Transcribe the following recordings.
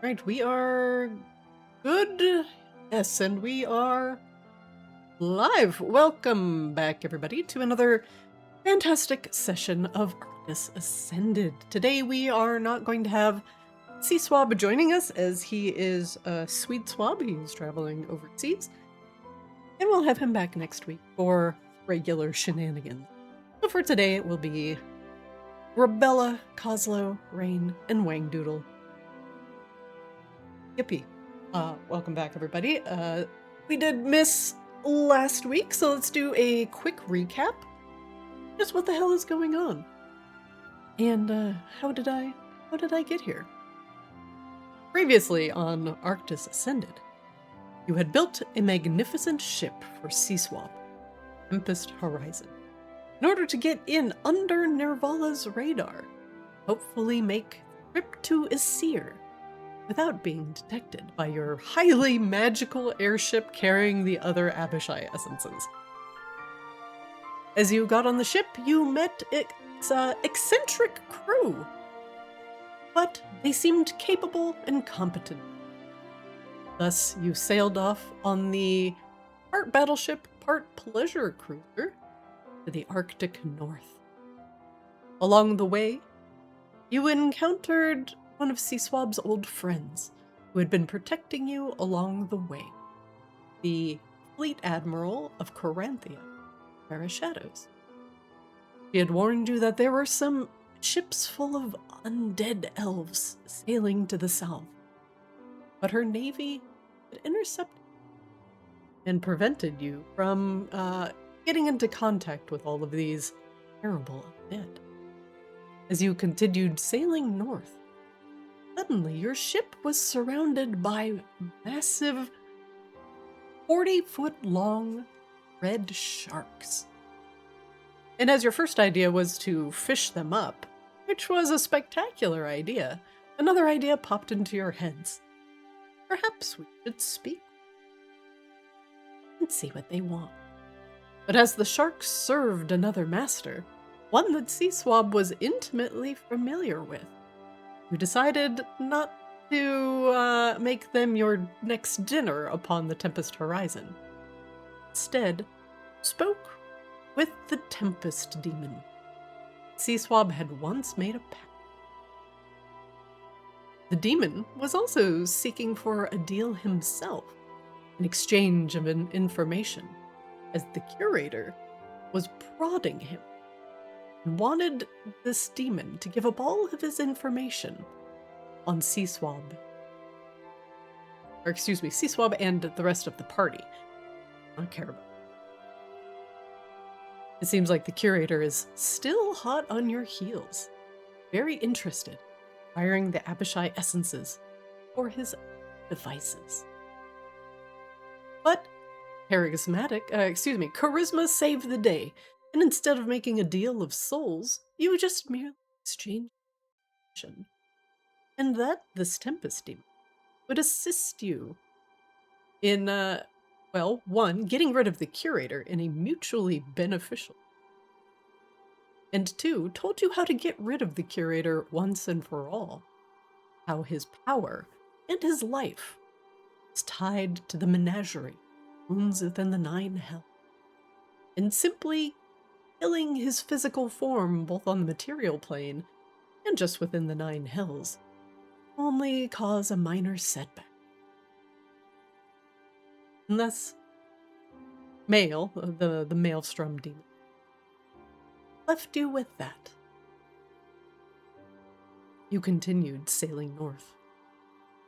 Right, we are good. Yes, and we are live. Welcome back, everybody, to another fantastic session of Arctis Ascended. Today we are not going to have Sea Swab joining us, as he is a Swede Swab. He is traveling overseas. And we'll have him back next week for regular shenanigans. So for today, it will be Rebella, Coslo, Raine, and Wangdoodle. Yippee. Welcome back, everybody. We did miss last week, so let's do a quick recap. Just what the hell is going on? And, how did I get here? Previously on Arctis Ascended, you had built a magnificent ship for Sea Swab, Tempest Horizon, in order to get in under Nervala's radar, hopefully make the trip to Aesir without being detected by your highly magical airship carrying the other Abishai essences. As you got on the ship, you met its eccentric crew, but they seemed capable and competent. Thus, you sailed off on the part battleship, part pleasure cruiser to the Arctic North. Along the way, you encountered one of Sea Swab's old friends, who had been protecting you along the way, the Fleet Admiral of Coranthia, Terra Shadows. She had warned you that there were some ships full of undead elves sailing to the south, but her navy had intercepted and prevented you from getting into contact with all of these terrible undead. As you continued sailing north, suddenly, your ship was surrounded by massive 40-foot-long red sharks. And as your first idea was to fish them up, which was a spectacular idea, another idea popped into your heads. Perhaps we should speak and see what they want. But as the sharks served another master, one that Sea Swab was intimately familiar with, you decided not to make them your next dinner upon the Tempest Horizon. Instead, spoke with the Tempest Demon. Sea Swab had once made a pact. The demon was also seeking for a deal himself, an exchange of information, as the curator was prodding him and wanted this demon to give up all of his information on Sea Swab. Sea Swab and the rest of the party. I don't care about it. It seems like the curator is still hot on your heels, very interested, acquiring the Abishai essences for his devices. But charisma saved the day. And instead of making a deal of souls, you just merely exchanged information. And that this Tempest Demon would assist you in, one, getting rid of the curator in a mutually beneficial, and two, told you how to get rid of the curator once and for all, how his power and his life is tied to the menagerie, wounds within the 9 hells, and simply killing his physical form both on the material plane and just within the 9 hells only cause a minor setback. And thus, the Maelstrom demon, left you with that. You continued sailing north,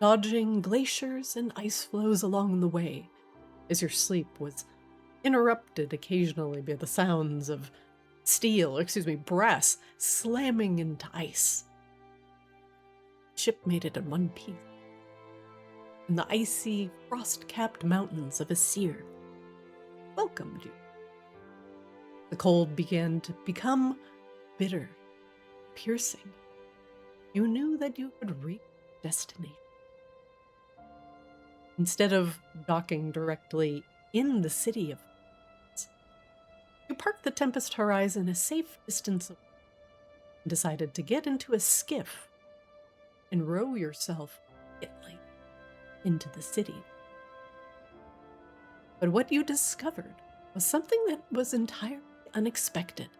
dodging glaciers and ice floes along the way, as your sleep was interrupted occasionally by the sounds of brass slamming into ice. The ship made it in one piece, and the icy, frost-capped mountains of Aesir welcomed you. The cold began to become bitter, piercing. You knew that you would reach destination. Instead of docking directly in the city of you parked the Tempest Horizon a safe distance away and decided to get into a skiff and row yourself to Italy. into the city. But what you discovered was something that was entirely unexpected.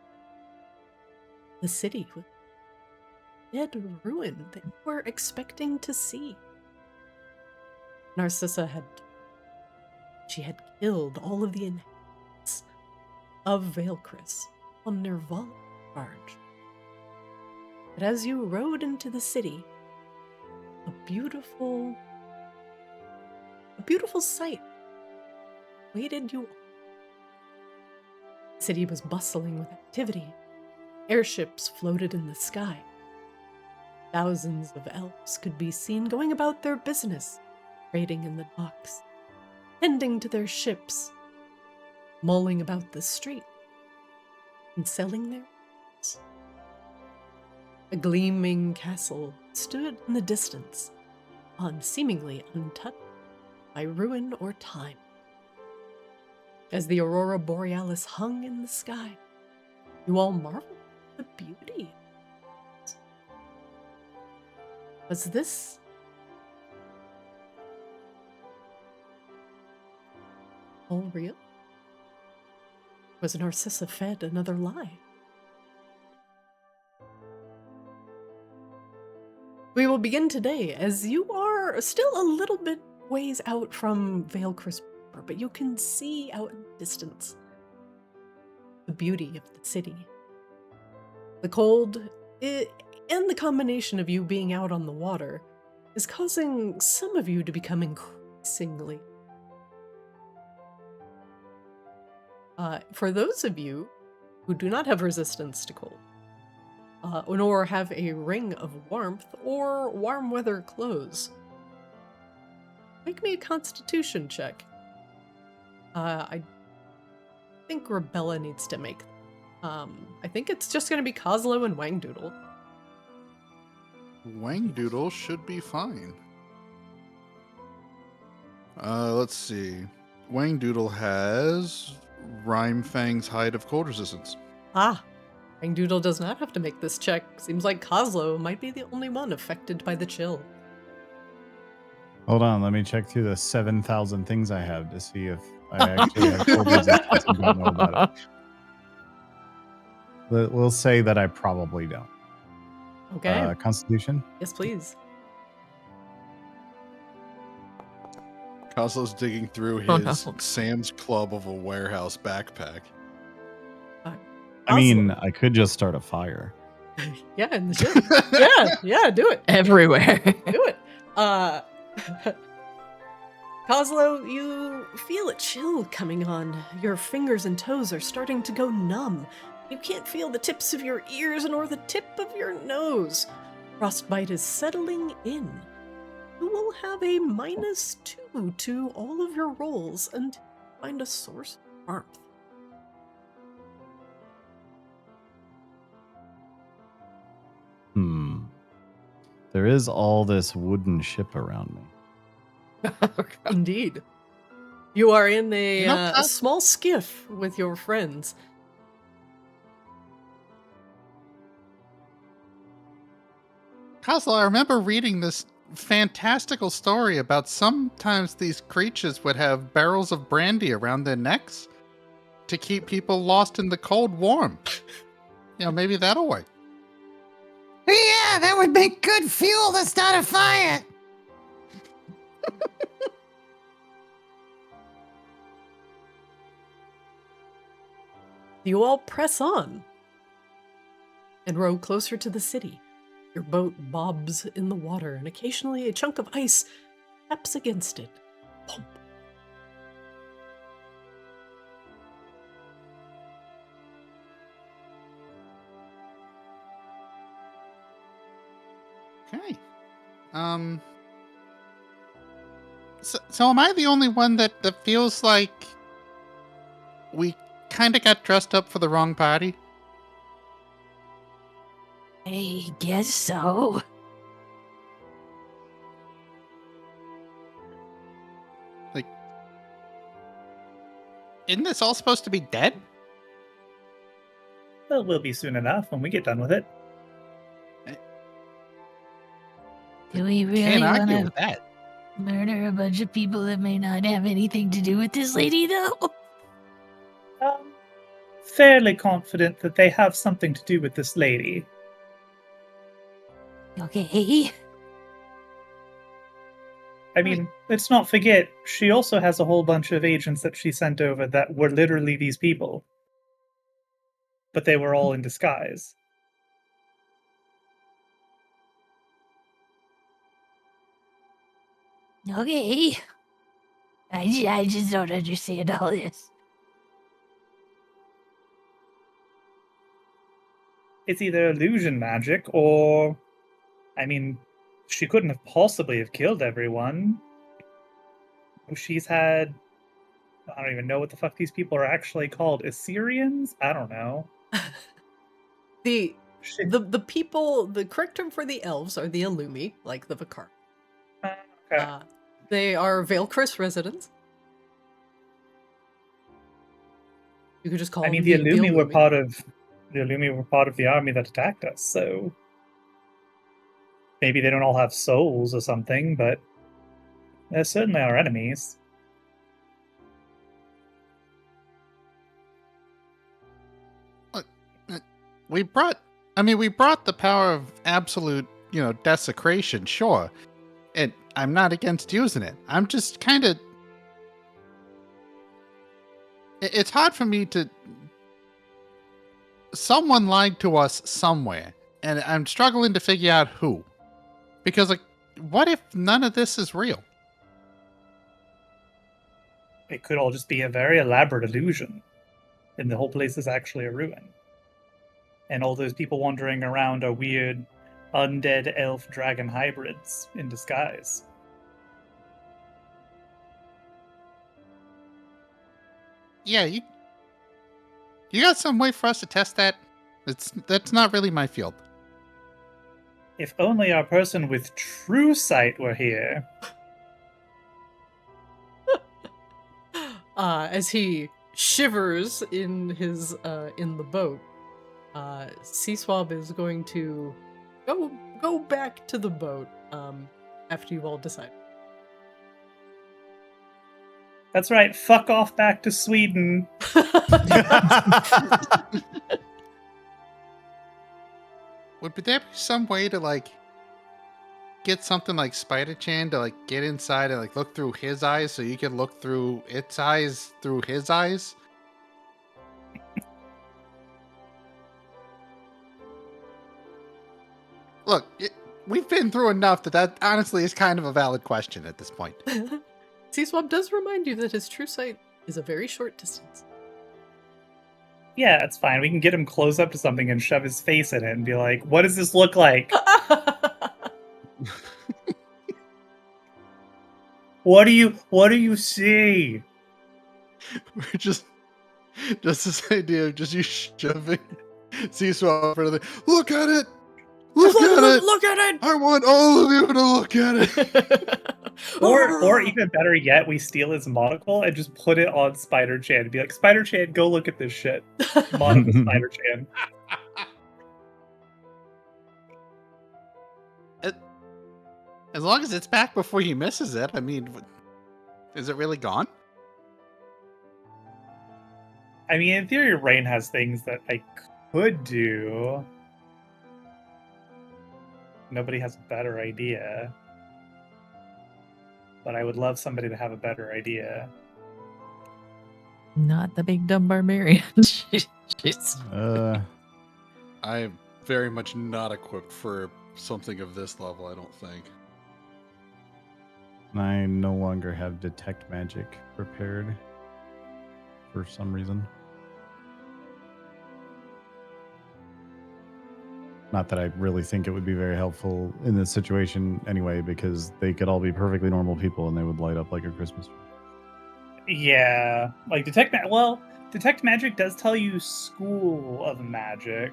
The city was dead ruin that you were expecting to see. Narcissa had killed all of the inhabitants of Vaelcryss on Nerval barge. But as you rode into the city, a beautiful sight awaited you. The city was bustling with activity. Airships floated in the sky. Thousands of elves could be seen going about their business, trading in the docks, tending to their ships, mulling about the street, and selling their wares. A gleaming castle stood in the distance, seemingly untouched by ruin or time. As the aurora borealis hung in the sky, you all marveled at the beauty. Was this all real? Was Narcissa fed another lie? We will begin today, as you are still a little bit ways out from Vaelcryss, but you can see out in the distance the beauty of the city. The cold and the combination of you being out on the water is causing some of you to become increasingly. For those of you who do not have resistance to cold, nor have a ring of warmth or warm weather clothes, make me a constitution check. I think Rebella needs to make. I think it's just going to be Kozlo and Wangdoodle. Wangdoodle should be fine. Let's see. Wangdoodle has Rhymefang's Hide of Cold Resistance. Wangdoodle does not have to make this check. Seems like Kozlo might be the only one affected by the chill. Hold on, let me check through the 7,000 things I have to see if I actually have cold resistance and don't know about it. We'll say that I probably don't. Okay. Constitution? Yes, please. Kozlo's digging through his Sam's Club of a warehouse backpack. I mean, I could just start a fire. Yeah, in the gym. yeah, do it. Everywhere. Do it. Kozlo, you feel a chill coming on. Your fingers and toes are starting to go numb. You can't feel the tips of your ears nor the tip of your nose. Frostbite is settling in. You will have a -2 to all of your rolls until you find a source of warmth. There is all this wooden ship around me. Indeed. You are in a small skiff with your friends. Kozlo, I remember reading this fantastical story about sometimes these creatures would have barrels of brandy around their necks to keep people lost in the cold warm. Maybe that'll work. Yeah, that would make good fuel to start a fire. You all press on and row closer to the city. Your boat bobs in the water, and occasionally a chunk of ice taps against it. Pump. Okay. So am I the only one that feels like we kind of got dressed up for the wrong party? I guess so. Like, isn't this all supposed to be dead? Well, we'll be soon enough when we get done with it. Do we really Can't argue want with that. murder a bunch of people that may not have anything to do with this lady, though? Fairly confident that they have something to do with this lady. Okay. I mean, let's not forget, she also has a whole bunch of agents that she sent over that were literally these people. But they were all in disguise. Okay. I just don't understand all this. It's either illusion magic or... I mean, she couldn't have possibly have killed everyone. She's had... I don't even know what the fuck these people are actually called. Assyrians? I don't know. The people, the correct term for the elves are the Illumi, like the Vicar. Okay. They are Vaelcryss residents. You could just call I mean, them the Illumi were part of the army that attacked us, so maybe they don't all have souls or something, but they're certainly our enemies. We brought the power of absolute, desecration, sure. And I'm not against using it. I'm just kind of... It's hard for me to... Someone lied to us somewhere, and I'm struggling to figure out who. Because, what if none of this is real? It could all just be a very elaborate illusion, and the whole place is actually a ruin. And all those people wandering around are weird, undead elf dragon hybrids in disguise. Yeah, you got some way for us to test that? That's not really my field. If only our person with true sight were here. As he shivers in his in the boat, Seaswab is going to go back to the boat after you've all decided. That's right, fuck off back to Sweden. Would there be some way to, get something like Spider-Chan to, get inside and, look through his eyes so you can look through its eyes through his eyes? Look, we've been through enough that honestly is kind of a valid question at this point. Seaswab does remind you that his true sight is a very short distance. Yeah, it's fine. We can get him close up to something and shove his face in it and be like, what does this look like? What do you see? We're just this idea of just you shoving Seesaw in front of the... Look at it! Look at it! I want all of you to look at it! Or even better yet, we steal his monocle and just put it on Spider-Chan and be like, Spider-Chan, go look at this shit. Monocle Spider-Chan. As long as it's back before he misses it, I mean, is it really gone? I mean, in theory, Raine has things that I could do. Nobody has a better idea. But I would love somebody to have a better idea. Not the big dumb barbarian. Uh, I'm very much not equipped for something of this level, I don't think. I no longer have detect magic prepared for some reason. Not that I really think it would be very helpful in this situation anyway, because they could all be perfectly normal people and they would light up like a Christmas tree. Yeah, like detect magic does tell you school of magic,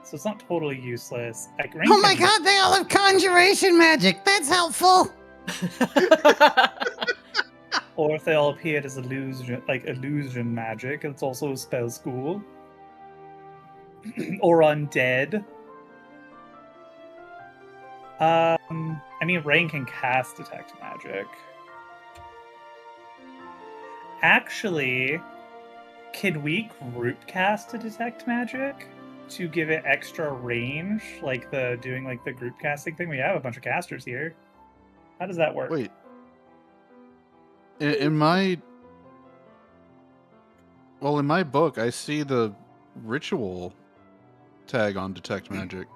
so it's not totally useless. Like, Raine Oh my god, they all have conjuration magic. That's helpful. Or if they all appeared as illusion magic, it's also a spell school. Or undead. I mean, Raine can cast Detect Magic. Actually, can we group cast a Detect Magic to give it extra range, like doing the group casting thing? We have a bunch of casters here. How does that work? Wait. In my book, I see the ritual tag on Detect Magic.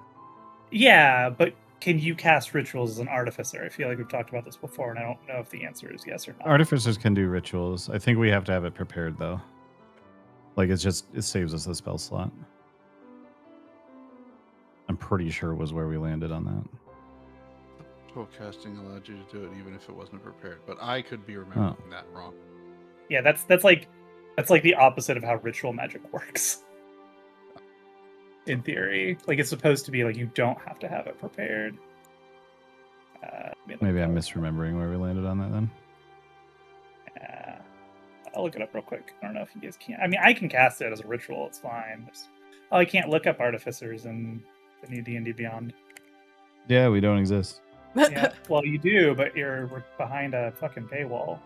Yeah, but can you cast rituals as an artificer? I feel like we've talked about this before, and I don't know if the answer is yes or no. Artificers can do rituals. I think we have to have it prepared though. Like it saves us the spell slot. I'm pretty sure it was where we landed on that. Ritual casting allowed you to do it even if it wasn't prepared, but I could be remembering that wrong. Yeah, that's like the opposite of how ritual magic works. In theory, like it's supposed to be like you don't have to have it prepared. Maybe I'm misremembering where we landed on that then. I'll look it up real quick. I don't know if you guys can. I mean, I can cast it as a ritual. It's fine. I can't look up artificers in the new D&D Beyond. Yeah, we don't exist. Yeah, well, you do, but we're behind a fucking paywall.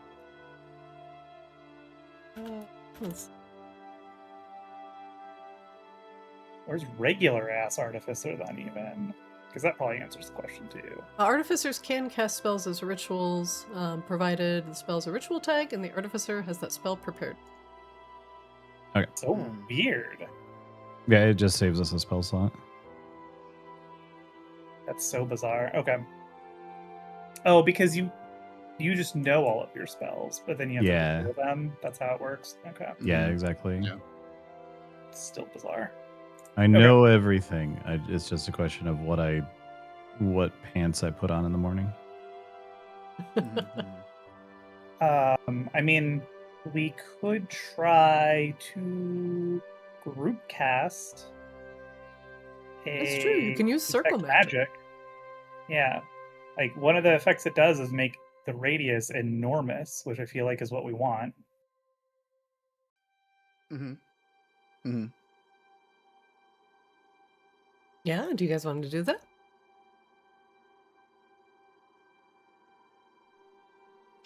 Where's regular ass artificer then even? Because that probably answers the question too. Artificers can cast spells as rituals, provided the spell's a ritual tag and the artificer has that spell prepared. Okay. So weird. Yeah, it just saves us a spell slot. That's so bizarre. Okay. Oh, because you just know all of your spells, but then you have to reveal them. That's how it works. Okay. Yeah, exactly. Yeah. It's still bizarre. I know everything. It's just a question of what pants I put on in the morning. I mean, we could try to group cast. That's true. You can use circle magic. Yeah. Like one of the effects it does is make the radius enormous, which I feel like is what we want. Yeah, do you guys want to do that?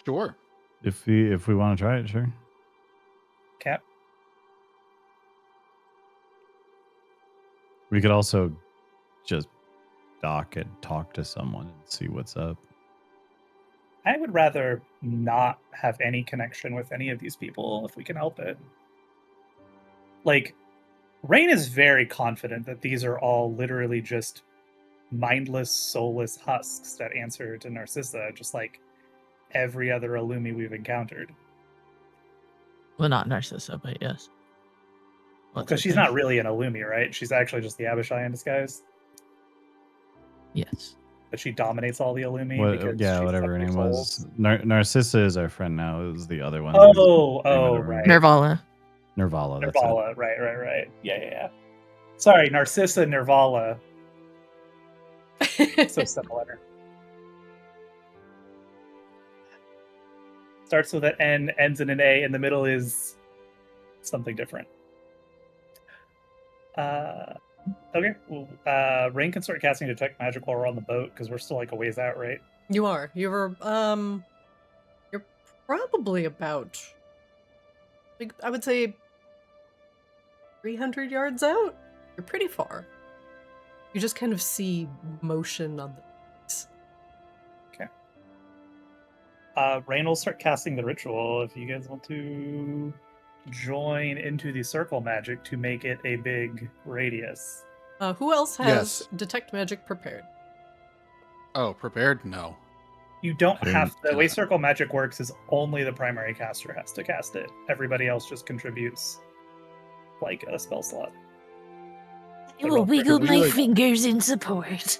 Sure. If we want to try it, sure. Okay. We could also just dock and talk to someone and see what's up. I would rather not have any connection with any of these people if we can help it. Like, Raine is very confident that these are all literally just mindless, soulless husks that answer to Narcissa, just like every other Illumi we've encountered. Well, not Narcissa, but yes. Because she's not really an Illumi, right? She's actually just the Abishai in disguise. Yes. But she dominates all the Illumi. Whatever her name was. Narcissa is our friend now. It was the other one. Right. Nervala. Nervala, that's Nervala, it. right. Yeah. Sorry, Narcissa Nervala. So similar. Starts with an N, ends in an A, and the middle is something different. Okay. Well, Raine can start casting Detect Magic while we're on the boat because we're still like a ways out, right? You are. You're probably about, like, I would say 300 yards out. You're pretty far. You just kind of see motion on the ice. Okay. Raine will start casting the ritual if you guys want to join into the circle magic to make it a big radius. Who else has Detect Magic prepared? Oh, prepared? No. You don't have to. The way circle magic works is only the primary caster has to cast it. Everybody else just contributes like a spell slot. I will wiggle my fingers in support.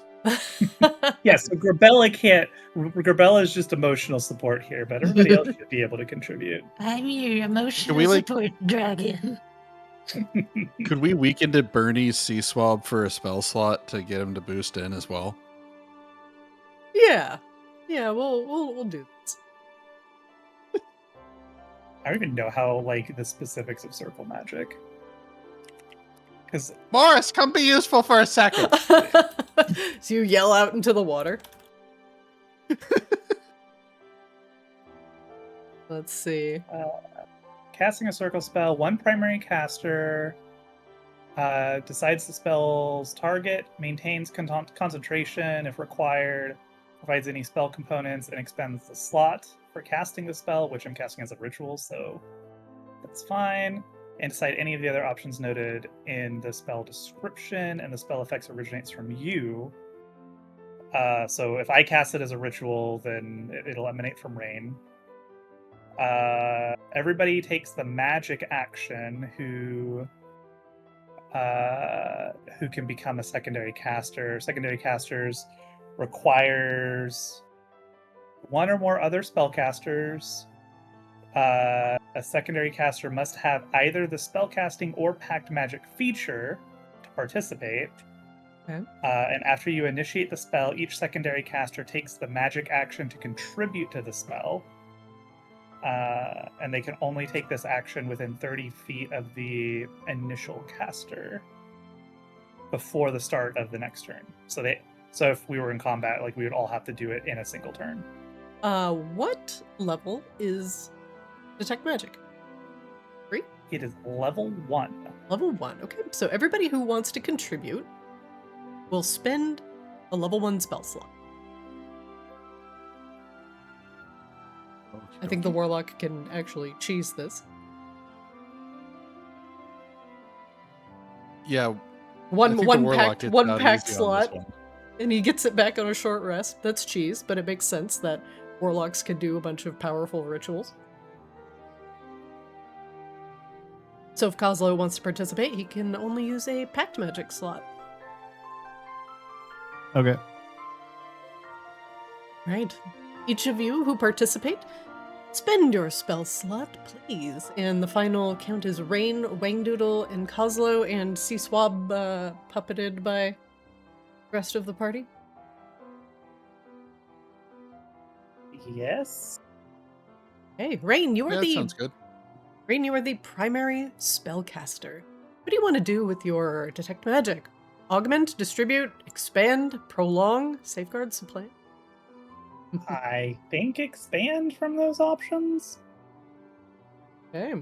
Yes, so Grabella can't. Grabella is just emotional support here, but everybody else should be able to contribute. I'm your emotional support dragon. Could we weaken to Bernie's Sea Swab for a spell slot to get him to boost in as well? Yeah, we'll do this. I don't even know how like the specifics of circle magic. Because Morris, come be useful for a second. So you yell out into the water. Let's see. Casting a circle spell, one primary caster decides the spell's target, maintains concentration if required, provides any spell components, and expends the slot for casting the spell, which I'm casting as a ritual, so that's fine. And decide any of the other options noted in the spell description, and the spell effects originates from you. So if I cast it as a ritual, then it'll emanate from Raine. Everybody takes the magic action who can become a secondary caster. Secondary casters requires one or more other spellcasters. A secondary caster must have either the spellcasting or pact magic feature to participate. Okay. And after you initiate the spell, each secondary caster takes the magic action to contribute to the spell. And they can only take this action within 30 feet of the initial caster before the start of the next turn. So if we were in combat, like, we would all have to do it in a single turn. What level is Detect Magic? 3? It is level 1. Level 1. Okay, so everybody who wants to contribute will spend a level 1 spell slot. I think the Warlock can actually cheese this. Yeah. One I think the Warlock gets out packed easy on this slot, one. and he gets it back on a short rest. That's cheese, but it makes sense that Warlocks can do a bunch of powerful rituals. So if Kozlo wants to participate, he can only use a pact magic slot. Okay. Right. Each of you who participate, spend your spell slot, please. And the final count is Raine, Wangdoodle, and Kozlo, and C-Swab puppeted by the rest of the party. Yes. Hey, Raine, you are That sounds good. Raine, you are the primary spellcaster. What do you want to do with your Detect Magic? Augment, distribute, expand, prolong, safeguard, supplant? I think expand from those options. Okay.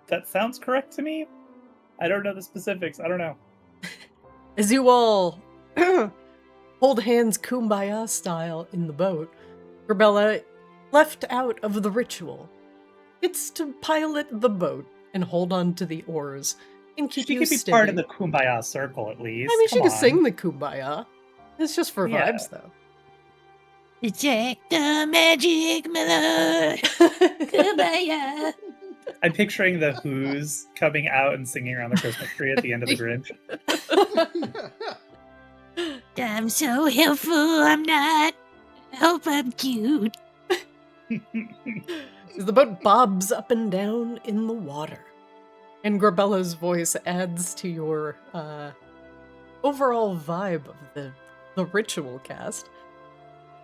That sounds correct to me. I don't know the specifics. I don't know. As you all hold hands kumbaya style in the boat, Grabella, left out of the ritual, gets to pilot the boat and hold on to the oars and keep She you could be steady. part of the Kumbaya circle at least. I mean, she Come could on. sing the kumbaya. It's just for Yeah. vibes, though. Detect the magic, my lord. Kumbaya. I'm picturing the Who's coming out and singing around the Christmas tree at the end of the Grinch. I'm so helpful, I'm not. I hope I'm cute. The boat bobs up and down in the water. And Grabella's voice adds to your overall vibe of the ritual cast.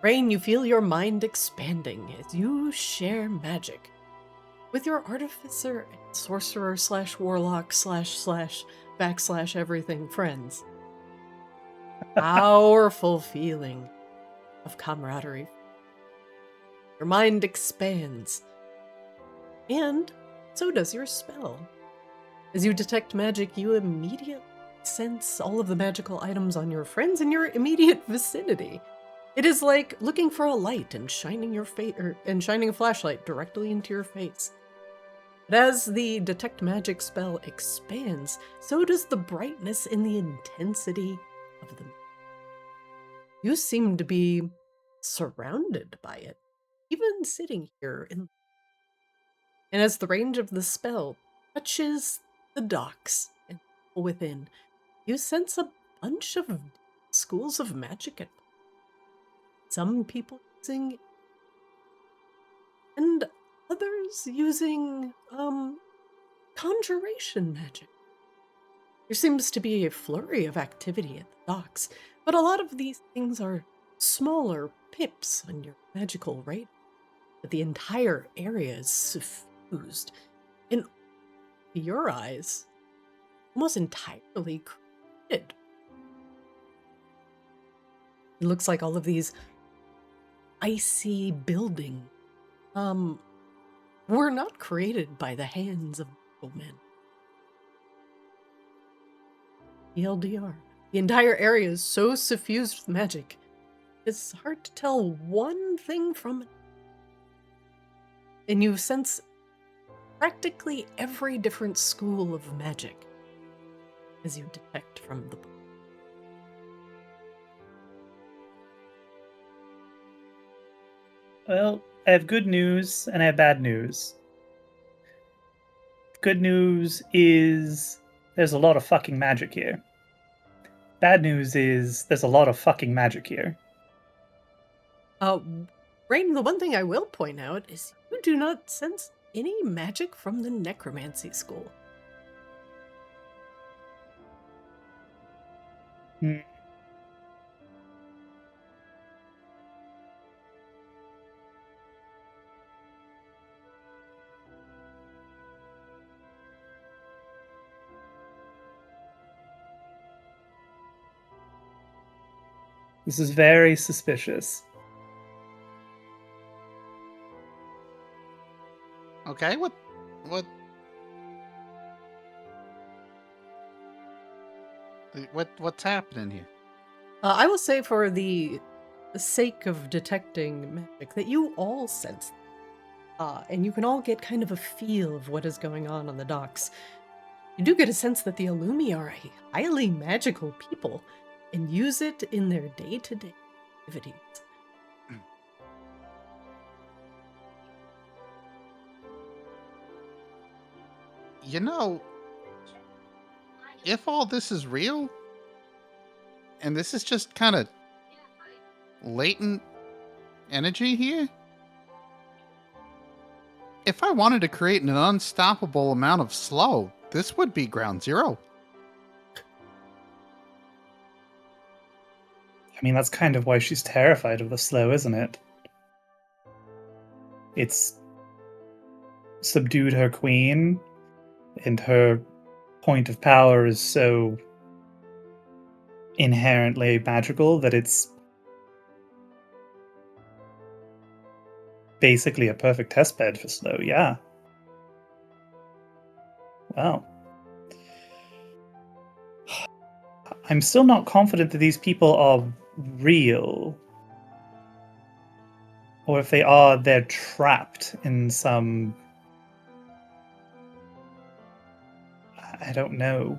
Raine, you feel your mind expanding as you share magic with your artificer and sorcerer / warlock / everything friends. Powerful feeling of camaraderie. Your mind expands. And so does your spell. As you detect magic, you immediately sense all of the magical items on your friends in your immediate vicinity. It is like looking for a light and shining a flashlight directly into your face. But as the detect magic spell expands, so does the brightness and the intensity of the magic. You seem to be surrounded by it, even sitting here in. And as the range of the spell touches the docks and people within, you sense a bunch of schools of magic at play. Some people using, and others using conjuration magic. There seems to be a flurry of activity at the docks, but a lot of these things are smaller pips on your magical radar. But the entire area is suffused, in your eyes, almost entirely created. It looks like all of these icy building were not created by the hands of men. ELDR. The entire area is so suffused with magic, it's hard to tell one thing from it. And you sense practically every different school of magic as you detect from the book. Well, I have good news and I have bad news. Good news is there's a lot of fucking magic here. Bad news is there's a lot of fucking magic here. Raine, the one thing I will point out is you do not sense any magic from the necromancy school. This is very suspicious. Okay, what? What's happening here? I will say, for the sake of detecting magic, that you all sense, and you can all get kind of a feel of what is going on the docks. You do get a sense that the Illumi are a highly magical people and use it in their day-to-day activities. You know, if all this is real, and this is just kind of latent energy here, if I wanted to create an unstoppable amount of slow, this would be ground zero. I mean, that's kind of why she's terrified of the slow, isn't it? It's subdued her queen, and her point of power is so inherently magical that it's basically a perfect testbed for slow, yeah. Wow. I'm still not confident that these people are real. Or if they are, they're trapped in some... I don't know.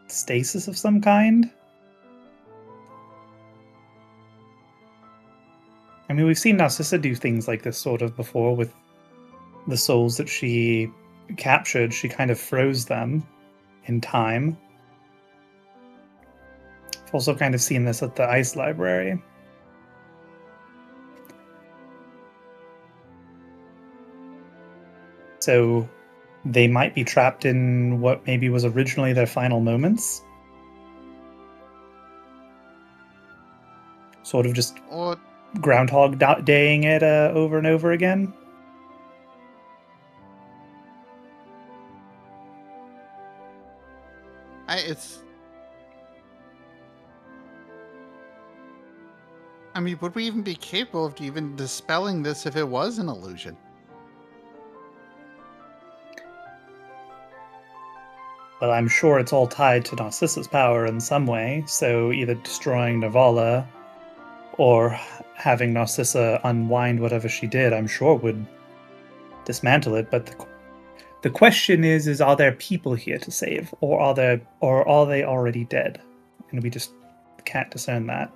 Stasis of some kind? I mean, we've seen Narcissa do things like this sort of before with the souls that she captured. She kind of froze them in time. I've also kind of seen this at the Ice Library. So they might be trapped in what maybe was originally their final moments. Sort of just Or Groundhog Daying it over and over again. I mean, would we even be capable of even dispelling this if it was an illusion? Well, I'm sure it's all tied to Narcissa's power in some way, so either destroying Navala or having Narcissa unwind whatever she did, I'm sure would dismantle it. But the question is are there people here to save, or are they already dead? And we just can't discern that.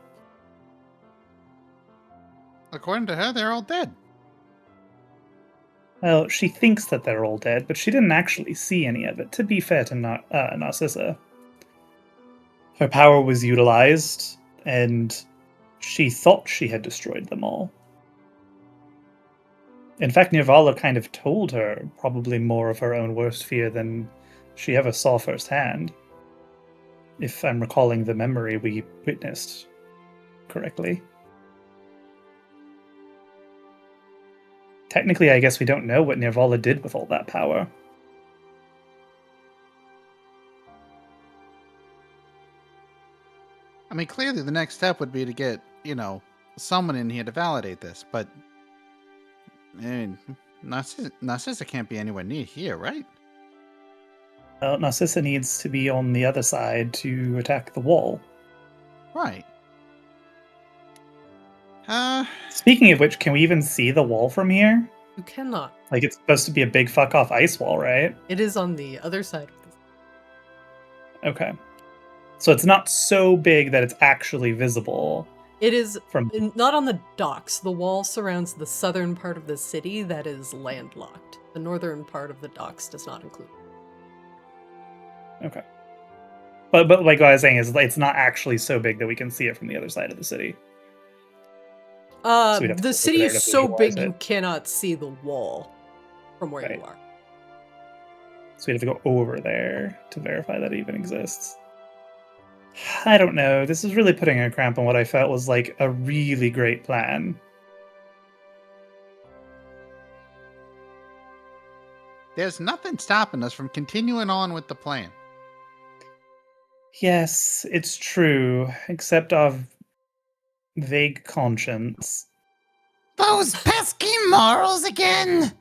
According to her, they're all dead. Well, she thinks that they're all dead, but she didn't actually see any of it, to be fair to Narcissa. Her power was utilized, and she thought she had destroyed them all. In fact, Nirvala kind of told her probably more of her own worst fear than she ever saw firsthand, if I'm recalling the memory we witnessed correctly. Technically, I guess we don't know what Nirvala did with all that power. I mean, clearly the next step would be to get, someone in here to validate this, but I mean, Narcissa can't be anywhere near here, right? Well, Narcissa needs to be on the other side to attack the wall. Right. Speaking of which, can we even see the wall from here? You cannot. Like, it's supposed to be a big fuck off ice wall, right? It is on the other side of this. Okay. So it's not so big that it's actually visible. It is From not on the docks. The wall surrounds the southern part of the city that is landlocked. The northern part of the docks does not include. Okay. But like what I was saying is it's not actually so big that we can see it from the other side of the city. So we'd have to The look city there is to so visualize big you it. cannot see the wall from where Right. you are. So we have to go over there to verify that it even exists. I don't know. This is really putting a cramp on what I felt was like a really great plan. There's nothing stopping us from continuing on with the plan. Yes, it's true, except our vague conscience. Those pesky morals again!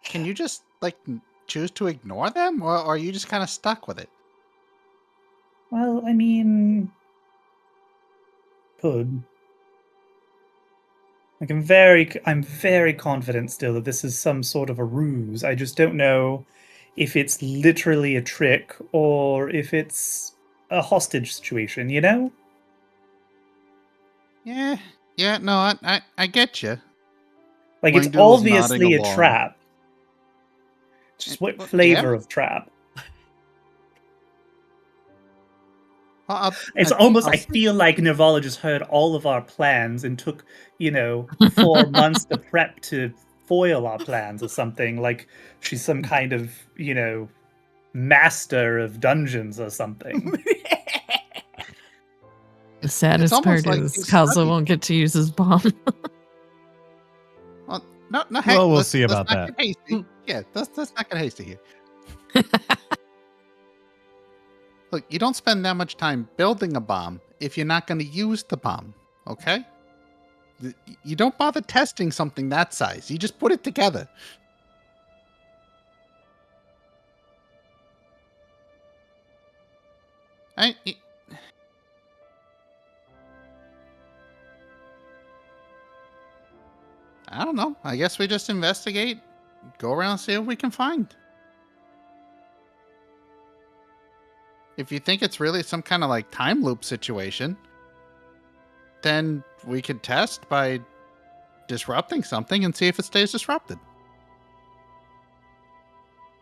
Can you just, like, choose to ignore them, or are you just kind of stuck with it? Well, I mean, could. Like, I'm very confident still that this is some sort of a ruse. I just don't know if it's literally a trick or if it's a hostage situation, you know? Yeah, no, I get you. Like, it's Wangdoodle's nodding obviously a along. trap. Just what Well, flavor yeah. of trap? Well, It's almost, I feel like Nervala just heard all of our plans and took, 4 months to prep to foil our plans or something. Like she's some kind of, master of dungeons or something. The saddest almost part like is he's Kazuo studied. won't get to use his bomb. Well, no, hey, Well, we'll let's see about not that. Get hasty. Yeah, let's not get hasty here. Look, you don't spend that much time building a bomb if you're not going to use the bomb, okay? You don't bother testing something that size. You just put it together. I don't know. I guess we just investigate, go around and see what we can find. If you think it's really some kind of like time loop situation, then we could test by disrupting something and see if it stays disrupted.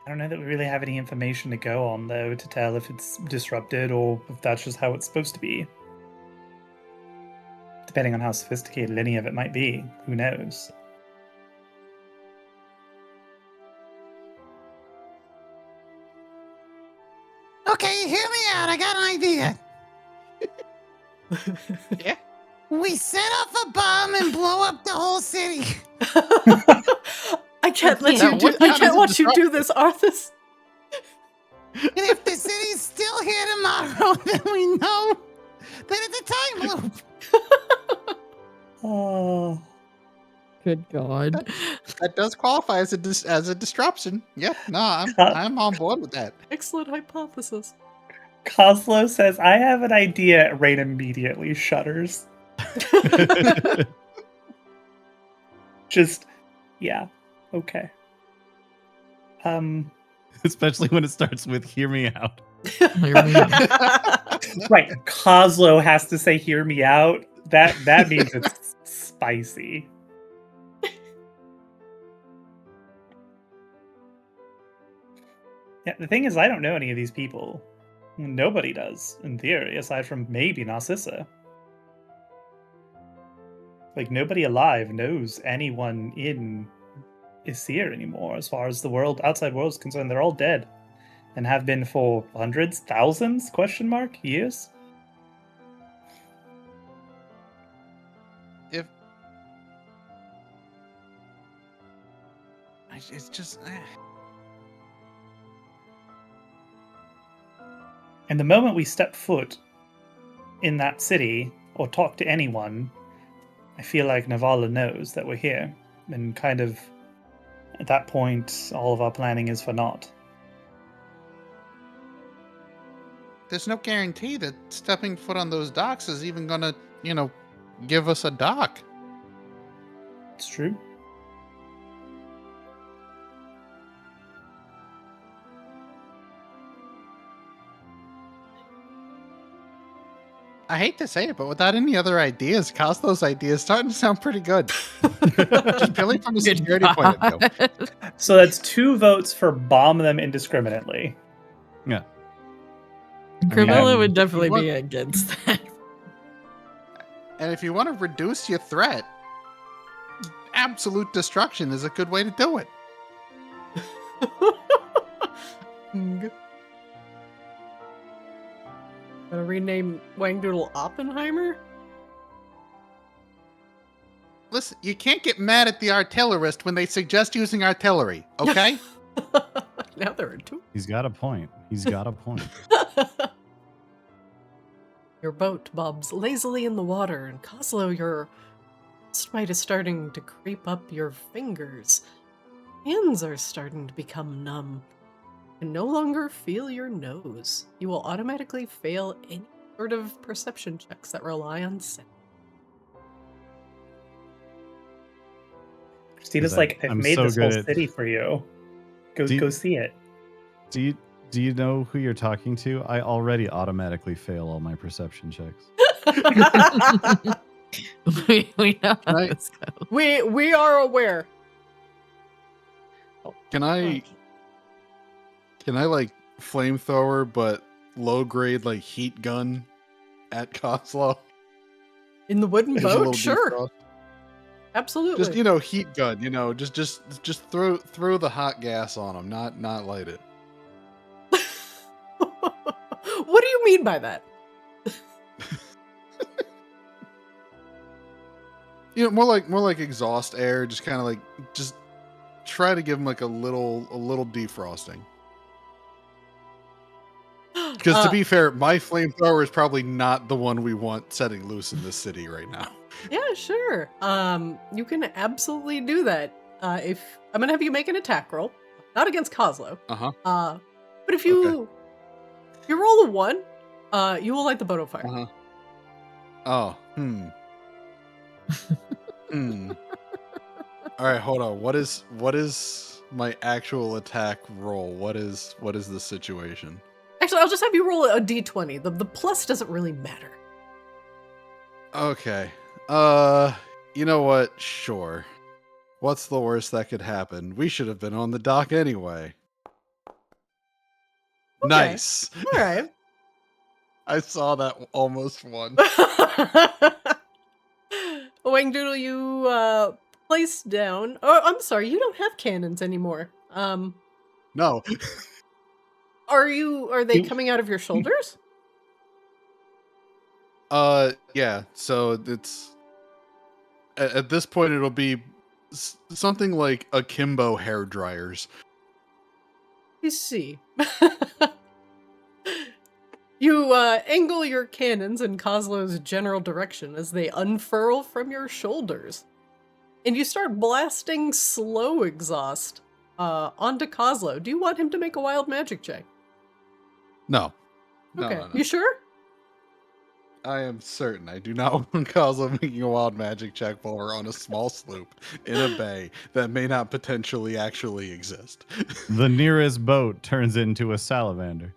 I don't know that we really have any information to go on, though, to tell if it's disrupted or if that's just how it's supposed to be. Depending on how sophisticated any of it might be, who knows? Okay, hear me out. I got an idea. Yeah. We set off a bomb and blow up the whole city. I can't let Yeah, you do. what I kind can't of watch you do this, Arthas. And if the city's still here tomorrow, then we know that it's a time loop. Oh. Good God. That does qualify as a disruption. Yeah, no, I'm on board with that. Excellent hypothesis. Coslo says, I have an idea. Raine immediately shudders. Just, yeah, okay. Especially when it starts with "Hear me out." Right, Coslo has to say, "Hear me out." That means it's spicy. Yeah, the thing is, I don't know any of these people. Nobody does, in theory, aside from maybe Narcissa. Like, nobody alive knows anyone in Ysir anymore, as far as the outside world is concerned. They're all dead. And have been for hundreds, thousands, years? It's just... And the moment we step foot in that city or talk to anyone, I feel like Navala knows that we're here. And kind of, at that point, all of our planning is for naught. There's no guarantee that stepping foot on those docks is even gonna, give us a dock. It's true. I hate to say it, but without any other ideas, Coslo's ideas starting to sound pretty good. Just purely from a Good security point of view. God. So that's 2 votes for bomb them indiscriminately. Yeah. Gravilla would if definitely you want- be against that. And if you want to reduce your threat, absolute destruction is a good way to do it. Gonna rename Wangdoodle Oppenheimer? Listen, you can't get mad at the artillerist when they suggest using artillery, okay? Now there are 2. He's got a point. He's got a point. Your boat bobs lazily in the water, and Coslo, your frostbite is starting to creep up your fingers. Hands are starting to become numb. You can no longer feel your nose. You will automatically fail any sort of perception checks that rely on scent. Christina's He's like, like, I've "I'm made so this whole good at-" city for you. Do you- Go see it. Do you know who you're talking to? I already automatically fail all my perception checks. we know how Right. this goes. We are aware. Can I like flamethrower but low grade like heat gun at Coslo? In the wooden As a little boat? Sure. defrost? Absolutely. Just heat gun, just throw the hot gas on them, not light it. What do you mean by that? More like exhaust air, just kind of like just try to give them like a little defrosting. Because to be fair, my flamethrower is probably not the one we want setting loose in this city right now. Yeah, sure. You can absolutely do that. If I'm gonna have you make an attack roll, not against Coslo. Uh-huh. But if you roll a 1, you will light the boat on fire. Uh-huh. Oh, All right, hold on. What is my actual attack roll? What is the situation? Actually, I'll just have you roll a d20. The plus doesn't really matter. Okay. You know what? Sure. What's the worst that could happen? We should have been on the dock anyway. Okay. Nice. All right. I saw that almost one. Wangdoodle, you place down. Oh, I'm sorry, you don't have cannons anymore. No. Are they coming out of your shoulders? Yeah. So it's at this point it'll be something like akimbo hair dryers. You see. You angle your cannons in Coslo's general direction as they unfurl from your shoulders. And you start blasting slow exhaust onto Coslo. Do you want him to make a wild magic check? No. Okay. No. You sure? I am certain I do not want Cosmo making a wild magic check while we're on a small sloop in a bay that may not potentially actually exist. The nearest boat turns into a salamander.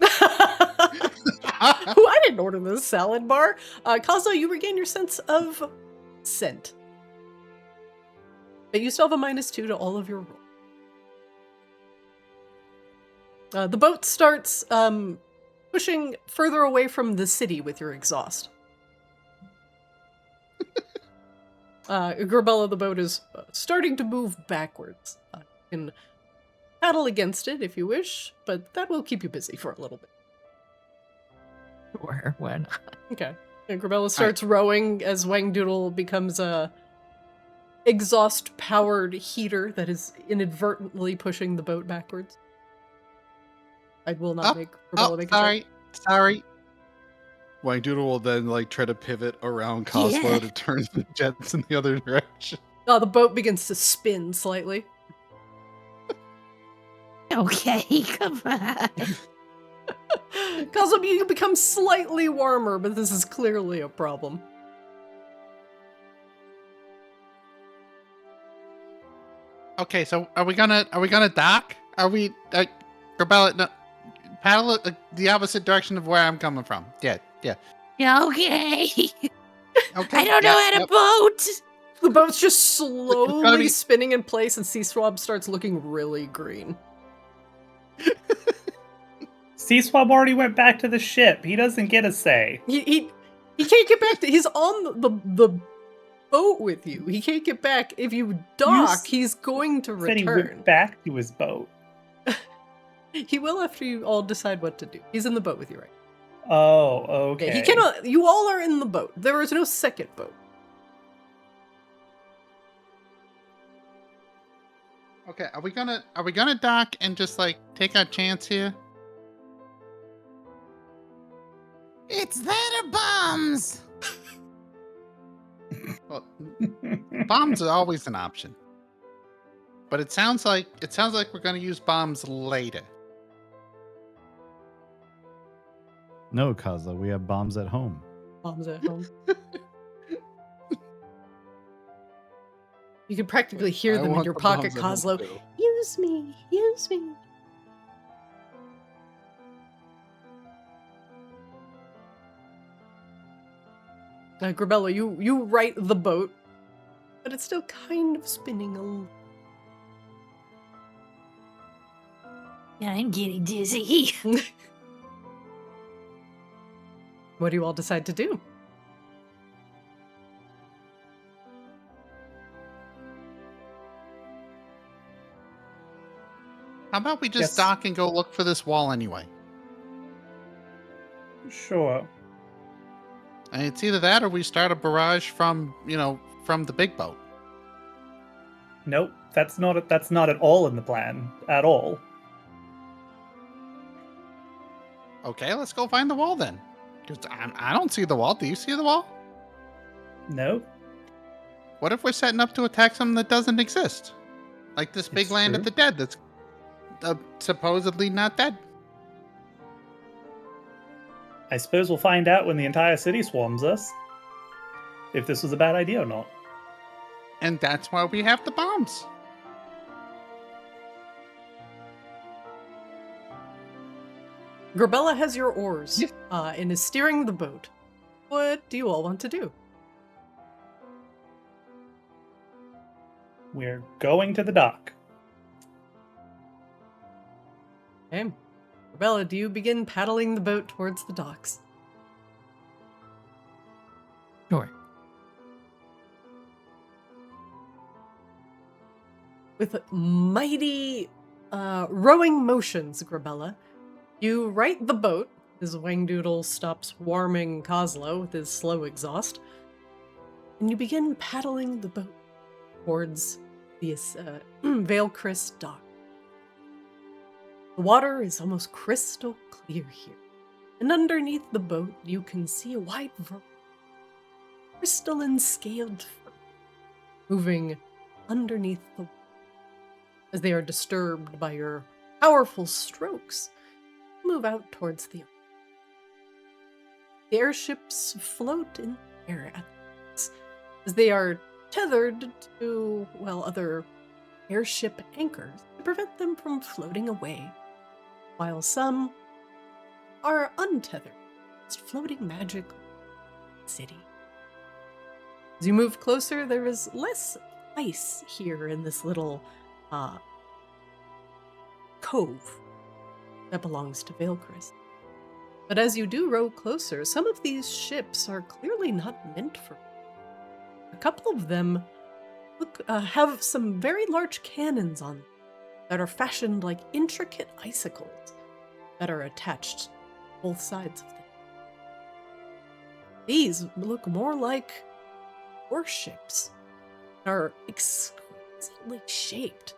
I didn't order this salad bar. Cosmo, you regain your sense of scent. But you still have a -2 to all of your roll. The boat starts pushing further away from the city with your exhaust. Grabella, the boat is starting to move backwards. You can paddle against it if you wish, but that will keep you busy for a little bit. Sure, why not? Okay. And Grabella starts rowing as Wangdoodle becomes a exhaust-powered heater that is inadvertently pushing the boat backwards. I will not make Grabella make a check. Sorry. Sorry. Wangdoodle will then like try to pivot around Cosmo Yeah. to turn the jets in the other direction. The boat begins to spin slightly. Okay, come on. Cosmo, you become slightly warmer, but this is clearly a problem. Okay, so are we gonna dock? Are we Grabella, no, paddle the opposite direction of where I'm coming from. Yeah. Yeah, okay. Okay. I don't know how to boat. The boat's just slowly be- spinning in place, and Sea Swab starts looking really green. Sea Swab already went back to the ship. He doesn't get a say. He can't get back to. He's on the boat with you. He can't get back. If you dock, he's going to Said he return. went back to his boat. He will after you all decide what to do. He's in the boat with you right now. Oh, okay. Yeah, he cannot. You all are in the boat. There is no second boat. Okay, are we gonna dock and just like take our chance here? It's that or bombs. Well, bombs are always an option. But it sounds like we're gonna use bombs later. No, Kozla, we have bombs at home. Bombs at home. You can practically hear I them in want your the pocket, bombs at home, Coslo. too. Use me, use me. Grabella, you right the boat, but it's still kind of spinning a little. Yeah, I'm getting dizzy. What do you all decide to do? How about we just Yes. dock and go look for this wall anyway? Sure. And it's either that or we start a barrage from the big boat. Nope. That's not at all in the plan. At all. Okay, let's go find the wall then. Because I don't see the wall. Do you see the wall? Nope. What if we're setting up to attack something that doesn't exist? Like this big It's land of true. the dead that's supposedly not dead. I suppose we'll find out when the entire city swarms us. If this was a bad idea or not. And that's why we have the bombs. Grabella has your oars Yes. and is steering the boat. What do you all want to do? We're going to the dock. Okay. Grabella, do you begin paddling the boat towards the docks? Sure. With mighty rowing motions, Grabella, you right the boat as Wangdoodle stops warming Coslo with his slow exhaust, and you begin paddling the boat towards the Vaelcryss dock. The water is almost crystal clear here, and underneath the boat you can see a wide variety of crystalline scaled fur moving underneath the water. As they are disturbed by your powerful strokes, move out towards the ocean. The airships float in the air at once, as they are tethered to, other airship anchors to prevent them from floating away, while some are untethered, just floating magically in the city. As you move closer, there is less ice here in this little cove that belongs to Vaelcryss. But as you do row closer, some of these ships are clearly not meant for. A couple of them have some very large cannons on them that are fashioned like intricate icicles that are attached to both sides of them. These look more like warships, are exquisitely shaped,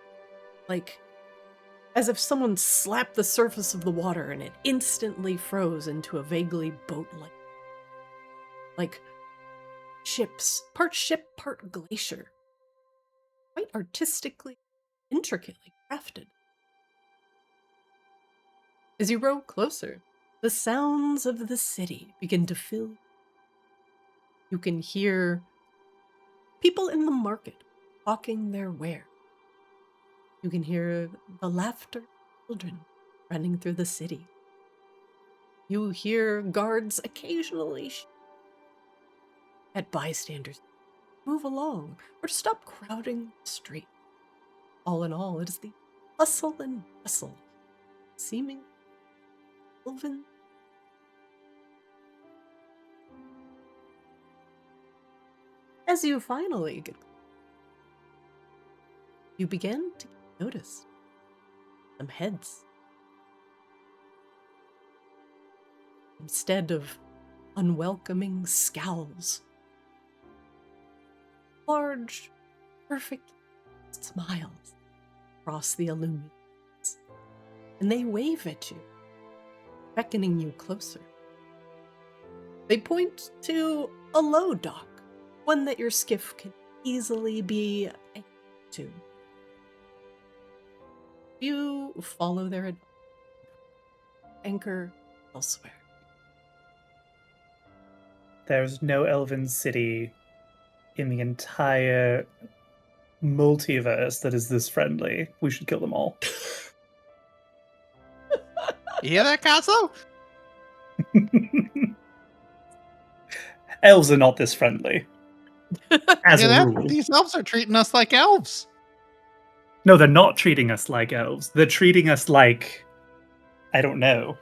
like as if someone slapped the surface of the water and it instantly froze into a vaguely boat-like, like ships, part ship, part glacier, quite artistically, intricately crafted. As you row closer, the sounds of the city begin to fill. You can hear people in the market hawking their ware. You can hear the laughter of children running through the city. You hear guards occasionally at bystanders move along or stop crowding the street. All in all, it is the hustle and bustle, seeming elven. As you finally get, you begin to notice some heads. Instead of unwelcoming scowls, large, perfect smiles cross the illuminations, and they wave at you, beckoning you closer. They point to a low dock, one that your skiff can easily be anchored to. You follow their advice. Anchor elsewhere. There's no elven city in the entire multiverse that is this friendly. We should kill them all. You hear that, Castle? Elves are not this friendly. As Yeah, a rule. these elves are treating us like elves. No, they're not treating us like elves. They're treating us like, I don't know.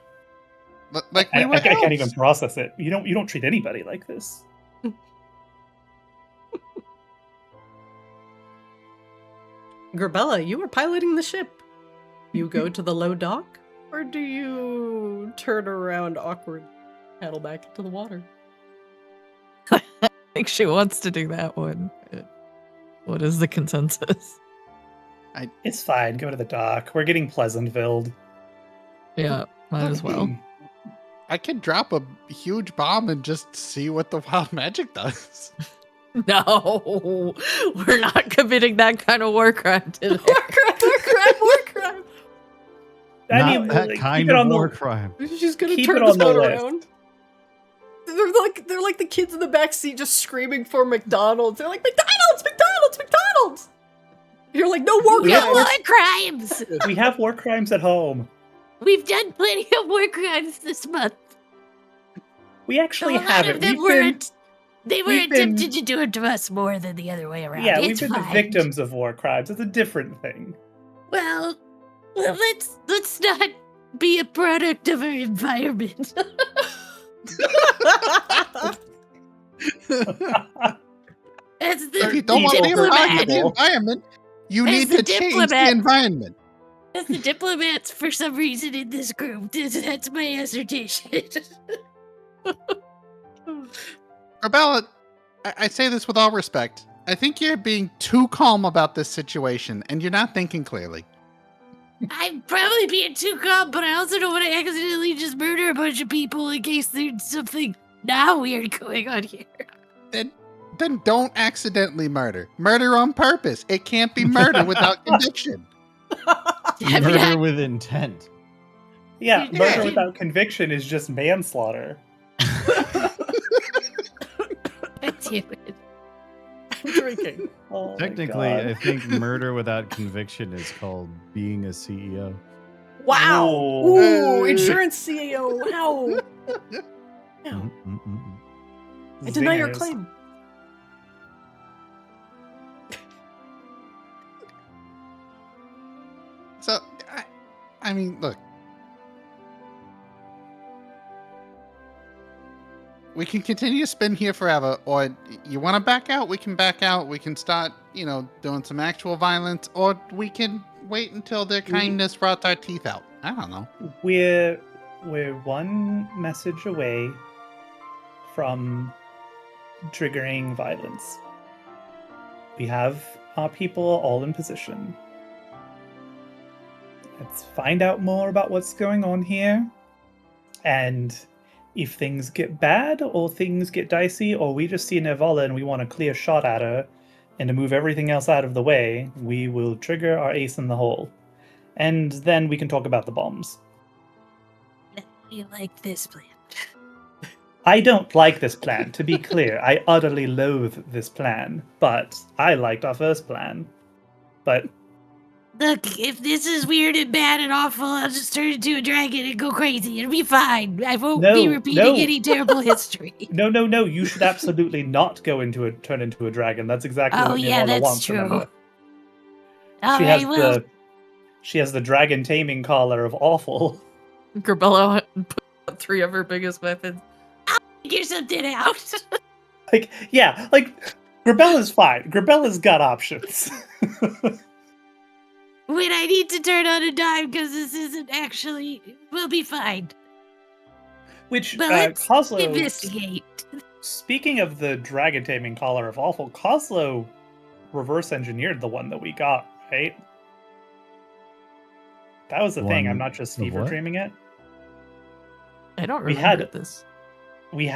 Like we were I can't even elves. process it. You don't treat anybody like this. Grabella, you are piloting the ship. You go to the low dock, or do you turn around awkward, paddle back into the water? I think she wants to do that one. What is the consensus? It's fine. Go to the dock. We're getting Pleasantville. Yeah, might as well. I could drop a huge bomb and just see what the wild magic does. No, we're not committing that kind of war crime today. War crime! Not that like, kind keep it of on the- war crime. She's gonna Keep turn it this on the boat list. around. They're like the kids in the backseat just screaming for McDonald's. They're like, McDonald's! McDonald's! McDonald's! You're like, no war No crimes! war crimes! We have war crimes at home. We've done plenty of war crimes this month. We actually A lot have of it. them they were we've been- attempted to do it to us more than the other way around. Yeah, It's we've been the fine. victims of war crimes. It's a different thing. Well, let's not be a product of our environment. As the, If you don't want to be a Diplomat. part of the environment, you As need the to change the diplomat. environment. as the diplomats for some reason in this group, that's my assertion. Rebella, I say this with all respect. I think you're being too calm about this situation, and you're not thinking clearly. I'm probably being too calm, but I also don't want to accidentally just murder a bunch of people in case there's something now weird going on here. Then don't accidentally murder. Murder on purpose. It can't be murder without conviction. I'm Murder not- with intent. Yeah, Yeah. murder without conviction is just manslaughter. Damn it. I'm drinking. Oh my Technically, God. I think murder without conviction is called being a CEO. Wow! Whoa. Ooh, insurance CEO, wow! Yeah, Mm-mm-mm. I deny your Zingers. claim. So, I mean, look. We can continue to spin here forever, or you want to back out, we can back out. We can start, doing some actual violence, or we can wait until their kindness rots our teeth out. I don't know. We're one message away from triggering violence. We have our people all in position. Let's find out more about what's going on here. And if things get bad or things get dicey, or we just see Nevala and we want a clear shot at her, and to move everything else out of the way, we will trigger our ace in the hole. And then we can talk about the bombs. You like this plan? I don't like this plan, to be clear. I utterly loathe this plan, but I liked our first plan. But Look, if this is weird and bad and awful, I'll just turn into a dragon and go crazy. It'll be fine. I won't be repeating any terrible history. no, you should absolutely not turn into a dragon. That's exactly what Nevala that's wants. true. Remember? She has the dragon taming collar of awful. Grabella put out 3 of her biggest weapons. Figure something out. Grabella's fine. Grabella's got options. When I need to turn on a dime because this isn't actually, we'll be fine. Which, But let's Kozlo, investigate. speaking of the dragon taming collar of awful, Kozlo reverse engineered the one that we got, right? That was the thing. I'm not just fever dreaming it. I don't remember this. We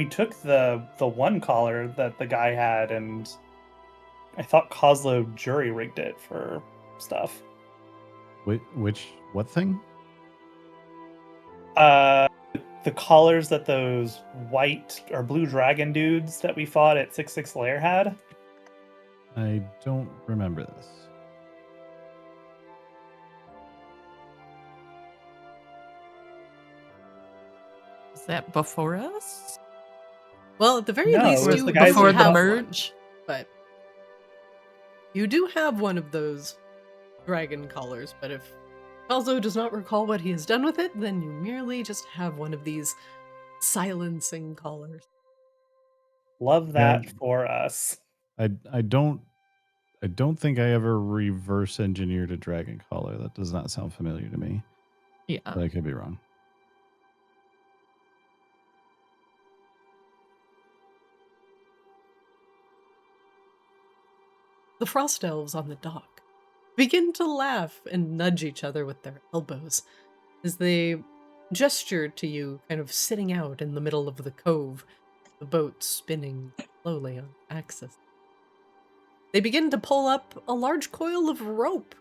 took the one collar that the guy had, and I thought Kozlo jury rigged it for stuff. What thing? The collars that those white or blue dragon dudes that we fought at 6-6 Lair had. I don't remember this. Is that before us? Well, at the very No, least, it was you the guys Before who the got merge? But you do have one of those dragon collars, but if Falzo does not recall what he has done with it, then you merely just have one of these silencing collars. Love that for us. I don't think I ever reverse engineered a dragon collar. That does not sound familiar to me. Yeah. But I could be wrong. The frost elves on the dock begin to laugh and nudge each other with their elbows as they gesture to you, kind of sitting out in the middle of the cove, the boat spinning slowly on axis. They begin to pull up a large coil of rope,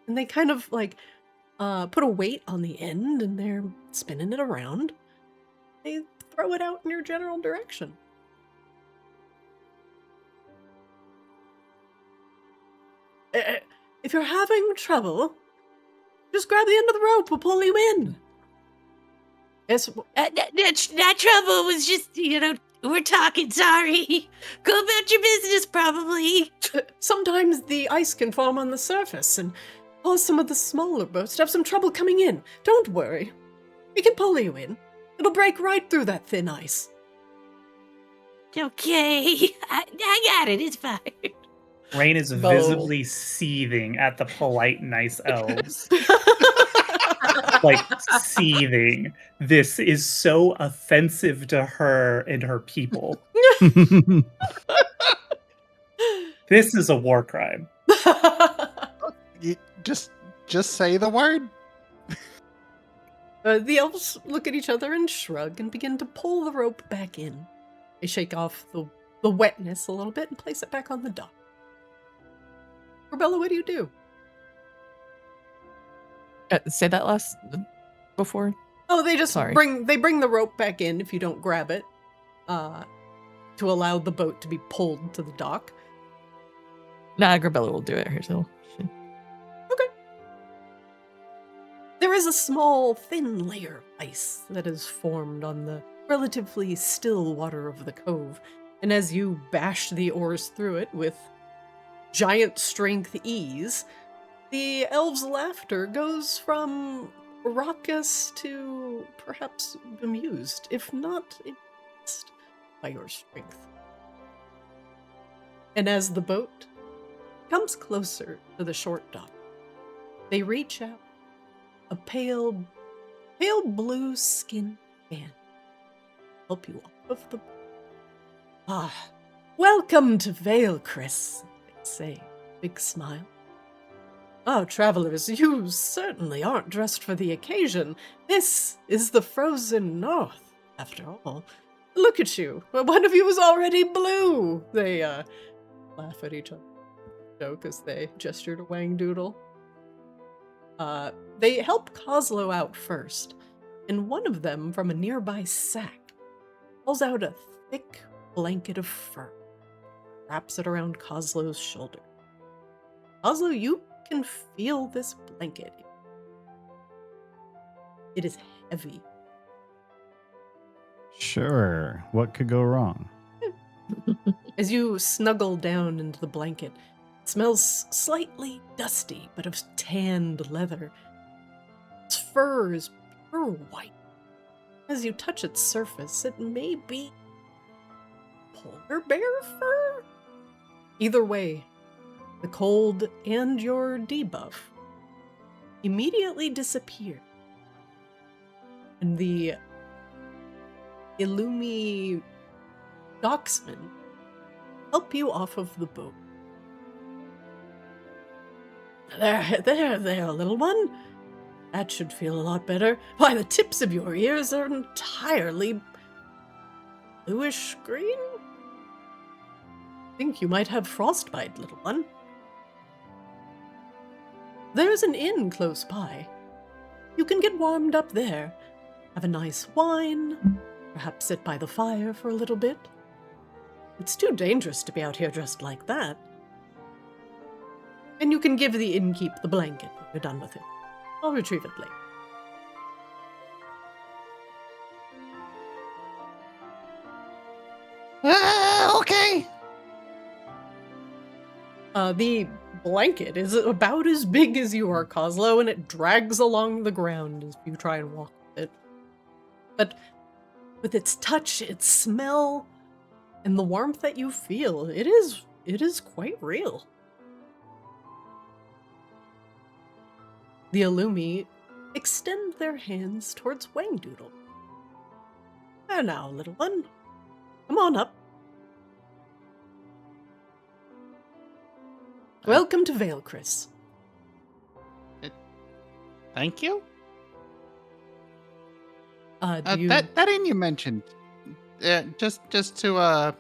and they kind of put a weight on the end, and they're spinning it around. They throw it out in your general direction. If you're having trouble, just grab the end of the rope. We'll pull you in. It's That trouble was just, we're talking, sorry. Go about your business, probably. sometimes the ice can form on the surface and cause some of the smaller boats to have some trouble coming in. Don't worry. We can pull you in. It'll break right through that thin ice. Okay, I got it, it's fine. Raine is visibly seething at the polite, nice elves. Seething. This is so offensive to her and her people. This is a war crime. Just say the word. The elves look at each other and shrug and begin to pull the rope back in. They shake off the wetness a little bit and place it back on the dock. Rebella, what do you do? Say that last before. Oh, they just bring the rope back in if you don't grab it, to allow the boat to be pulled to the dock. Nah, Grabella will do it herself. Okay. There is a small, thin layer of ice that is formed on the relatively still water of the cove, and as you bash the oars through it with giant strength ease, the elves' laughter goes from raucous to perhaps bemused, if not impressed by your strength. And as the boat comes closer to the short dock, they reach out a pale blue skinned man. Help you off of the boat. Welcome to Vaelcryss, they say, big smile. Oh, travelers, you certainly aren't dressed for the occasion. This is the frozen north, after all. Look at you. One of you is already blue. They laugh at each other. Joke as they gesture to Wang Doodle. They help Coslow out first, and one of them from a nearby sack pulls out a thick blanket of fur, wraps it around Coslow's shoulder. Coslow, you can feel this blanket. It is heavy. Sure. What could go wrong? As you snuggle down into the blanket, it smells slightly dusty, but of tanned leather. Its fur is pure white. As you touch its surface, it may be polar bear fur? Either way, the cold and your debuff immediately disappear. And the Illumi docksmen help you off of the boat. There, little one. That should feel a lot better. Why, the tips of your ears are entirely bluish green? Think you might have frostbite, little one. There's an inn close by. You can get warmed up there, have a nice wine, perhaps sit by the fire for a little bit. It's too dangerous to be out here dressed like that. And you can give the innkeep the blanket when you're done with it. I'll retrieve it later. Okay. The blanket is about as big as you are, Coslow, and it drags along the ground as you try and walk with it. But with its touch, its smell, and the warmth that you feel, it is quite real. The Illumi extend their hands towards Wangdoodle. There now, little one. Come on up. Welcome to Vaelcryss. Thank you. Do you... That inn you mentioned, just to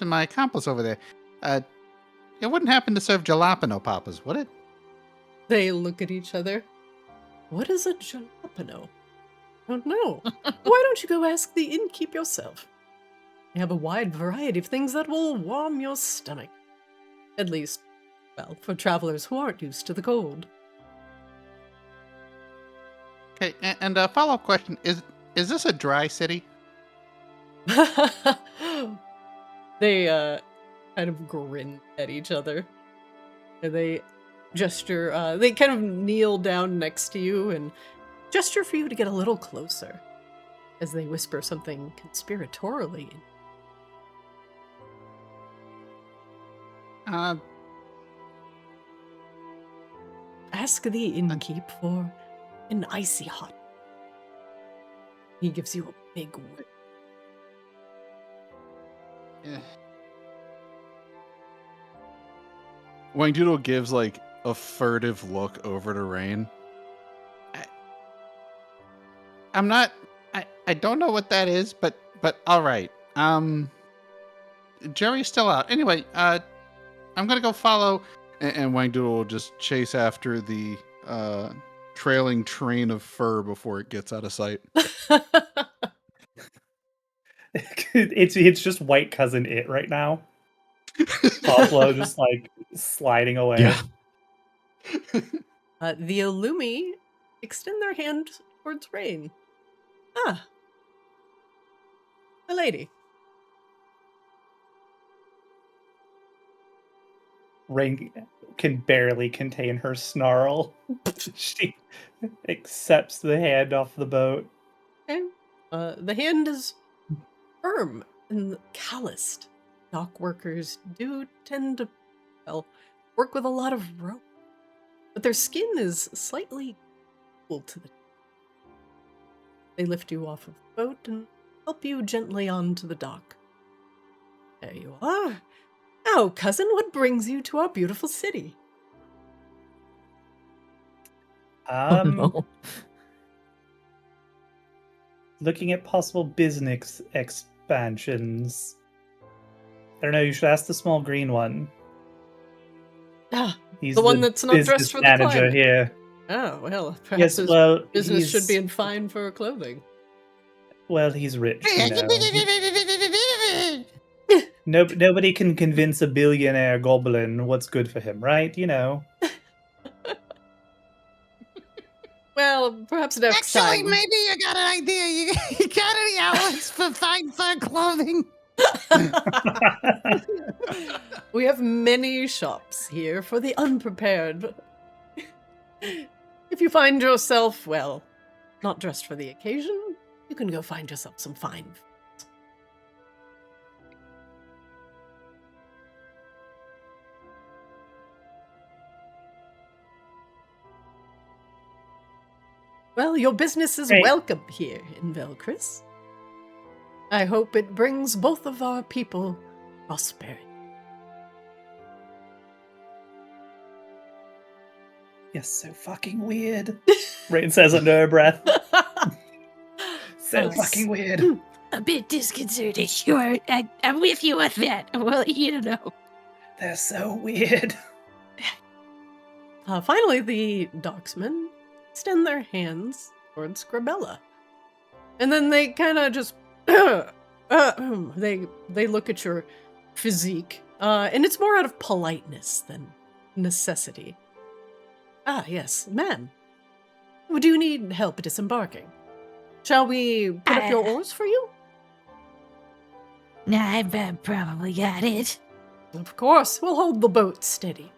my accomplice over there. It wouldn't happen to serve jalapeno poppers, would it? They look at each other. What is a jalapeno? Don't know. Why don't you go ask the innkeep yourself? They have a wide variety of things that will warm your stomach. At least, well, for travelers who aren't used to the cold. Okay, and a follow-up question, is this a dry city? They kind of grin at each other. And they gesture, they kind of kneel down next to you and gesture for you to get a little closer as they whisper something conspiratorially. Ask the innkeep for an icy hot. He gives you a big whip. Wangdoodle gives like a furtive look over to Raine. I don't know what that is, but all right. Jerry's still out. Anyway, I'm gonna go follow, and Wangdoodle will just chase after the trailing train of fur before it gets out of sight. It's just white cousin it right now. Pablo just like sliding away. Yeah. The Illumi extend their hand towards Raine. Ah, a lady. Raine can barely contain her snarl. She accepts the hand off the boat. Okay. The hand is firm and calloused. Dock workers do tend to, well, work with a lot of rope, but their skin is slightly cool to the touch. They lift you off of the boat and help you gently onto the dock. There you are. Now, cousin, what brings you to our beautiful city? Oh no. Looking at possible business expansions. I don't know, you should ask the small green one. Ah, He's the one that's not dressed business for the manager climate. here. Oh, well, perhaps Yes, his well, business should be he's- in fine for clothing. Well, he's rich, you know. Nobody can convince a billionaire goblin what's good for him, right? You know. Well, perhaps next Actually, time. maybe you got an idea. You got any outlets for fine fur clothing? We have many shops here for the unprepared. If you find yourself, well, not dressed for the occasion, you can go find yourself some fine. Well, your business is Great. welcome here in Vaelcryss. I hope it brings both of our people prosperity. You're so fucking weird. Raine says under her breath. So Yes. fucking weird. A bit disconcerting. Sure, I'm with you with that. Well, you know. They're so weird. Finally, the docksmen extend their hands towards Grabella. And then they kind of just... they look at your physique. And it's more out of politeness than necessity. Ah, yes, ma'am. Would you need help disembarking? Shall we put up your oars for you? Nah, I've probably got it. Of course, we'll hold the boat steady.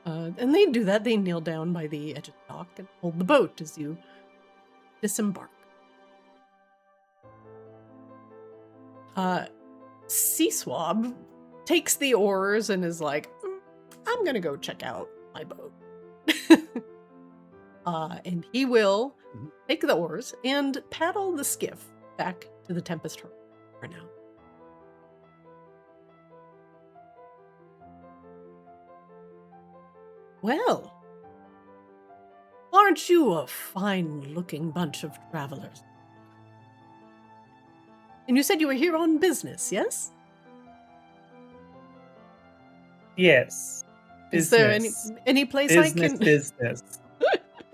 And they do that. They kneel down by the edge of the dock and hold the boat as you disembark. Sea Swab takes the oars and is like, I'm gonna go check out my boat. And he will take the oars and paddle the skiff back to the Tempest Harbor for now. Well, aren't you a fine-looking bunch of travelers? And you said you were here on business, yes? Yes. Is there any place I can... Business.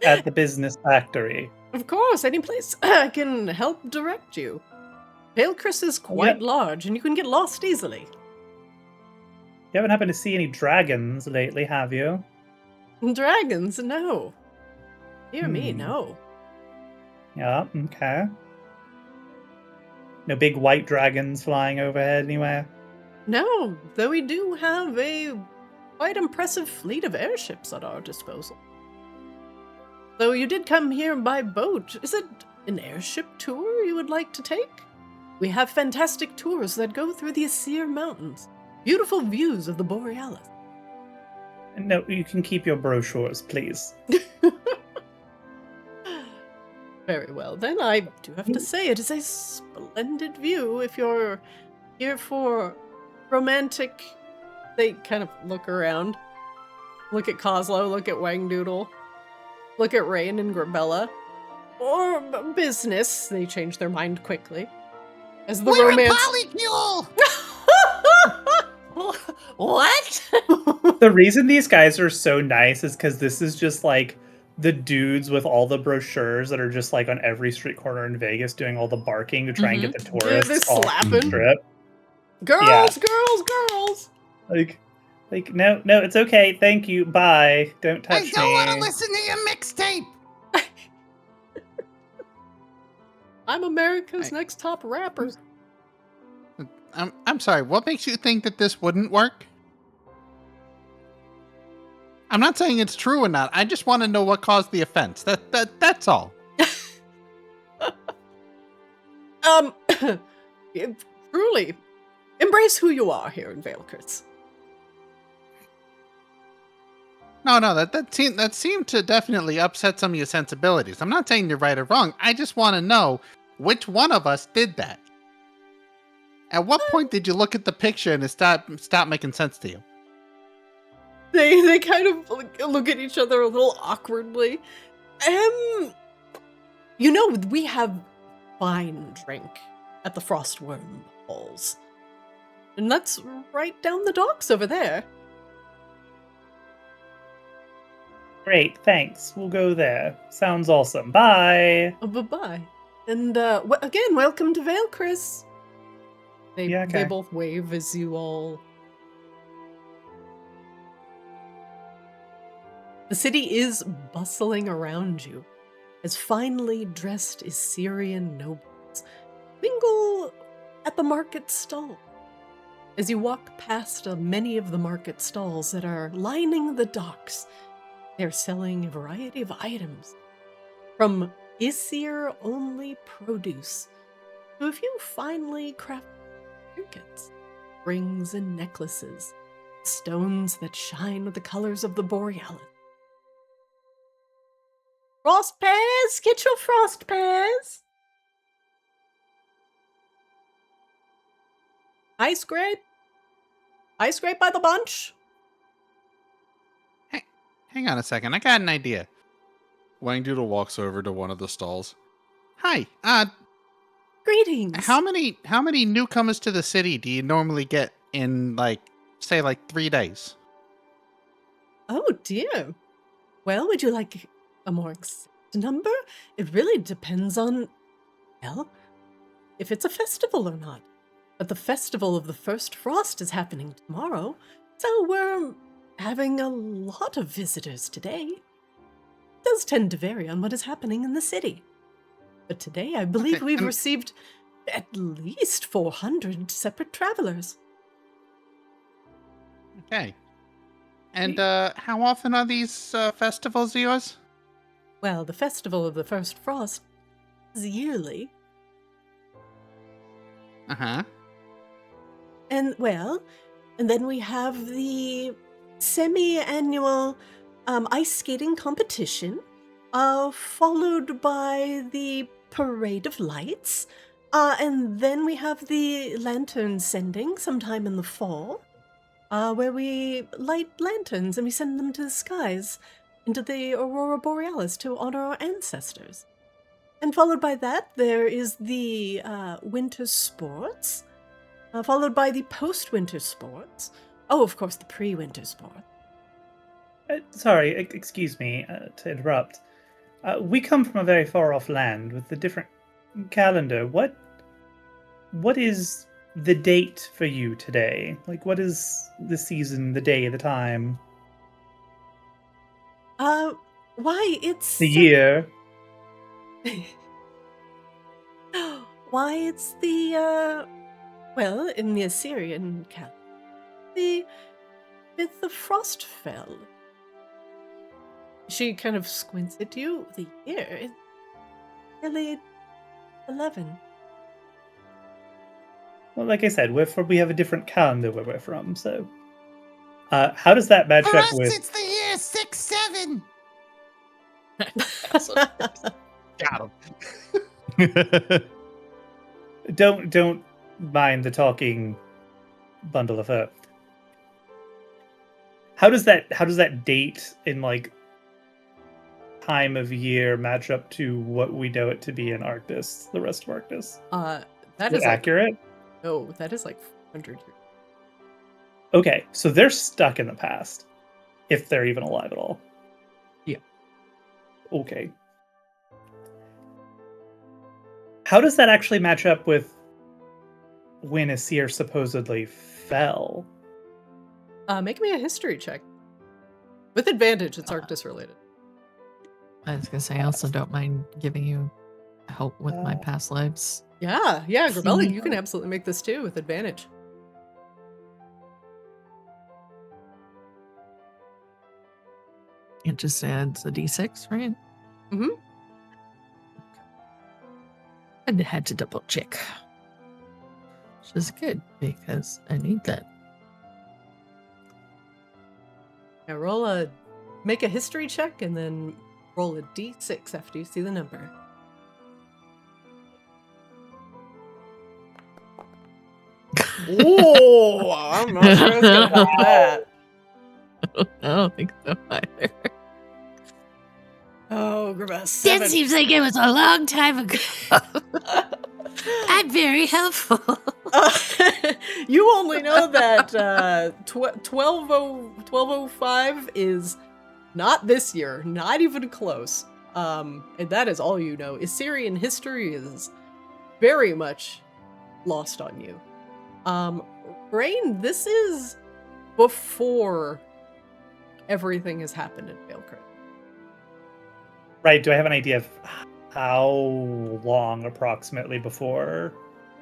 At the business factory. Of course, any place I can help direct you. Vaelcryss is quite Yep. large, and you can get lost easily. You haven't happened to see any dragons lately, have you? Dragons, no. Dear me, Hmm. no. Yeah, okay. No big white dragons flying overhead anywhere? No, though we do have a quite impressive fleet of airships at our disposal. Though you did come here by boat, is it an airship tour you would like to take? We have fantastic tours that go through the Aesir Mountains. Beautiful views of the Borealis. No, you can keep your brochures, please. Very well, then I do have to say it is a splendid view if you're here for romantic... They kind of look around. Look at Coslow, look at Wangdoodle. Look at Raine and Grabella. Or business. They change their mind quickly. As the We're romance... a polycule! What? The reason these guys are so nice is because this is just like the dudes with all the brochures that are just like on every street corner in Vegas doing all the barking to try and get the Yeah, tourists they're off the slapping. strip. Girls, Yeah. girls, girls! Like, no, it's okay. Thank you. Bye. Don't touch I me. don't want to listen to your mixtape. I'm America's next top rapper. I'm sorry, what makes you think that this wouldn't work? I'm not saying it's true or not. I just want to know what caused the offense. That's all. Truly, embrace who you are here in Vaelcryss. No, that seemed to definitely upset some of your sensibilities. I'm not saying you're right or wrong. I just want to know which one of us did that. At what point did you look at the picture and it stop making sense to you? They kind of look at each other a little awkwardly. You know, we have fine drink at the Frostworm Halls. And that's right down the docks over there. Great, thanks. We'll go there. Sounds awesome. Bye. Oh, bye-bye. And again, welcome to Vaelcryss. Yeah, okay. They both wave as you all... The city is bustling around you, as finely dressed Assyrian nobles mingle at the market stall. As you walk past many of the market stalls that are lining the docks, they're selling a variety of items, from Isir-only produce to a few finely crafted trinkets, rings and necklaces, stones that shine with the colors of the Borealis. Frost pears! Get your frost pears! Ice grape? Ice grape by the bunch? Hang on a second. I got an idea. Wangdoodle walks over to one of the stalls. Hi. Greetings! How many newcomers to the city do you normally get in, say 3 days? Oh dear. Well, would you like a more exact number? It really depends on, well, if it's a festival or not. But the festival of the first frost is happening tomorrow, so we're having a lot of visitors today. It does tend to vary on what is happening in the city. But today, I believe Okay, we've received at least 400 separate travelers. Okay. And how often are these festivals of yours? Well, the festival of the first frost is yearly. Uh-huh. And then we have the semi-annual ice skating competition, followed by the parade of lights, and then we have the lantern sending sometime in the fall, where we light lanterns and we send them to the skies, into the Aurora Borealis to honor our ancestors. And followed by that, there is the winter sports, followed by the post-winter sports. Oh, of course, the pre-winter sport. Sorry, excuse me to interrupt. We come from a very far-off land with a different calendar. What is the date for you today? What is the season, the day, the time? Why, it's... The year? Why, it's the, well, in the Assyrian calendar, the 5th of Frostfell. She kind of squints at you. The year is really 11. Well, like I said, we have a different calendar where we're from, so... how does that match For up us, with... it's the year 6-7. Got him. Don't mind the talking bundle of fur. How does that date in time of year match up to what we know it to be in Arctis, the rest of Arctis? That Is is it accurate? No, that is 400 years. Okay, so they're stuck in the past, if they're even alive at all. Yeah. Okay. How does that actually match up with when Asir supposedly fell? Make me a history check. With advantage, it's Arctis related. I was gonna say, I also don't mind giving you help with my past lives. Yeah, Grabelli, you can absolutely make this too with advantage. It just adds a d6, right? Mm-hmm. I had to double check. Which is good, because I need that. Now make a history check and then roll a d6 after you see the number. Oh, I'm not sure it's gonna help that. I don't think so either. Oh, Grimace. That seems like it was a long time ago. I'm very helpful. You only know that 1205 is not this year, not even close. And that is all you know. Assyrian history is very much lost on you. Raine, this is before everything has happened in Vaelcryss. Right, do I have an idea of how long approximately before?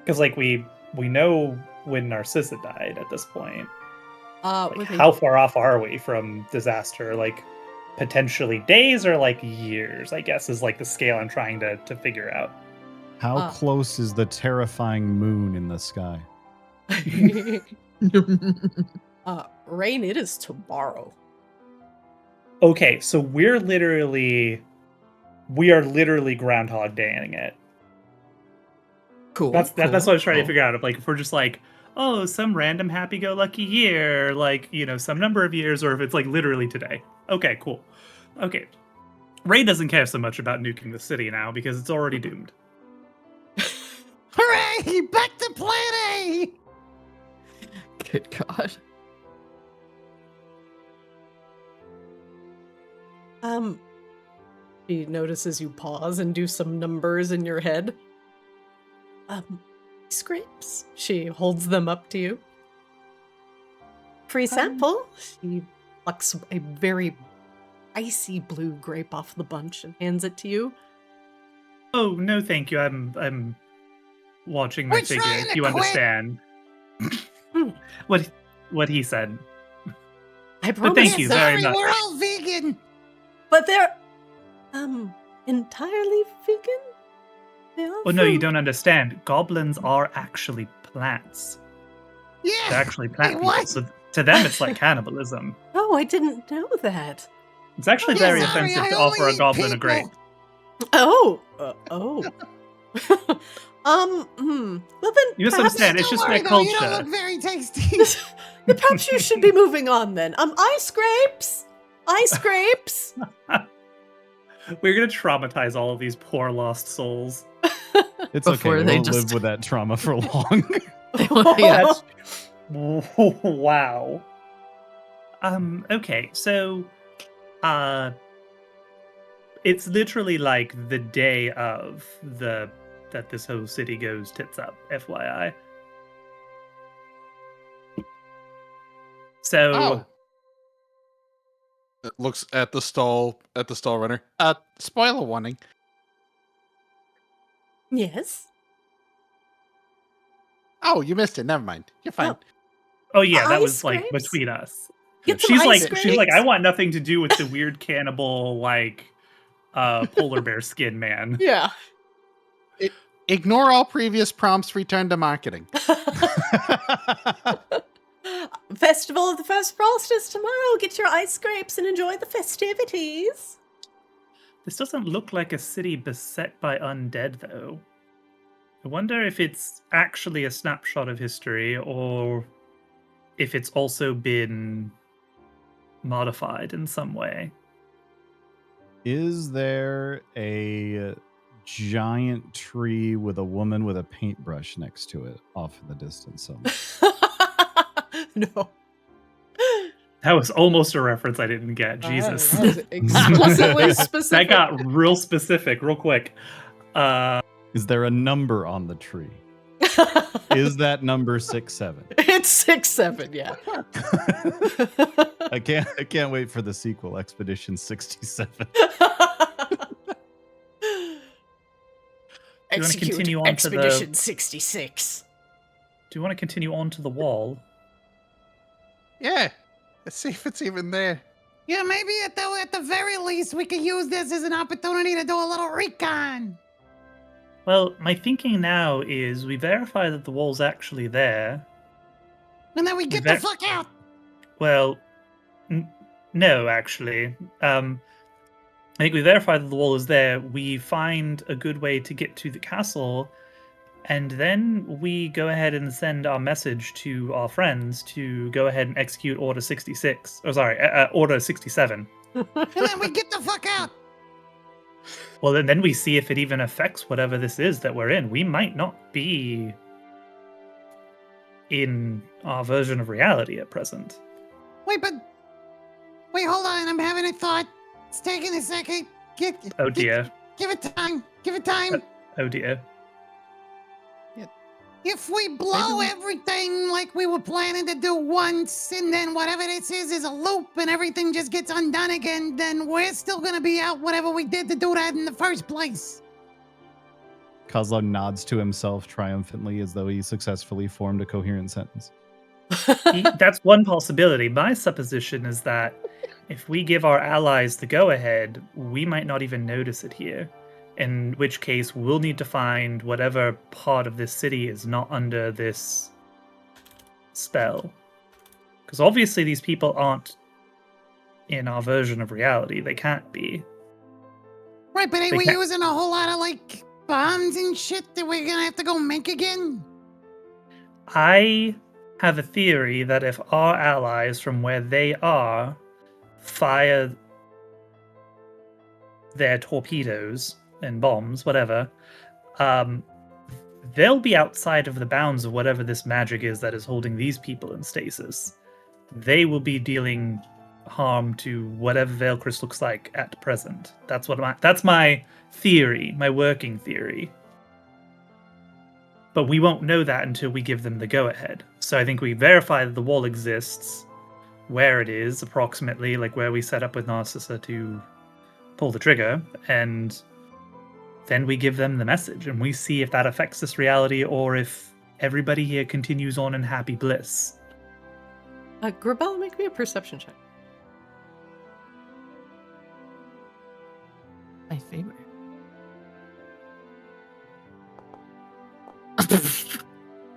Because like we know when Narcissa died at this point. Like, how far off are we from disaster? Like potentially days or like years, I guess, is like the scale I'm trying to figure out. How close is the terrifying moon in the sky? Raine, it is tomorrow. Okay, so we are literally Groundhog Daying it. Cool. That's what I was trying cool. to figure out. Of like, if we're just like, oh, some random happy-go-lucky year, like, you know, some number of years, or if it's like literally today. Okay, cool. Okay, Ray doesn't care so much about nuking the city now because it's already doomed. Hooray! Back to Plan A! Good God. She notices you pause and do some numbers in your head. Scrapes. She holds them up to you. Free sample. She plucks a very icy blue grape off the bunch and hands it to you. Oh no, thank you. I'm watching my We're figure. trying to You quit. understand what he said. I But promise. thank you very Sorry, much. we're all vegan. But they're entirely vegan. They are Oh no, you fruit. don't understand. Goblins are actually plants. Yeah. They're actually plant Wait, people. what? So to them, it's like cannibalism. Oh, I didn't know that. It's actually Yeah, very sorry, offensive I to only offer a eat goblin a people. grape. Oh. Well then, You misunderstand. It's Don't just worry, their though, you don't culture. look very tasty. perhaps you should be moving on then. Ice scrapes. Ice scrapes. We're gonna traumatize all of these poor lost souls. It's Before okay. they They won't just- live with that trauma for long. Yeah. That's wow. Okay, so it's literally like the day of that this whole city goes tits up, FYI. So Oh. It looks at the stall runner. Spoiler warning. Yes. Oh, you missed it. Never mind. You're fine. oh yeah, that Ice was like scrapes? between us. Get some She's ice like scrapes. I want nothing to do with the weird cannibal like polar bear skin man. Yeah. Ignore all previous prompts. Return to marketing. Festival of the First Frost is tomorrow. Get your ice scrapes and enjoy the festivities. This doesn't look like a city beset by undead, though. I wonder if it's actually a snapshot of history, or if it's also been modified in some way. Is there a giant tree with a woman with a paintbrush next to it off in the distance somewhere? No. That was almost a reference I didn't get. Jesus. That was explicitly specific. That got real specific, real quick. Is there a number on the tree? Is that number 67? It's 6-7, yeah. I can't wait for the sequel, Expedition 67. Execute continue on to the- Expedition 66. Do you want to continue on to the wall? Yeah. Let's see if it's even there. Yeah, maybe at the very least we could use this as an opportunity to do a little recon. Well, my thinking now is we verify that the wall's actually there. And then we get the fuck out. Well, no, actually. I think we verify that the wall is there. We find a good way to get to the castle, and then we go ahead and send our message to our friends to go ahead and execute Order 66. Oh, sorry, Order 67. And then we get the fuck out. Well, and then we see if it even affects whatever this is that we're in. We might not be in our version of reality at present. Wait, hold on. I'm having a thought. It's taking a second. Oh dear. Give it time. Give it time. Oh dear. If we blow everything like we were planning to do once, and then whatever this is a loop, and everything just gets undone again, then we're still gonna be out whatever we did to do that in the first place. Kozlo nods to himself triumphantly as though he successfully formed a coherent sentence. That's one possibility. My supposition is that if we give our allies the go-ahead, we might not even notice it here. In which case, we'll need to find whatever part of this city is not under this spell. Because obviously these people aren't in our version of reality. They can't be. Right, but ain't They we can't- using a whole lot of, like, bombs and shit that we're gonna have to go make again? I have a theory that if our allies from where they are fire their torpedoes and bombs, whatever, they'll be outside of the bounds of whatever this magic is that is holding these people in stasis. They will be dealing harm to whatever Vaelcryss looks like at present. That's my theory, my working theory. But we won't know that until we give them the go-ahead. So I think we verify that the wall exists, where it is, approximately, like where we set up with Narcissa to pull the trigger, and then we give them the message, and we see if that affects this reality or if everybody here continues on in happy bliss. Grabella, make me a perception check. My favorite.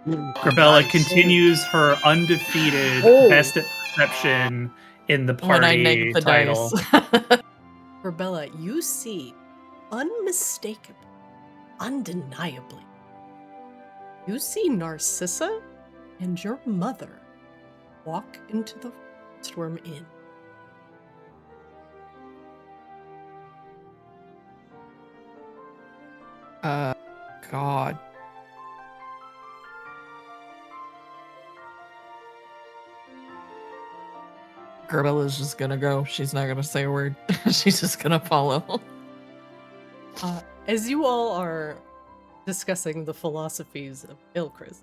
Grabella continues her undefeated best at perception in the When I party neg the title. dice. Grabella, you see unmistakably, undeniably, you see Narcissa and your mother walk into the Storm Inn. God. Grabella's just gonna go. She's not gonna say a word. She's just gonna follow. As you all are discussing the philosophies of Vaelcryss,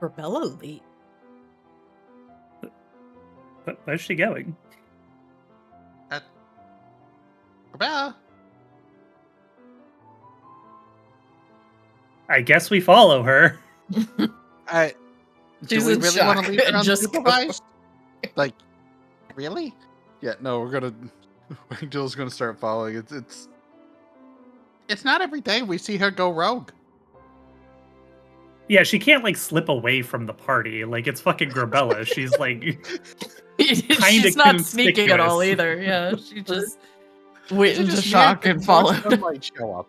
Grabella leaves. Where's she going? Rebecca. I guess we follow her. Do She's we in really want shock. to leave her Just go. unsupervised? Like, really? Yeah, no, we're gonna. Jill's gonna start following. It's not every day we see her go rogue. Yeah, she can't like slip away from the party. Like it's fucking Grabella. She's like She's not sneaking at all conspicuous. either. Yeah, she just went She into just shock and followed. Sunlight show up.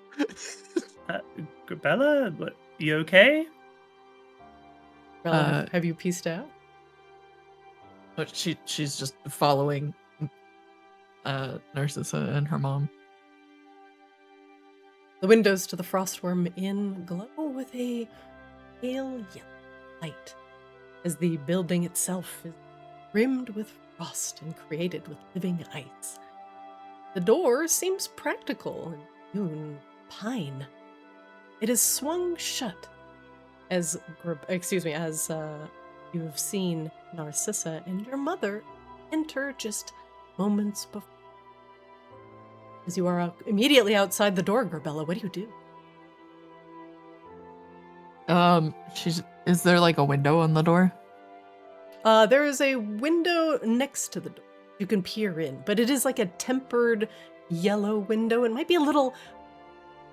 Grabella, what, you okay? Grabella, have you pieced out? But she's just following Narcissa and her mom. The windows to the Frostworm Inn glow with a pale yellow light, as the building itself is rimmed with frost and created with living ice. The door seems practical and hewn pine. It is swung shut as you have seen Narcissa and your mother enter just moments before. As you are immediately outside the door, Grabella, what do you do? Is there like a window on the door? There is a window next to the door. You can peer in, but it is like a tempered yellow window. It might be a little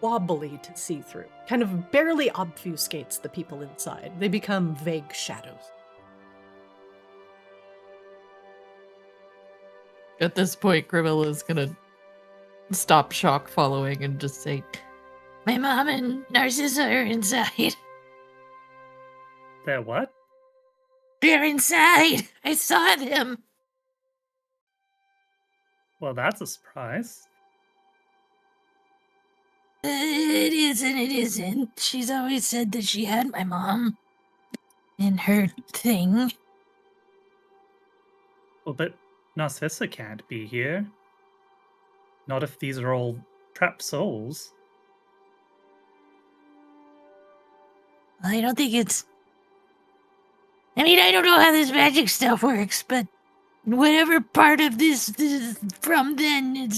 wobbly to see through. Kind of barely obfuscates the people inside. They become vague shadows. At this point, Grabella is gonna stop shock following and just say, My mom and Narcissa are inside. They're what? They're inside. I saw them. Well, that's a surprise. It is and it isn't. She's always said that she had my mom in her thing. Well, but Narcissa can't be here. Not if these are all trapped souls. I don't think it's... I mean, I don't know how this magic stuff works, but whatever part of this is from then,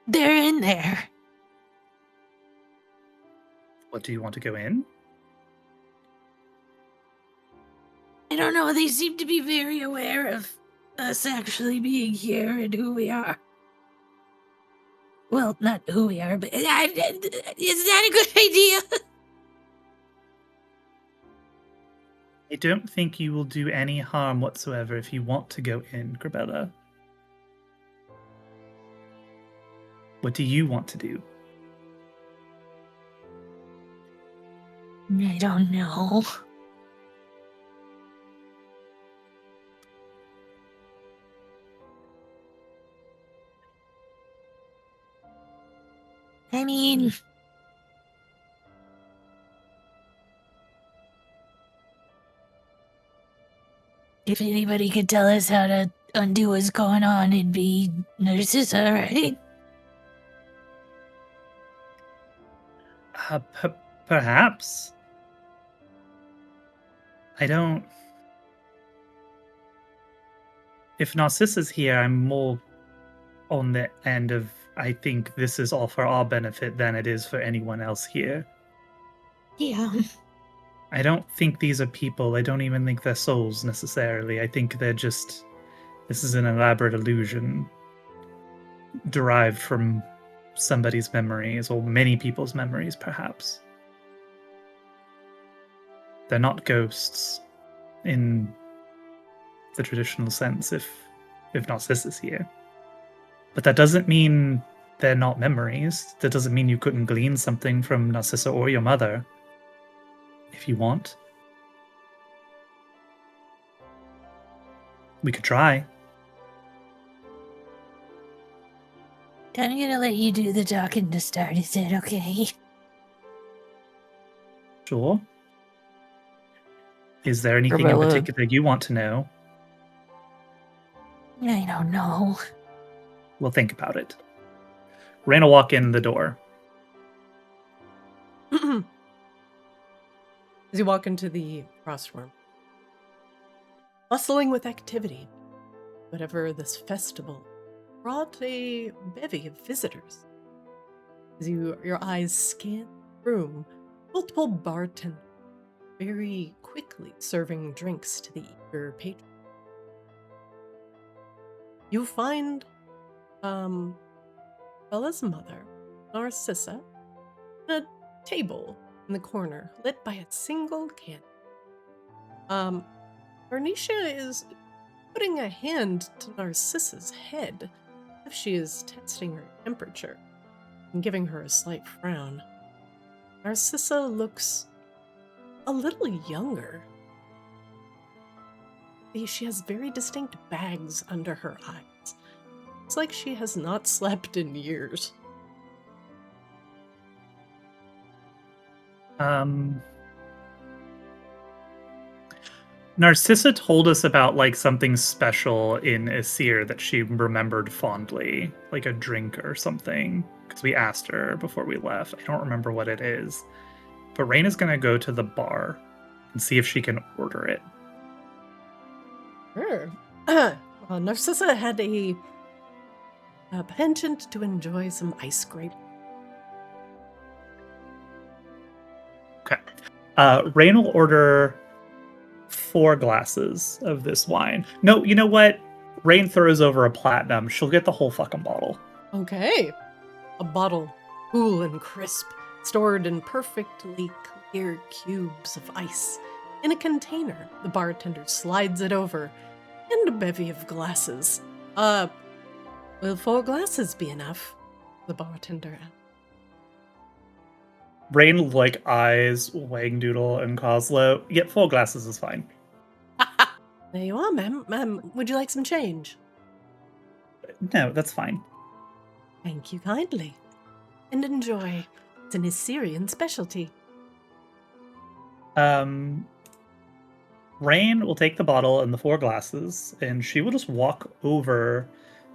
they're in there. What, do you want to go in? I don't know, they seem to be very aware of us actually being here and who we are. Well, not who we are, but is that a good idea? I don't think you will do any harm whatsoever if you want to go in, Grabella. What do you want to do? I don't know. I mean... if anybody could tell us how to undo what's going on, it'd be Narcissa, right? Perhaps. I don't... If Narcissa's here, I'm more on the end of, I think this is all for our benefit than it is for anyone else here. Yeah. I don't think these are people. I don't even think they're souls necessarily. I think they're just... This is an elaborate illusion derived from somebody's memories, or many people's memories, perhaps. They're not ghosts in the traditional sense if Narcissa's here. But that doesn't mean they're not memories. That doesn't mean you couldn't glean something from Narcissa or your mother. If you want. We could try. I'm gonna let you do the talking to start, is that okay? Sure. Is there anything in Grabella. particular you want to know? I don't know. We'll think about it. Raine will walk in the door. As you walk into the crossroom, bustling with activity, whatever this festival brought a bevy of visitors. As your eyes scan the room, multiple bartenders very quickly serving drinks to the eager patrons. You find Bella's mother, Narcissa, at a table in the corner, lit by a single candle. Bernicia is putting a hand to Narcissa's head, as if she is testing her temperature, and giving her a slight frown. Narcissa looks a little younger. She has very distinct bags under her eyes. It's like she has not slept in years. Narcissa told us about like something special in Asir that she remembered fondly, like a drink or something, because we asked her before we left. I don't remember what it is, but Raine is gonna go to the bar and see if she can order it. Sure. Well, Narcissa had a penchant to enjoy some ice grape. Okay. Raine will order 4 glasses of this wine. No, you know what? Raine throws over a platinum. She'll get the whole fucking bottle. Okay. A bottle, cool and crisp, stored in perfectly clear cubes of ice. In a container, the bartender slides it over, and a bevy of glasses. Will 4 glasses be enough? The bartender asked. Raine like eyes Wangdoodle and Coslow. Yep, 4 glasses is fine. There you are, ma'am. Ma'am, would you like some change? No, that's fine. Thank you kindly. and enjoy. It's an Assyrian specialty. Raine will take the bottle and the 4 glasses, and she will just walk over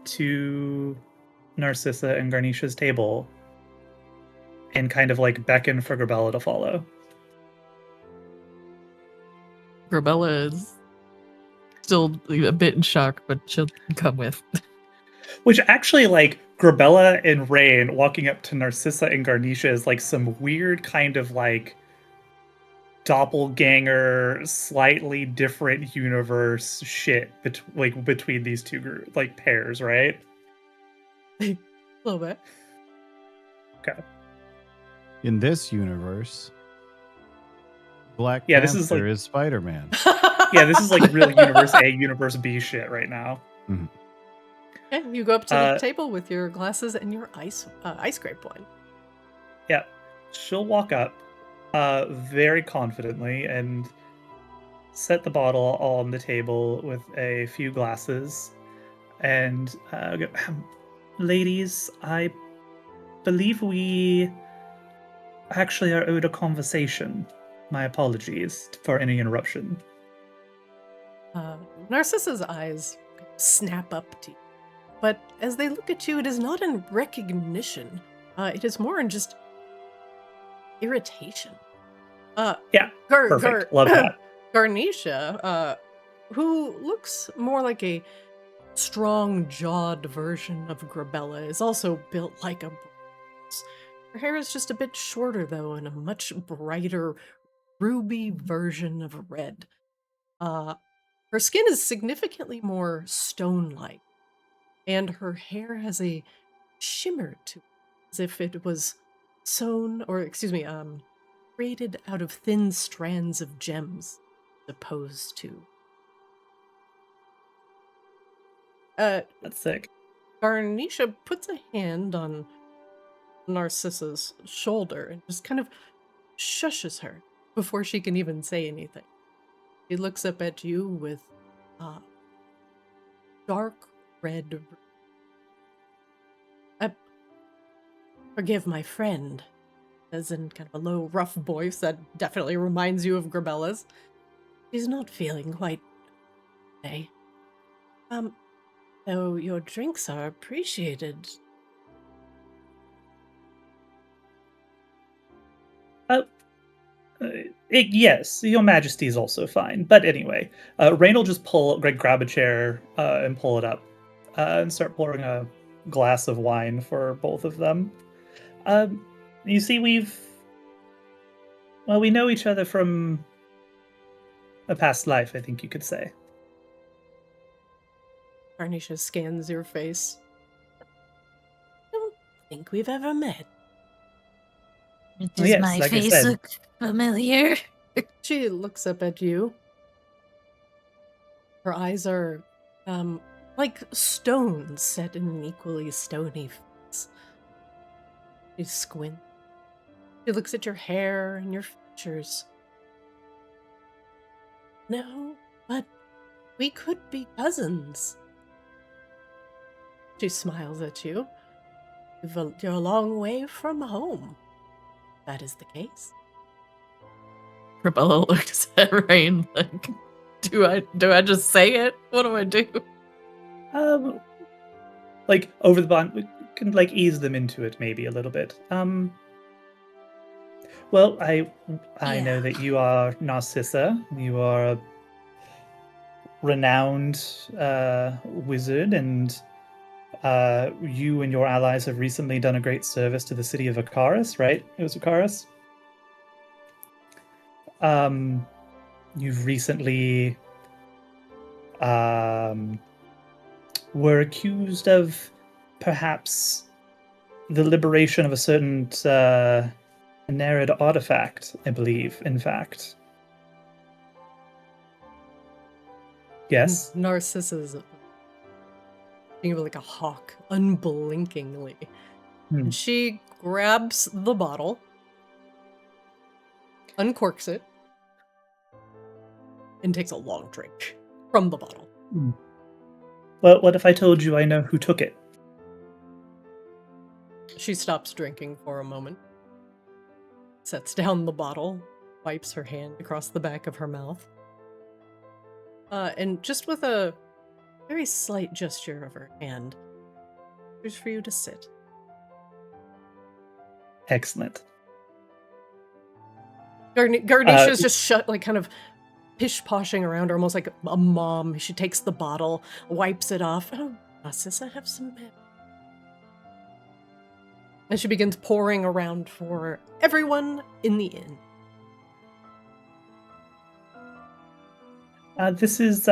to Narcissa and Garnisha's table and kind of like beckon for Grabella to follow. Grabella is still a bit in shock, but she'll come with. Which actually, like, Grabella and Raine walking up to Narcissa and Garnisha is like some weird kind of like doppelganger, slightly different universe shit between these two pairs, right? A little bit. Okay. In this universe, Black Yeah, Panther this is like is Spider-Man. yeah, this is like real Universe A, Universe B shit right now. Mm-hmm. Okay, you go up to the table with your glasses and your ice grape wine. Yeah, she'll walk up very confidently and set the bottle on the table with a few glasses and go, ladies, I believe we actually are owed a conversation. My apologies for any interruption. Narcissa's eyes snap up to you. But as they look at you, it is not in recognition. It is more in just irritation. Yeah, perfect. Love that. Garnisha, who looks more like a strong-jawed version of Grabella, is also built like a bronze. Her hair is just a bit shorter, though, and a much brighter ruby version of red. Her skin is significantly more stone-like, and her hair has a shimmer to it, as if it was created out of thin strands of gems, as opposed to. That's sick. Garnisha puts a hand on Narcissa's shoulder and just kind of shushes her before she can even say anything. She looks up at you with dark red. Forgive my friend, as in kind of a low, rough voice that definitely reminds you of Grabella's. She's not feeling quite okay. Though your drinks are appreciated. Yes, Your Majesty is also fine. But anyway, Raine will just grab a chair and pull it up and start pouring a glass of wine for both of them. You see, we know each other from a past life, I think you could say. Garnisha scans your face. I don't think we've ever met. Does Yes, my like I face said. look familiar? She looks up at you. Her eyes are like stones set in an equally stony face. She squints. She looks at your hair and your features. No, but we could be cousins. She smiles at you. You're a long way from home. That is the case. Grabella looks at Raine like, do I just say it? What do I do? Like over the bond, we can like ease them into it maybe a little bit. Well, I know that you are Narcissa. You are a renowned wizard, and you and your allies have recently done a great service to the city of Vaelcryss, right? It was Vaelcryss. You've recently were accused of perhaps the liberation of a certain Nerid artifact, I believe, in fact. Yes? Narcissa's being like a hawk, unblinkingly. And she grabs the bottle, uncorks it, and takes a long drink from the bottle. Well, what if I told you I know who took it? She stops drinking for a moment, sets down the bottle, wipes her hand across the back of her mouth, and just with a very slight gesture of her hand, there's for you to sit. Excellent. Garnisha's just shut, like kind of pish-poshing around her, almost like a mom. She takes the bottle, wipes it off. Oh, Narcissa, have some milk. And she begins pouring around for everyone in the inn. This is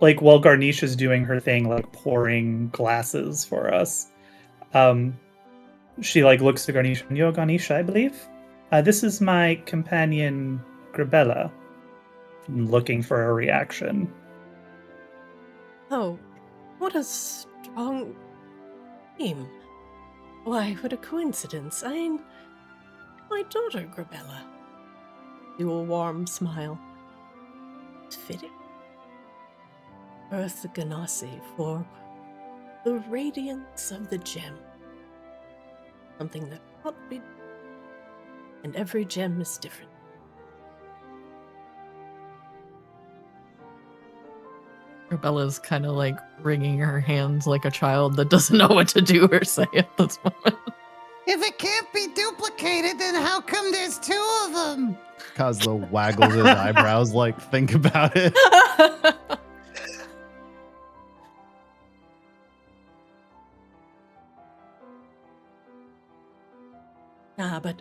like while Garnisha's doing her thing, like pouring glasses for us. She like looks to Garnisha. You're Garnisha, I believe. This is my companion Grabella. Looking for a reaction. Oh, what a strong name. Why, what a coincidence. I'm my daughter, Grabella. You a warm smile. It's fitting. Earth Ganassi for the radiance of the gem. Something that cannot be, and every gem is different. Bella's kind of like wringing her hands like a child that doesn't know what to do or say at this moment. If it can't be duplicated, then how come there's two of them? Kozlo waggles his eyebrows like, think about it. But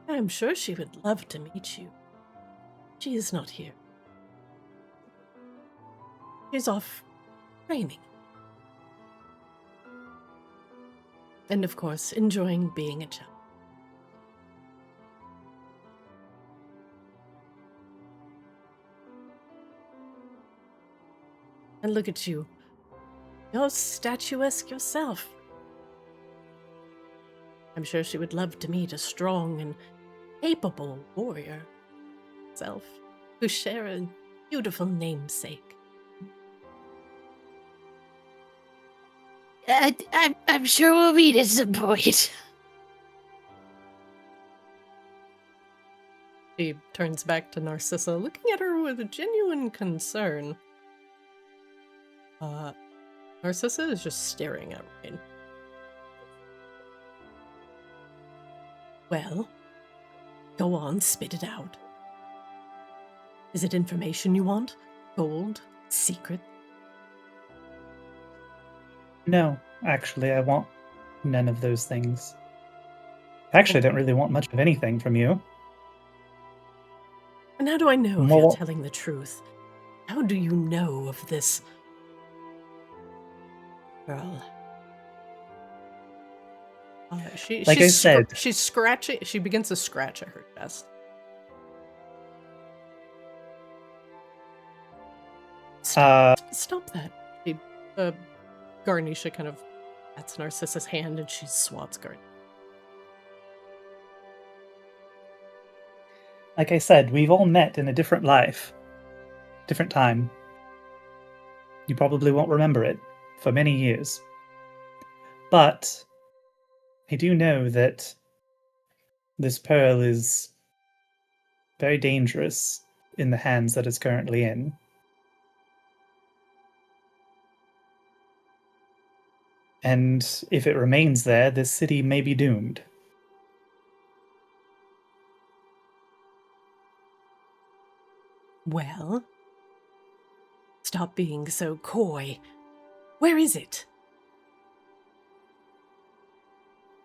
I'm sure she would love to meet you. She is not here. She's off training. And of course, enjoying being a child. And look at you. You're statuesque yourself. I'm sure she would love to meet a strong and capable warrior self who share a beautiful namesake. I'm sure we'll meet at some point. She turns back to Narcissa, looking at her with a genuine concern. Narcissa is just staring at Raine. Well, go on, spit it out. Is it information you want? Gold? Secret? No, actually, I want none of those things. Actually, I don't really want much of anything from you. And how do I know if Well- you're telling the truth? How do you know of this girl? Like I said- she's scratching. She begins to scratch at her chest. Stop that. Garnisha kind of pats Narcissa's hand and she swats Garnisha. Like I said, we've all met in a different life. Different time. You probably won't remember it for many years. But I do know that this pearl is very dangerous in the hands that it's currently in. And if it remains there, this city may be doomed. Well, stop being so coy. Where is it?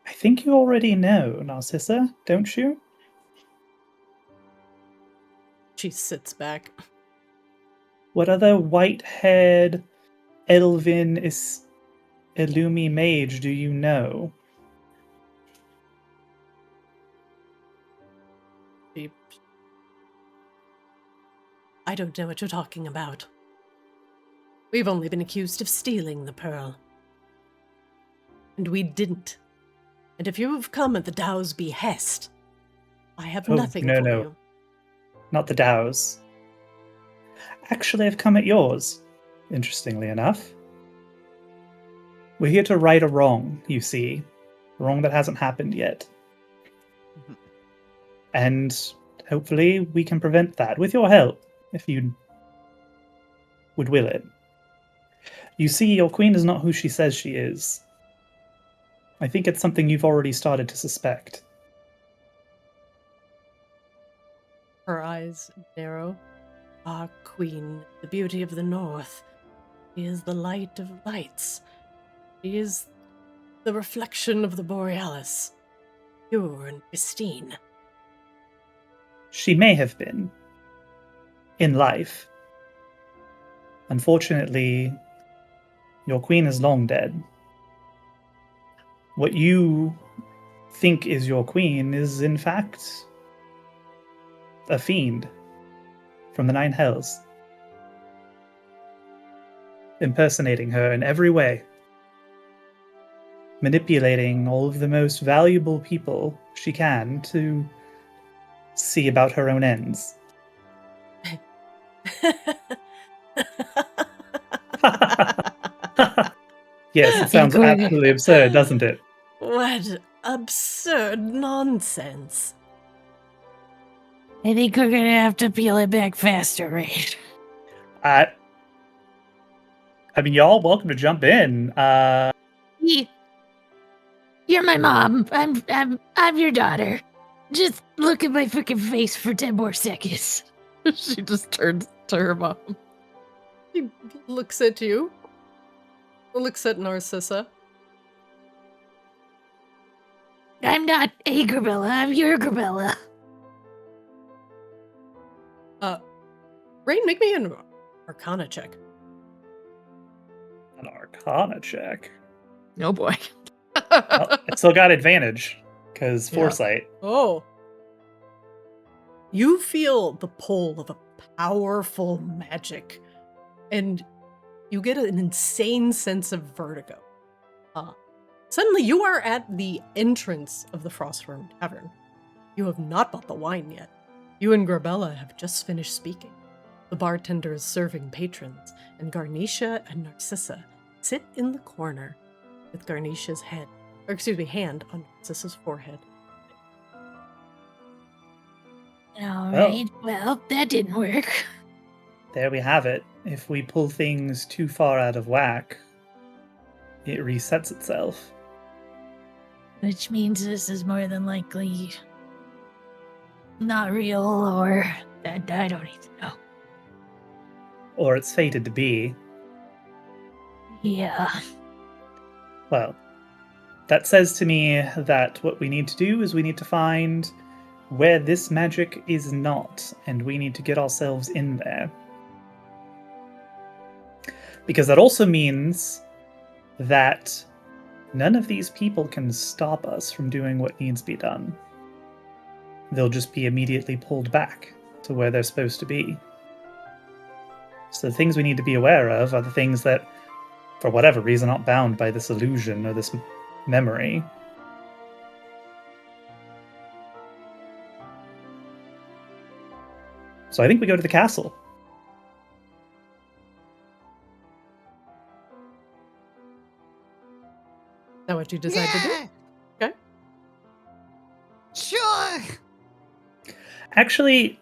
I think you already know, Narcissa, don't you? She sits back. What other white-haired elven Illumi mage do you know? I don't know what you're talking about. We've only been accused of stealing the pearl. And we didn't. And if you have come at the Tao's behest, I have nothing for you. Not the Tao's. Actually, I've come at yours, interestingly enough. We're here to right a wrong, you see. A wrong that hasn't happened yet. And hopefully we can prevent that with your help, if you would will it. You see, your queen is not who she says she is. I think it's something you've already started to suspect. Her eyes narrow. Our queen, the beauty of the north. She is the light of lights. She is the reflection of the Borealis. Pure and pristine. She may have been. In life. Unfortunately, your queen is long dead. What you think is your queen is, in fact, a fiend from the Nine Hells. Impersonating her in every way. Manipulating all of the most valuable people she can to see about her own ends. Yes, it sounds absolutely absurd, doesn't it? What absurd nonsense. I think we're gonna have to peel it back faster, Raine. I mean, y'all welcome to jump in. You're my mom. I'm your daughter. Just look at my freaking face for 10 more seconds. She just turns to her mom. He looks at you. Looks at Narcissa. I'm not a Grabella, I'm your Grabella. Raine, make me an Arcana check. An Arcana check. Oh boy. Well, I still got advantage, because Yeah. foresight. Oh. You feel the pull of a powerful magic, and you get an insane sense of vertigo. Suddenly, you are at the entrance of the Frostworm Tavern. You have not bought the wine yet. You and Grabella have just finished speaking. The bartender is serving patrons, and Garnisha and Narcissa sit in the corner with Garnisha's hand on Narcissa's forehead. Alright, well, that didn't work. There we have it. If we pull things too far out of whack, it resets itself. Which means this is more than likely not real, or I don't need to know. Or it's fated to be. Yeah. Well, that says to me that what we need to do is we need to find where this magic is not, and we need to get ourselves in there. Because that also means that none of these people can stop us from doing what needs to be done. They'll just be immediately pulled back to where they're supposed to be. So the things we need to be aware of are the things that, for whatever reason, aren't bound by this illusion or this memory. So I think we go to the castle. Is that what you decide to do? Okay. Sure. Actually,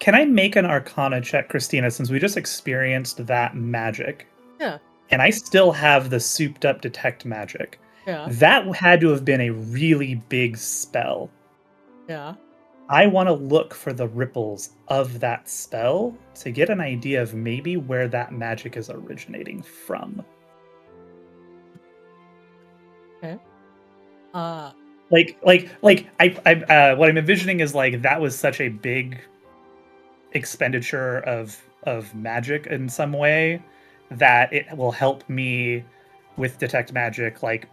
can I make an Arcana check, Christina, since we just experienced that magic? Yeah. And I still have the souped up detect magic. Yeah. That had to have been a really big spell. Yeah. I want to look for the ripples of that spell to get an idea of maybe where that magic is originating from. Okay. I what I'm envisioning is like that was such a big expenditure of magic in some way that it will help me with detect magic, like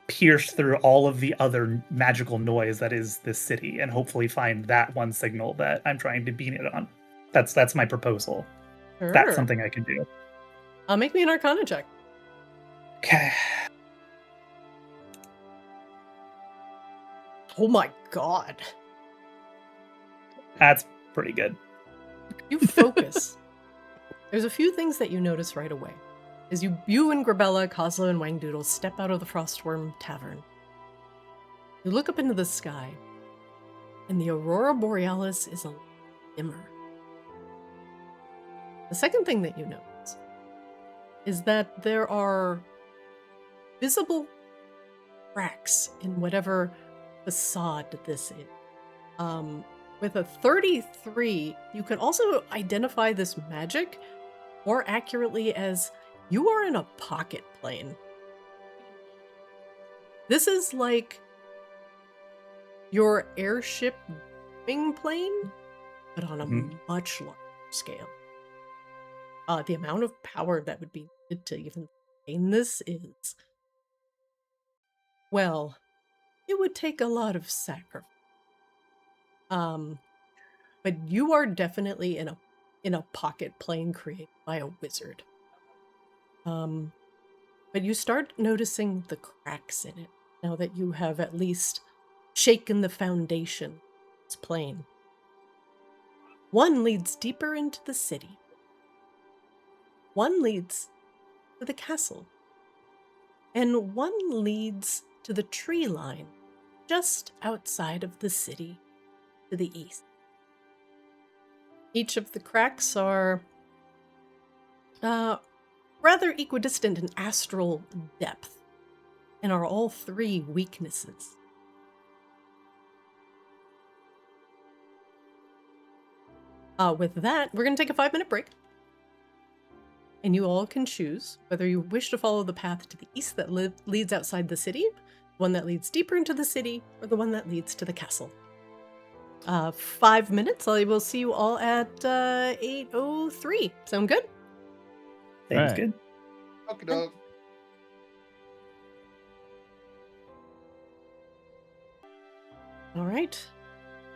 pierce through all of the other magical noise that is this city and hopefully find that one signal that I'm trying to beat it on. That's my proposal. Sure. That's something I can do. Make me an Arcana check. Okay. Oh my god. That's pretty good. You focus. There's a few things that you notice right away. As you and Grabella, Kozlo, and Wangdoodle step out of the Frostworm Tavern, you look up into the sky, and the Aurora Borealis is a dimmer. The second thing that you notice is that there are visible cracks in whatever facade this is. With a 33, you can also identify this magic more accurately as you are in a pocket plane. This is like your airship wing plane, but on a much larger scale. The amount of power that would be needed to even sustain this is, well, it would take a lot of sacrifice. But you are definitely in a pocket plane created by a wizard. But you start noticing the cracks in it now that you have at least shaken the foundation of this plane. One leads deeper into the city. One leads to the castle. And one leads to the tree line just outside of the city to the east. Each of the cracks are rather equidistant in astral depth, and are all three weaknesses. With that, we're going to take a 5-minute break. And you all can choose whether you wish to follow the path to the east that leads outside the city, one that leads deeper into the city, or the one that leads to the castle. 5 minutes. I will see you all at 8:03. Sound good? Sounds Right. good. Okay, dog. All right.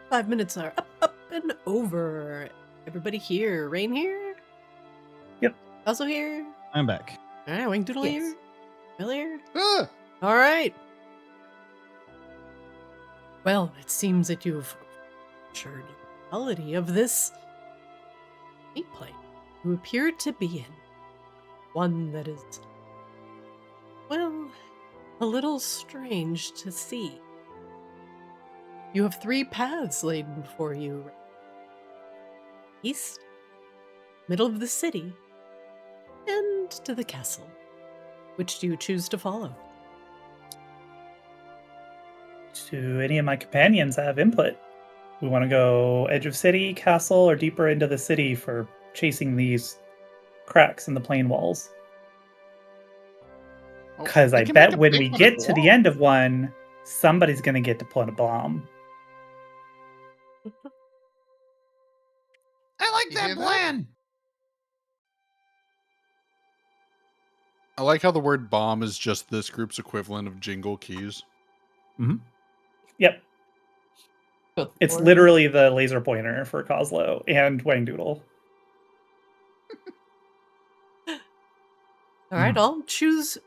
5 minutes are up, and over. Everybody here. Raine here? Yep. Also here? I'm back. All right, Wangdoodle Yes. here? Bill here? Ah! All right. Well, it seems that you've assured the quality of this gameplay. You appear to be in one that is, well, a little strange to see. You have 3 paths laid before you. East, middle of the city, and to the castle. Which do you choose to follow? Do any of my companions have input? We want to go edge of city, castle, or deeper into the city for chasing these cracks in the plain walls? Oh, Because we I can make bet a when big we one get if to we the end of one, somebody's going to get to put a bomb. I like You hear that that? plan. I like how the word bomb is just this group's equivalent of jingle keys. Yep. Good It's lord. literally the laser pointer for Kozlo and Wangdoodle. All right, I'll choose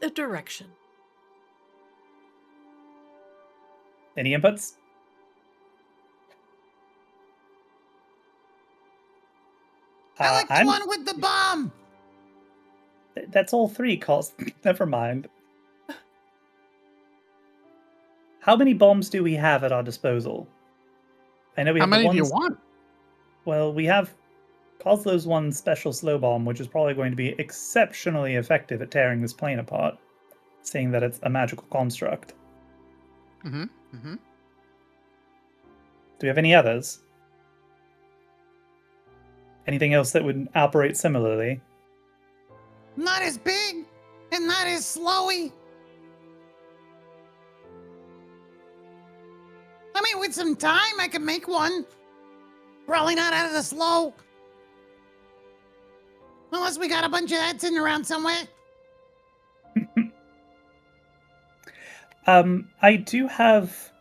a direction. Any inputs? I like the I'm- one with the bomb. That's all 3 calls. Never mind. How many bombs do we have at our disposal? I know we How have many the do you ones. want? Well, we have Kozlo's one special slow bomb, which is probably going to be exceptionally effective at tearing this plane apart, seeing that it's a magical construct. Mm-hmm. Mm-hmm. Do we have any others? Anything else that would operate similarly? Not as big and not as slowy. I mean, with some time, I could make one. Probably not out of the slow. Unless we got a bunch of that sitting around somewhere. I do have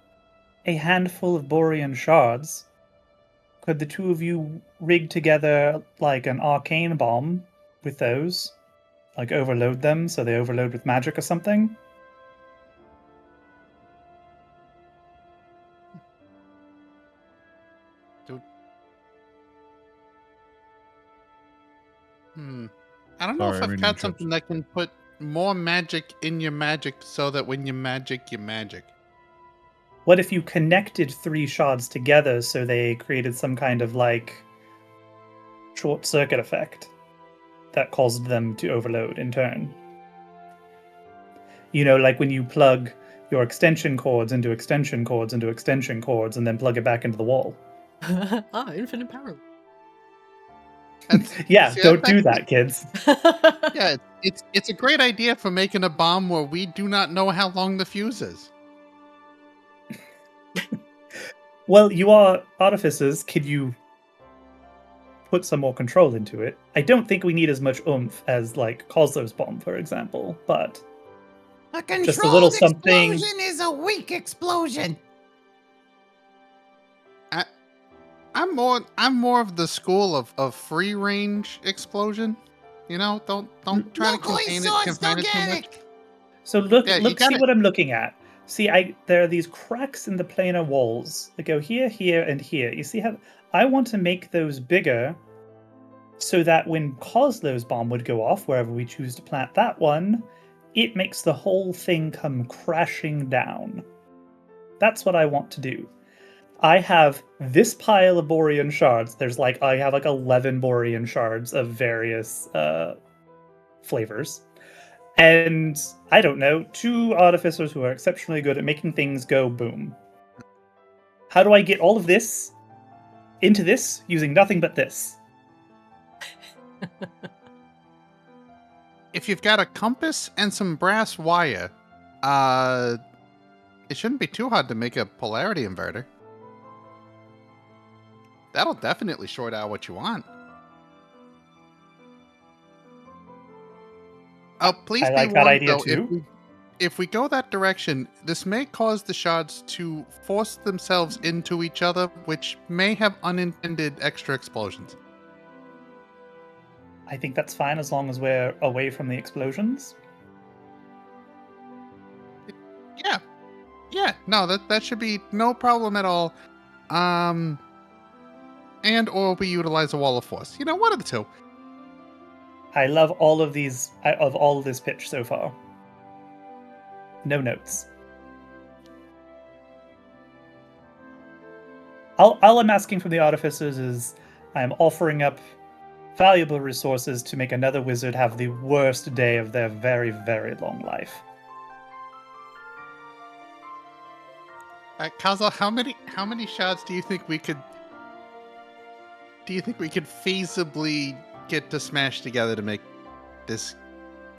a handful of Borean shards. Could the 2 of you rig together like an arcane bomb with those? Like overload them so they overload with magic or something? I don't know Sorry, if I I've mean, got interrupt. something that can put more magic in your magic so that when you magic, you magic. What if you connected 3 shards together so they created some kind of like short circuit effect that caused them to overload in turn? You know, like when you plug your extension cords into extension cords into extension cords and then plug it back into the wall. Infinite power. Yeah, see, don't do that's- that, kids. Yeah, it's a great idea for making a bomb where we do not know how long the fuse is. Well, you are artificers. Could you put some more control into it? I don't think we need as much oomph as like Kozlo's bomb, for example, but A just a little controlled something. explosion is a weak explosion. I'm more of the school of free range explosion. You know, don't try to Locally confine it sourced too much. organic. So look, Yeah, you look, see gotta- what I'm looking at. See, there are these cracks in the planar walls that go here, here, and here. You see how I want to make those bigger so that when Kozlo's bomb would go off, wherever we choose to plant that one, it makes the whole thing come crashing down. That's what I want to do. I have this pile of Borean shards. I have like 11 Borean shards of various flavors. And I don't know, 2 artificers who are exceptionally good at making things go boom. How do I get all of this into this using nothing but this? If you've got a compass and some brass wire, it shouldn't be too hard to make a polarity inverter. That'll definitely short out what you want. Oh, please I be like that warned, idea though, too. if we go that direction, this may cause the shards to force themselves into each other, which may have unintended extra explosions. I think that's fine as long as we're away from the explosions. Yeah, no, that should be no problem at all. And or we utilize a wall of force. You know, one of the two. I love all of these, of all of this pitch so far. No notes. All I'm asking from the artificers is I'm offering up valuable resources to make another wizard have the worst day of their very, very long life. Kaza, how many shards do you think we could feasibly get to smash together to make this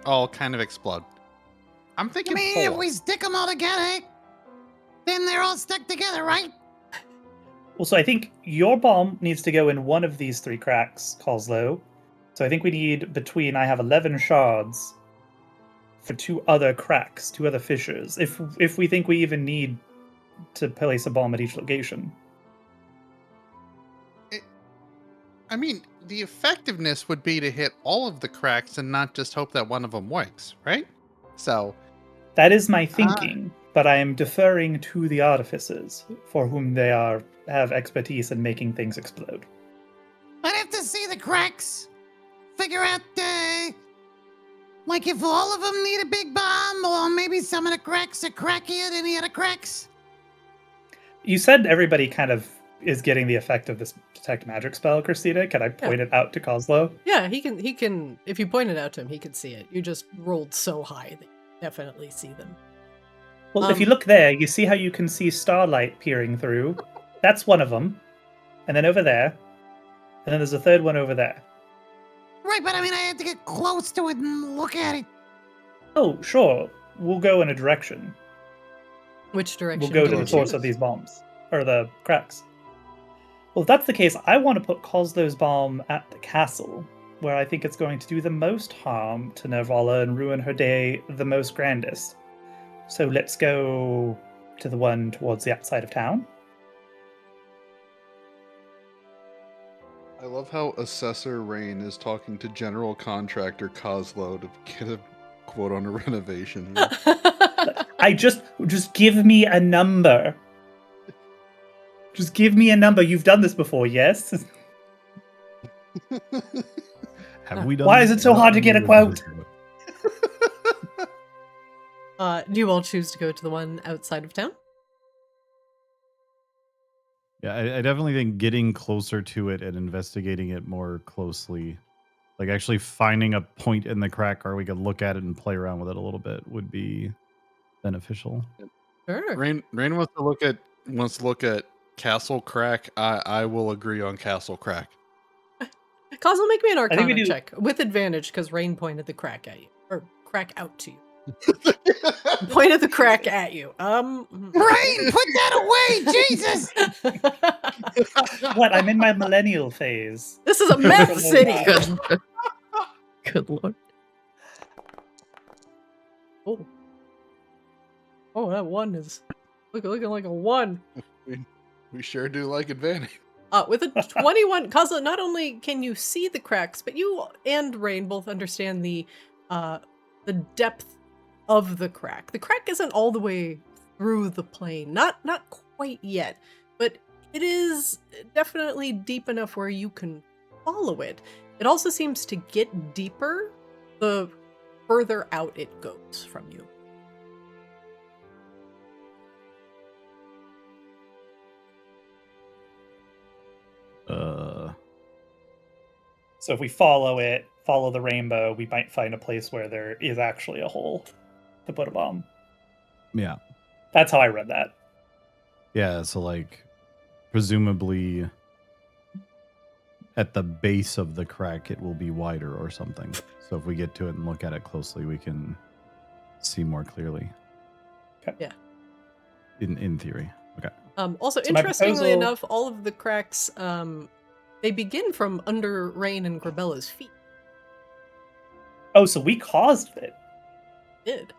all kind of explode? I'm I thinking mean, 4. if we stick them all together, then they're all stuck together, right? Well, so I think your bomb needs to go in one of these 3 cracks, Kozlo. So I think we need I have 11 shards for 2 other cracks, 2 other fissures, if we think we even need to place a bomb at each location. I mean, the effectiveness would be to hit all of the cracks and not just hope that one of them works, right? So, That is my thinking, but I am deferring to the artificers, for whom they have expertise in making things explode. I'd have to see the cracks. Figure out, like if all of them need a big bomb, or maybe some of the cracks are crackier than the other cracks. You said everybody kind of is getting the effect of this detect magic spell, Christina. Can I point it out to Kozlo? Yeah, he can. If you point it out to him, he can see it. You just rolled so high that you definitely see them. Well, if you look there, you see how you can see starlight peering through. That's one of them. And then over there. And then there's a third one over there. Right, but I mean, I had to get close to it and look at it. Oh, sure. We'll go in a direction. Which direction? We'll go do to you the source choose? of these bombs. Or the cracks. Well, if that's the case, I want to put Kozlo's bomb at the castle, where I think it's going to do the most harm to Nervala and ruin her day the most grandest. So let's go to the one towards the outside of town. I love how Assessor Raine is talking to General Contractor Kozlo to get a quote on a renovation. Just give me a number. Just give me a number. You've done this before, yes? Have we done? Why is it so hard to get a quote? Do you all choose to go to the one outside of town? Yeah, I definitely think getting closer to it and investigating it more closely, like actually finding a point in the crack where we could look at it and play around with it a little bit, would be beneficial. Sure. Raine wants to look at Castle Crack. I will agree on Castle Crack. Cosmo, make me an think we Arcana do- check with advantage because Raine pointed the crack at you, or crack out to you. Pointed the crack at you. Raine, put that away, Jesus! What? I'm in my millennial phase. This is a meth city. Good lord. Oh, that one is looking like a 1. We sure do like advantage. With a 21, Cosmo, not only can you see the cracks, but you and Raine both understand the depth of the crack. The crack isn't all the way through the plane, not quite yet, but it is definitely deep enough where you can follow it. It also seems to get deeper the further out it goes from you. So if we follow the rainbow, we might find a place where there is actually a hole to put a bomb. Yeah. That's how I read that. Yeah, so like presumably at the base of the crack it will be wider or something. So if we get to it and look at it closely, we can see more clearly. Okay. Yeah. In theory. Okay. Also, So my interestingly proposal- enough, all of the cracks, they begin from under Raine and Grabella's feet. Oh, so we caused it. Did.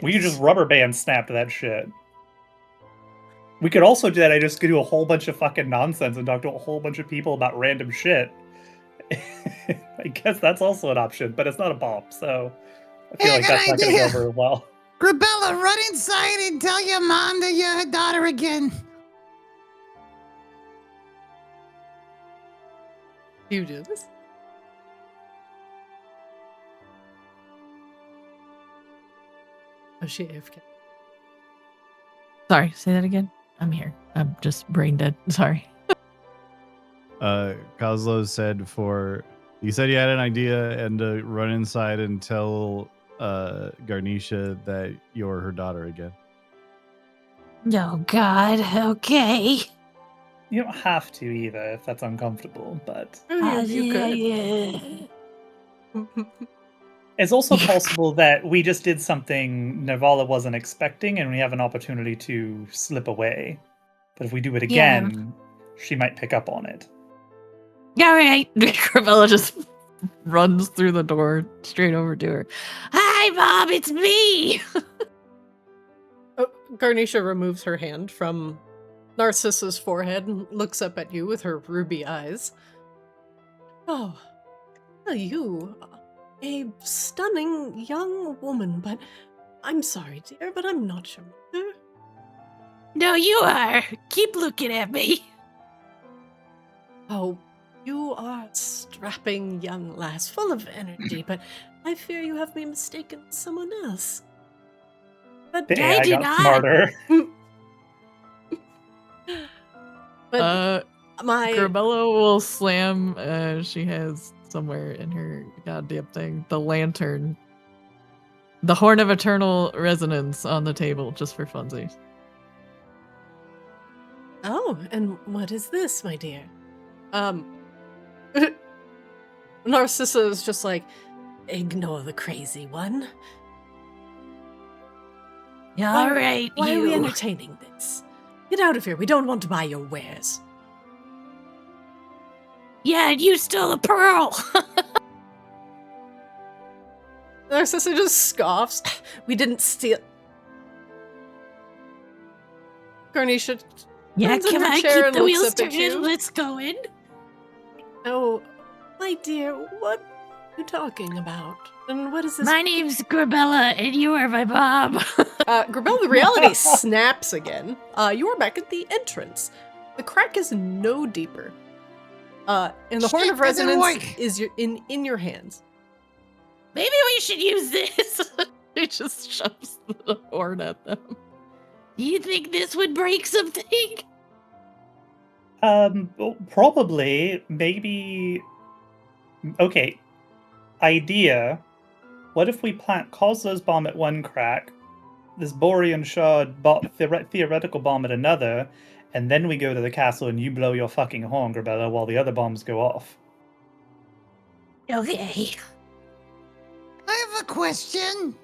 We could just rubber band snap that shit. We could also do that. I just could do a whole bunch of fucking nonsense and talk to a whole bunch of people about random shit. I guess that's also an option, but it's not a bomb, so I feel Hey, like good that's not going to idea. go very well. Grabella, run inside and tell your mom that you're her daughter again. Do you do this? Oh, she AFK. Sorry, say that again. I'm here. I'm just brain dead. Sorry. Kozlo said you said you had an idea and to run inside and tell Garnisha that you're her daughter again. Oh, God. Okay. You don't have to either if that's uncomfortable, but You could. Yeah. it's also possible that we just did something Nervala wasn't expecting and we have an opportunity to slip away. But if we do it Yeah. again, she might pick up on it. All right. Gravella just runs through the door straight over to her. Hi, Mom. It's me. Oh, Garnisha removes her hand from Narcissa's forehead and looks up at you with her ruby eyes. Oh, you, a stunning young woman, but I'm sorry, dear, but I'm not your mother. No, you are. Keep looking at me. Oh, you are a strapping young lass, full of energy, but I fear you have me mistaken for someone else. But, The I AI do got not. smarter. but my Grabella will slam, she has somewhere in her goddamn thing, the lantern. The Horn of Eternal Resonance on the table, just for funsies. Oh, and what is this, my dear? Narcissa is just like, ignore the crazy one. All right, Why are we you. entertaining this? Get out of here. We don't want to buy your wares. Yeah, and you stole a pearl. Narcissa just scoffs. We didn't steal. Garnisha. Yeah, turns in come her on, chair keep and the looks wheels up at you. turning. Let's go in. Oh, my dear, what are you talking about? And what is this? My name's Grabella, and you are my mom. Grabella, the reality snaps again. You are back at the entrance. The crack is no deeper. And the Horn Shit, of that didn't Resonance work. is in your hands. Maybe we should use this. He just shoves the horn at them. Do you think this would break something? Probably, maybe. Okay. Idea. What if we plant Kozlo's bomb at one crack, this Borean Shard theoretical bomb at another, and then we go to the castle and you blow your fucking horn, Grabella, while the other bombs go off? Okay. I have a question.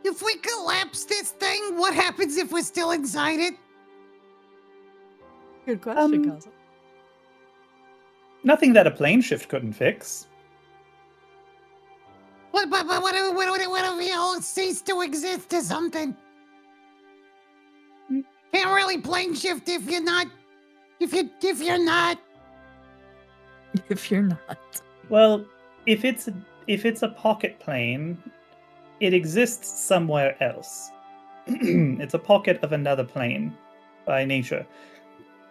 If we collapse this thing, what happens if we're still inside it? Good question, Um, Kaza. Nothing that a plane shift couldn't fix. What if we all cease to exist or something? Can't really plane shift if you're not. If you're not. If you're not. Well, if it's a pocket plane, it exists somewhere else. It's a pocket of another plane by nature.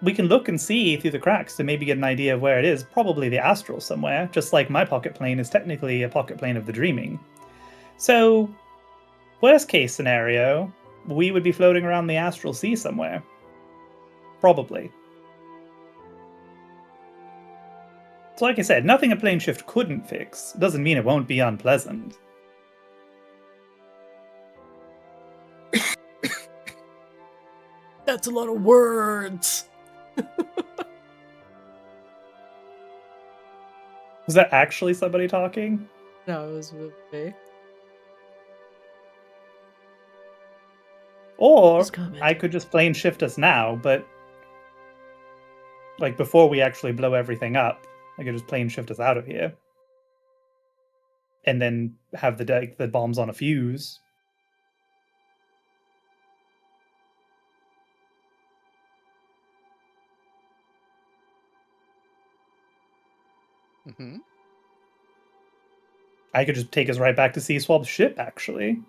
We can look and see through the cracks to maybe get an idea of where it is. Probably the astral somewhere, just like my pocket plane is technically a pocket plane of the dreaming. So, worst case scenario, we would be floating around the astral sea somewhere. Probably. So like I said, nothing a plane shift couldn't fix doesn't mean it won't be unpleasant. That's a lot of words. Was that actually somebody talking? No, it was with me. Or Just comment. I could just plane shift us now, but like before we actually blow everything up, I could just plane shift us out of here. And then have the bombs on a fuse. Mm-hmm. I could just take us right back to Sea Swab's ship, actually.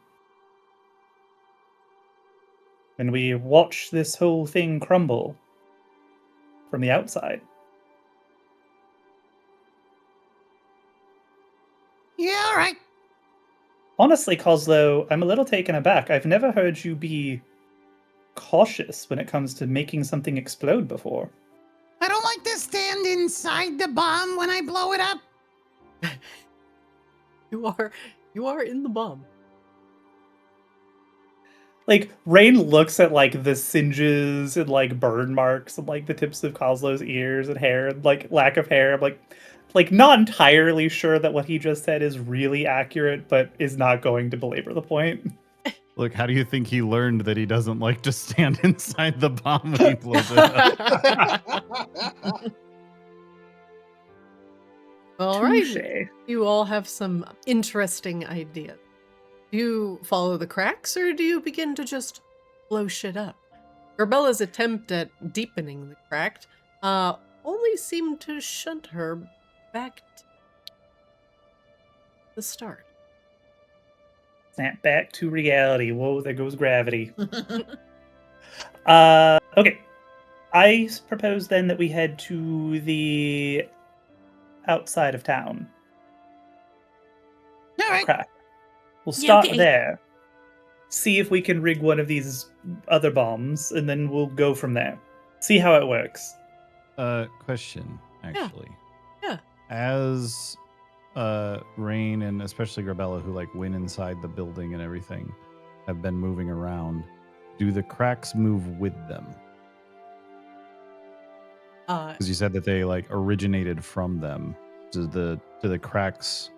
And we watch this whole thing crumble from the outside. Yeah, all right. Honestly, Coslo, I'm a little taken aback. I've never heard you be cautious when it comes to making something explode before. I don't like to stand inside the bomb when I blow it up. You are in the bomb. Like, Raine looks at, like, the singes and, like, burn marks and, like, the tips of Coslo's ears and hair and, like, lack of hair. I'm like, not entirely sure that what he just said is really accurate, but is not going to belabor the point. Look, how do you think he learned that he doesn't like to stand inside the bomb when he blows it up? All right. Touché. You all have some interesting ideas. Do you follow the cracks or do you begin to just blow shit up? Garbella's attempt at deepening the crack only seemed to shunt her back to the start. Snap back to reality. Whoa, there goes gravity. Okay. I propose then that we head to the outside of town. All right. Crack. We'll Yeah, start okay. there. See if we can rig one of these other bombs, and then we'll go from there. See how it works. Question, actually. Yeah. As Raine and especially Grabella, who like went inside the building and everything, have been moving around, do the cracks move with them? Because you said that they like originated from them. Do the cracks?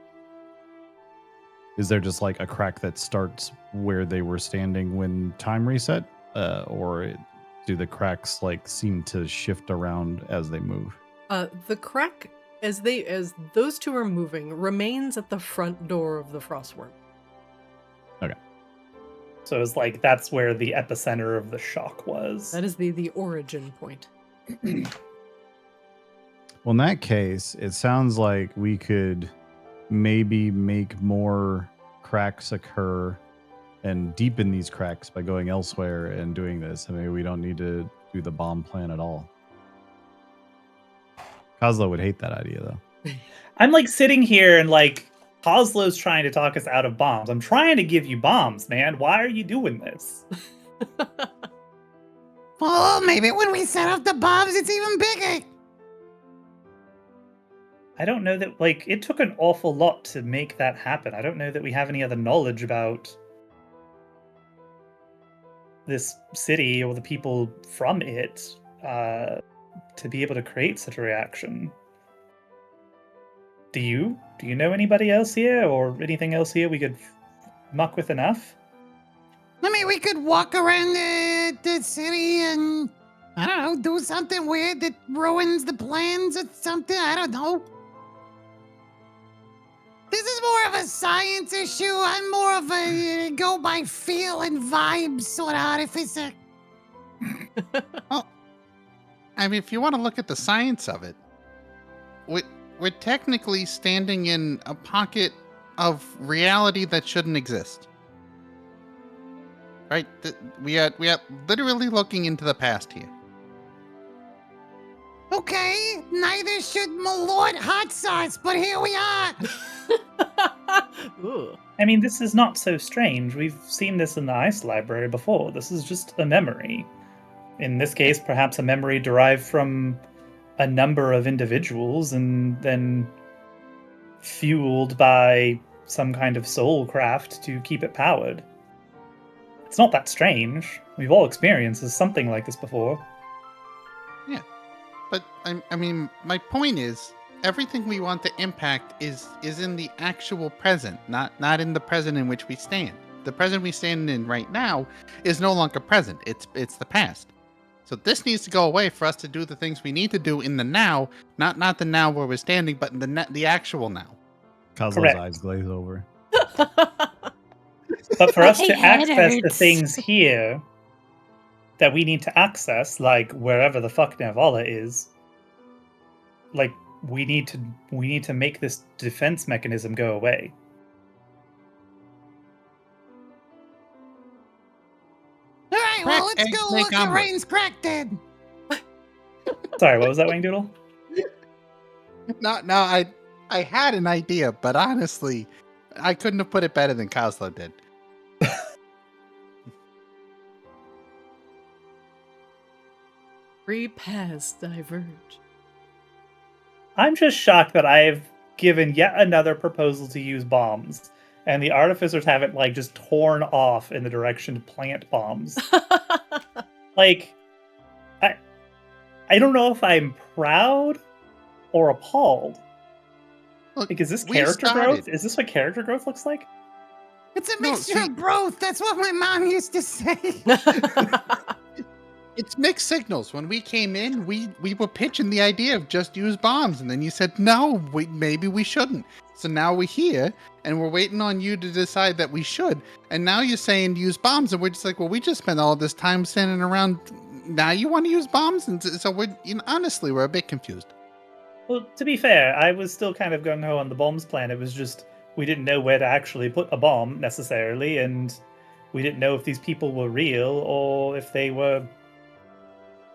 Is there just like a crack that starts where they were standing when time reset, or do the cracks like seem to shift around as they move? The crack, as those two are moving, remains at the front door of the Frostworm. So it's like that's where the epicenter of the shock was. That is the origin point. Well, in that case, it sounds like we could maybe make more cracks occur and deepen these cracks by going elsewhere and doing this. I mean, we don't need to do the bomb plan at all. Kozlo would hate that idea, though. I'm like sitting here and like Kozlo's trying to talk us out of bombs. I'm trying to give you bombs, man. Why are you doing this? Well, maybe when we set off the bombs, it's even bigger. I don't know that, like, it took an awful lot to make that happen. I don't know that we have any other knowledge about this city or the people from it to be able to create such a reaction. Do you know anybody else here or anything else here we could muck with enough? I mean, we could walk around the city and, I don't know, do something weird that ruins the plans or something. I don't know. This is more of a science issue. I'm more of a go by feel and vibe sort of artificer. Well, I mean, if you want to look at the science of it, we're technically standing in a pocket of reality that shouldn't exist. Right? We are literally looking into the past here. Okay, neither should my Lord Hot Sauce, but here we are. Ooh. I mean, this is not so strange. We've seen this in the ice library before. This is just a memory. In this case, perhaps a memory derived from a number of individuals and then fueled by some kind of soul craft to keep it powered. It's not that strange. We've all experienced something like this before. Yeah. But, I mean, my point is, everything we want to impact is in the actual present, not in the present in which we stand. The present we stand in right now is no longer present. It's the past. So this needs to go away for us to do the things we need to do in the now, not the now where we're standing, but in the actual now. Kozlo's Correct. eyes glaze over. But for us My to head access the hurts. things here that we need to access, like wherever the fuck Nervala is, like we need to make this defense mechanism go away. All right, well, Crack let's egg, go make look at omelet. Raine's crack dead. Sorry, what was that, Wingdoodle? No, I had an idea, but honestly, I couldn't have put it better than Kozlo did. Three paths diverge. I'm just shocked that I've given yet another proposal to use bombs, and the artificers haven't like just torn off in the direction to plant bombs. Like, I don't know if I'm proud or appalled. Look, Like, is this we character growth? started- Is this what character growth looks like? It's a No, mixture see- of both. That's what my mom used to say. It's mixed signals. When we came in, we were pitching the idea of just use bombs, and then you said no, maybe we shouldn't. So now we're here, and we're waiting on you to decide that we should. And now you're saying use bombs, and we're just like, well, we just spent all this time standing around. Now you want to use bombs, and so we're honestly, we're a bit confused. Well, to be fair, I was still kind of gung-ho on the bombs plan. It was just we didn't know where to actually put a bomb necessarily, and we didn't know if these people were real or if they were,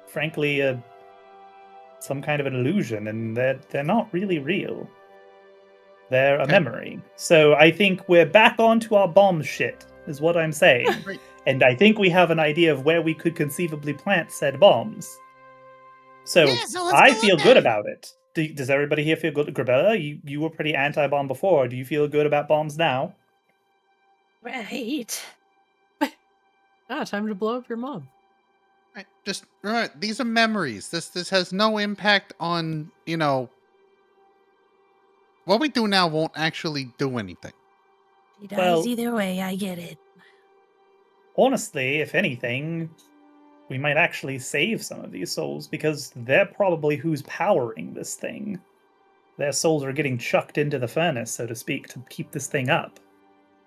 frankly, some kind of an illusion, and they're not really real. They're a Okay. memory. So I think we're back onto our bomb shit, is what I'm saying. Right. And I think we have an idea of where we could conceivably plant said bombs. So Yeah, so let's I go feel look good at it. about it. Does everybody here feel good? Grabella, you were pretty anti-bomb before. Do you feel good about bombs now? Right. Time to blow up your mom. Right, just remember, these are memories. This has no impact on, what we do now won't actually do anything. He dies Well- either way, I get it. Honestly, if anything, we might actually save some of these souls because they're probably who's powering this thing. Their souls are getting chucked into the furnace, so to speak, to keep this thing up.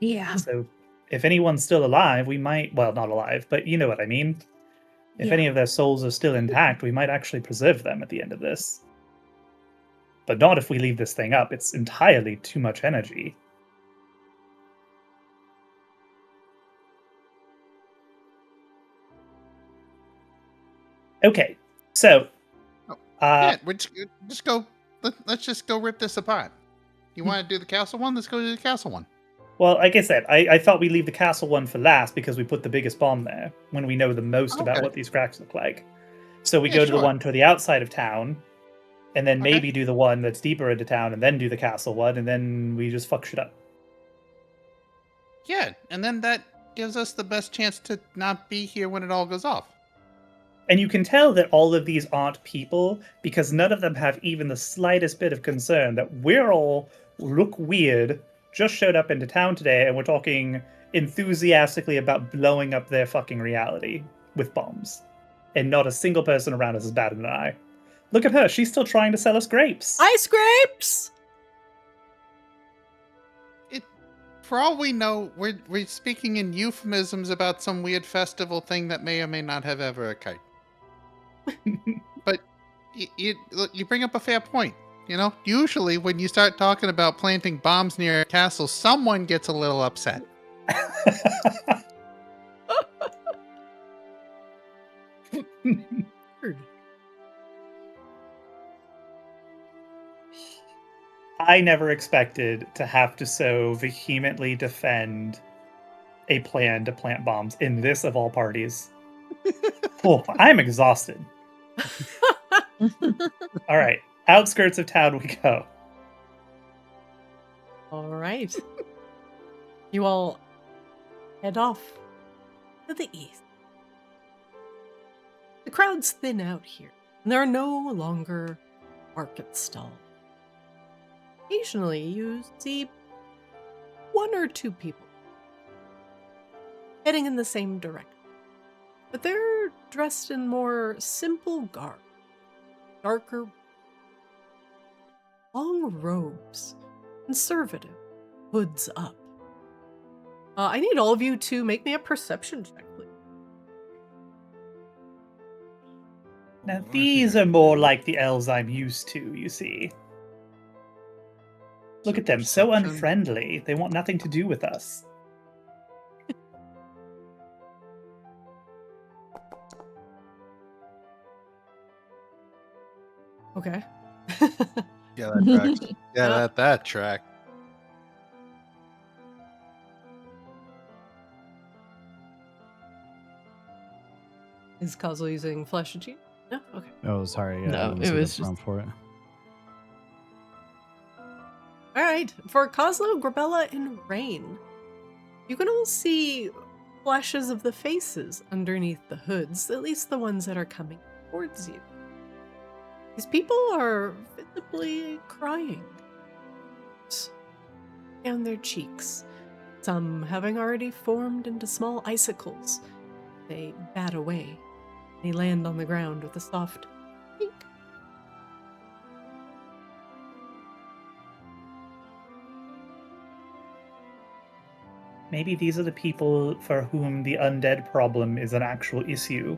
Yeah. So if anyone's still alive, we might, well, not alive, but you know what I mean. If Yeah. any of their souls are still intact, we might actually preserve them at the end of this. But not if we leave this thing up. It's entirely too much energy. Okay, so Yeah, just go. Let's just go rip this apart. You want to do the castle one? Let's go do the castle one. well, like I said, I thought we'd leave the castle one for last because we put the biggest bomb there when we know the most about Okay. what these cracks look like. So we Yeah, go to the sure. one to the outside of town, and then Okay. maybe do the one that's deeper into town, and then do the castle one, and then we just fuck shit up. Yeah, and then that gives us the best chance to not be here when it all goes off. And you can tell that all of these aren't people because none of them have even the slightest bit of concern that we're all look weird, just showed up into town today, and we're talking enthusiastically about blowing up their fucking reality with bombs. And not a single person around us is batting an eye. Look at her, she's still trying to sell us grapes. Ice grapes! For all we know, we're speaking in euphemisms about some weird festival thing that may or may not have ever occurred. But you bring up a fair point. You know, usually when you start talking about planting bombs near a castle, someone gets a little upset. Weird. I never expected to have to so vehemently defend a plan to plant bombs in this of all parties. Oh, I'm exhausted. All right, outskirts of town we go. All right. You all head off to the east. The crowds thin out here, and there are no longer market stalls. Occasionally, you see one or two people heading in the same direction, but they're dressed in more simple garb, darker, long robes, conservative, hoods up. I need all of you to make me a perception check, please. Now, these are more like the elves I'm used to, you see. Look at them, so Perception. unfriendly. They want nothing to do with us. Okay. Yeah, that tracks. Yeah, that track. Is Kozlo using flesh achieve? No? Okay. Oh, sorry. Yeah, I No, didn't it see the was just- prompt for it. All right. For Kozlo, Grabella, and Raine, you can all see flashes of the faces underneath the hoods, at least the ones that are coming towards you. These people are visibly crying down their cheeks, some having already formed into small icicles. They bat away. They land on the ground with a soft pink. Maybe these are the people for whom the undead problem is an actual issue,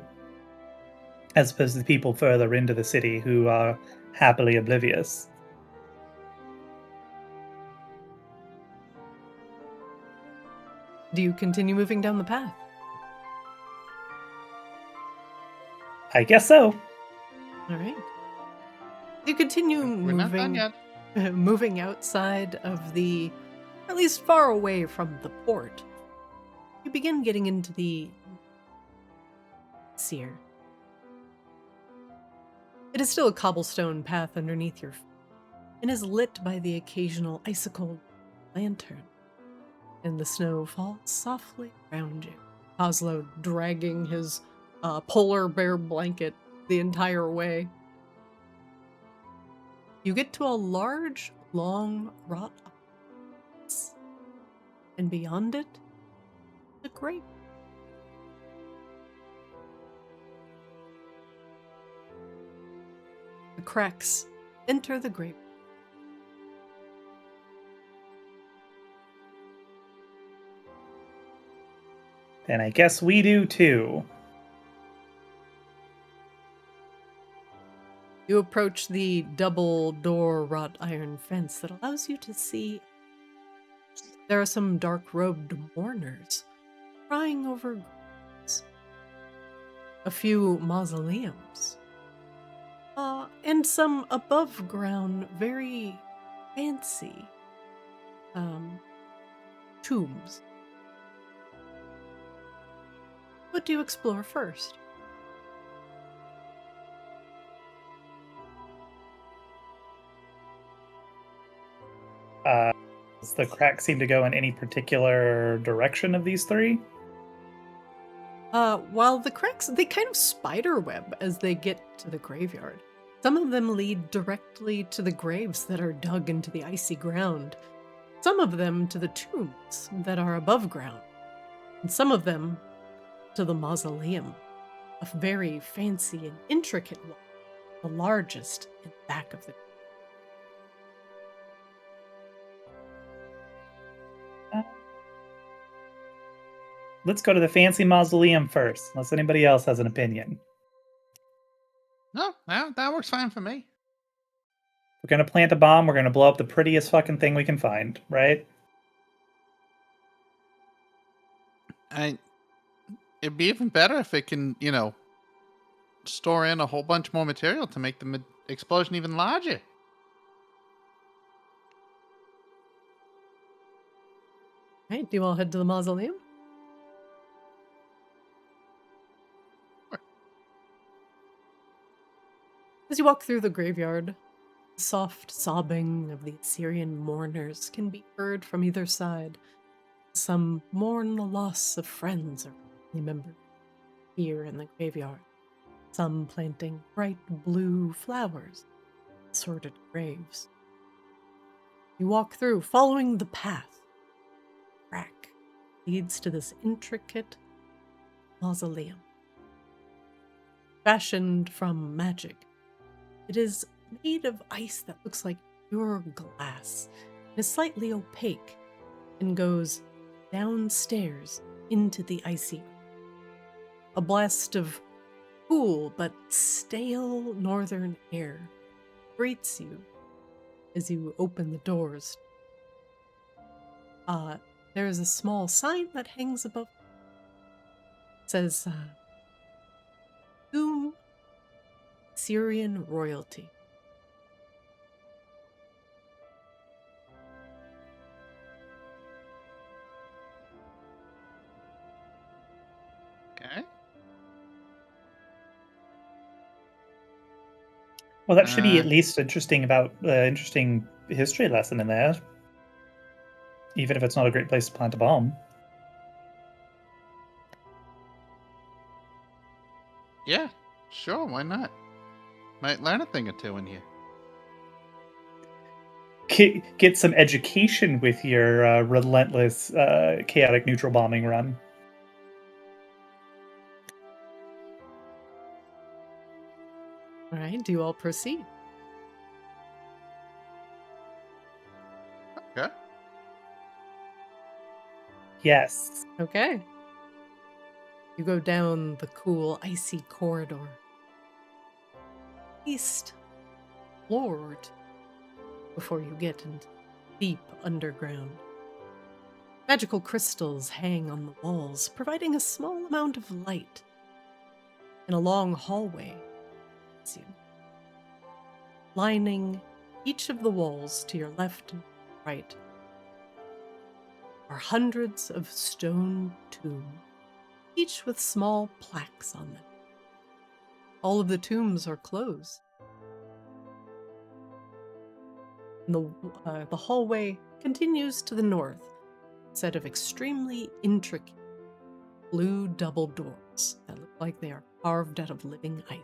as opposed to the people further into the city who are happily oblivious. Do you continue moving down the path? I guess so. All right. You continue We're not done moving, yet. moving outside of the, at least far away from the port. You begin getting into the seer. It is still a cobblestone path underneath your feet, and is lit by the occasional icicle lantern. And the snow falls softly around you. Kozlo dragging his polar bear blanket the entire way. You get to a large, long wrought office, and beyond it, the grape. The cracks enter the grape. And I guess we do too. You approach the double-door wrought iron fence that allows you to see there are some dark-robed mourners crying over graves. a few mausoleums, and some above ground, very fancy tombs. What do you explore first? Does the crack seem to go in any particular direction of these three? While the cracks, they kind of spiderweb as they get to the graveyard. Some of them lead directly to the graves that are dug into the icy ground. Some of them to the tombs that are above ground. And some of them to the mausoleum, a very fancy and intricate one, the largest in the back of the Let's go to the fancy mausoleum first, unless anybody else has an opinion. No, that works fine for me. We're gonna plant a bomb, we're gonna blow up the prettiest fucking thing we can find, right? It'd be even better if it can, store in a whole bunch more material to make the explosion even larger. Right, do you all head to the mausoleum? As you walk through the graveyard, the soft sobbing of the Assyrian mourners can be heard from either side. Some mourn the loss of friends or family members here in the graveyard. Some planting bright blue flowers in assorted graves. You walk through, following the path. Crack leads to this intricate mausoleum. Fashioned from magic, it is made of ice that looks like pure glass. It is slightly opaque and goes downstairs into the icy. A blast of cool but stale northern air greets you as you open the doors. There is a small sign that hangs above. It says, Tomb Syrian Royalty. Okay. Well, that should be at least interesting history lesson in there. Even if it's not a great place to plant a bomb. Yeah, sure, why not? Might learn a thing or two in here. Get some education with your relentless chaotic neutral bombing run. All right, do you all proceed? Okay. Yes. Okay. You go down the cool, icy corridor. East Lord before you get into deep underground. Magical crystals hang on the walls, providing a small amount of light. In a long hallway, lining each of the walls to your left and right are hundreds of stone tombs, each with small plaques on them. All of the tombs are closed. And the hallway continues to the north, a set of extremely intricate blue double doors that look like they are carved out of living ice.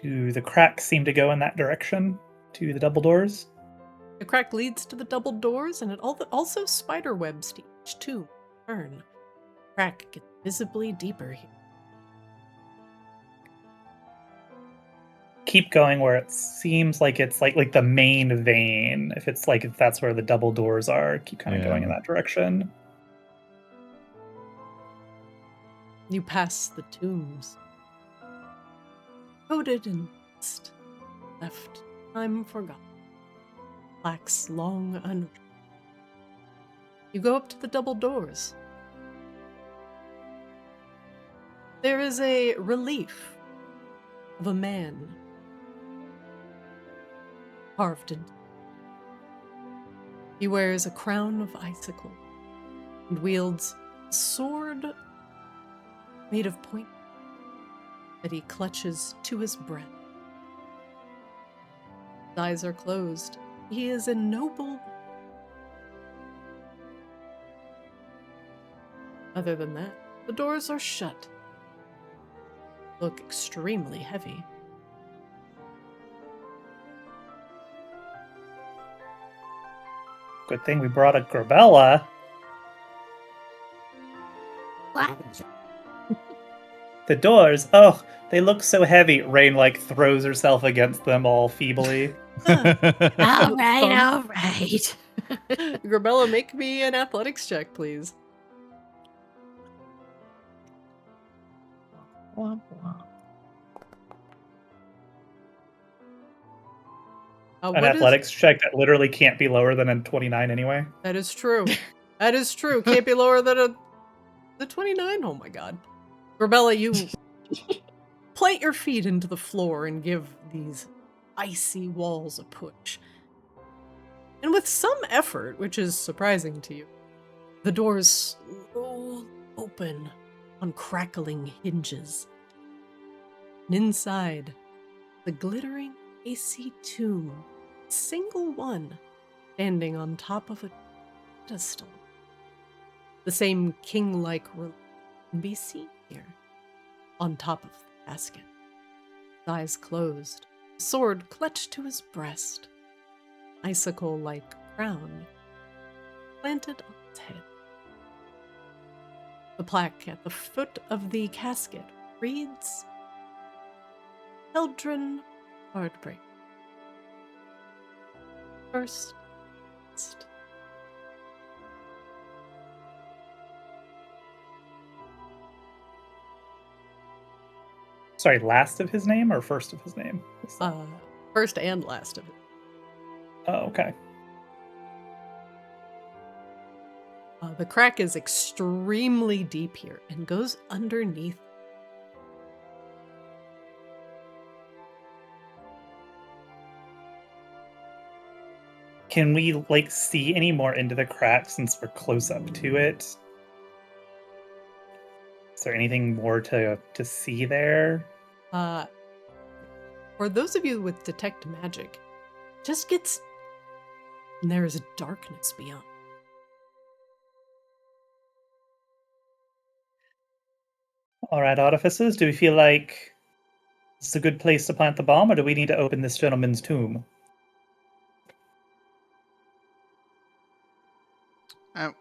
Do the cracks seem to go in that direction to the double doors? The crack leads to the double doors, and it also spiderwebs to each tomb. Turn. Crack gets visibly deeper here. Keep going where it seems like it's like the main vein. If that's where the double doors are, keep kind of going in that direction. You pass the tombs. Coated in dust, left time forgotten. Plaques long unread. You go up to the double doors. there is a relief of a man carved in. He wears a crown of icicle and wields a sword made of point that he clutches to his breast. His eyes are closed. He is a noble. Other than that, the doors are shut. Look extremely heavy. Good thing we brought a Grabella. What? The doors, oh, they look so heavy. Raine, like, throws herself against them all feebly. All right, Fun. all right. Grabella, make me an athletics check, please. Womp womp. An What is- athletics check that literally can't be lower than a 29 anyway. That is true. That is true. Can't be lower than the 29. Oh my god. Grabella, you plant your feet into the floor and give these icy walls a push. And with some effort, which is surprising to you, the doors slowly open on crackling hinges. And inside, the glittering icy tomb, a single one, standing on top of a pedestal. The same king-like relief can be seen here, on top of the casket. His eyes closed, sword clutched to his breast, icicle-like crown planted on his head. The plaque at the foot of the casket reads, Eldrin Heartbreak. First. Sorry, last of his name or first of his name? First and last of it. Oh, okay. The crack is extremely deep here and goes underneath. Can we, like, see any more into the crack since we're close up to it? Is there anything more to see there? For those of you with detect magic, just gets and there is darkness beyond. All right, artificers, do we feel like this is a good place to plant the bomb, or do we need to open this gentleman's tomb?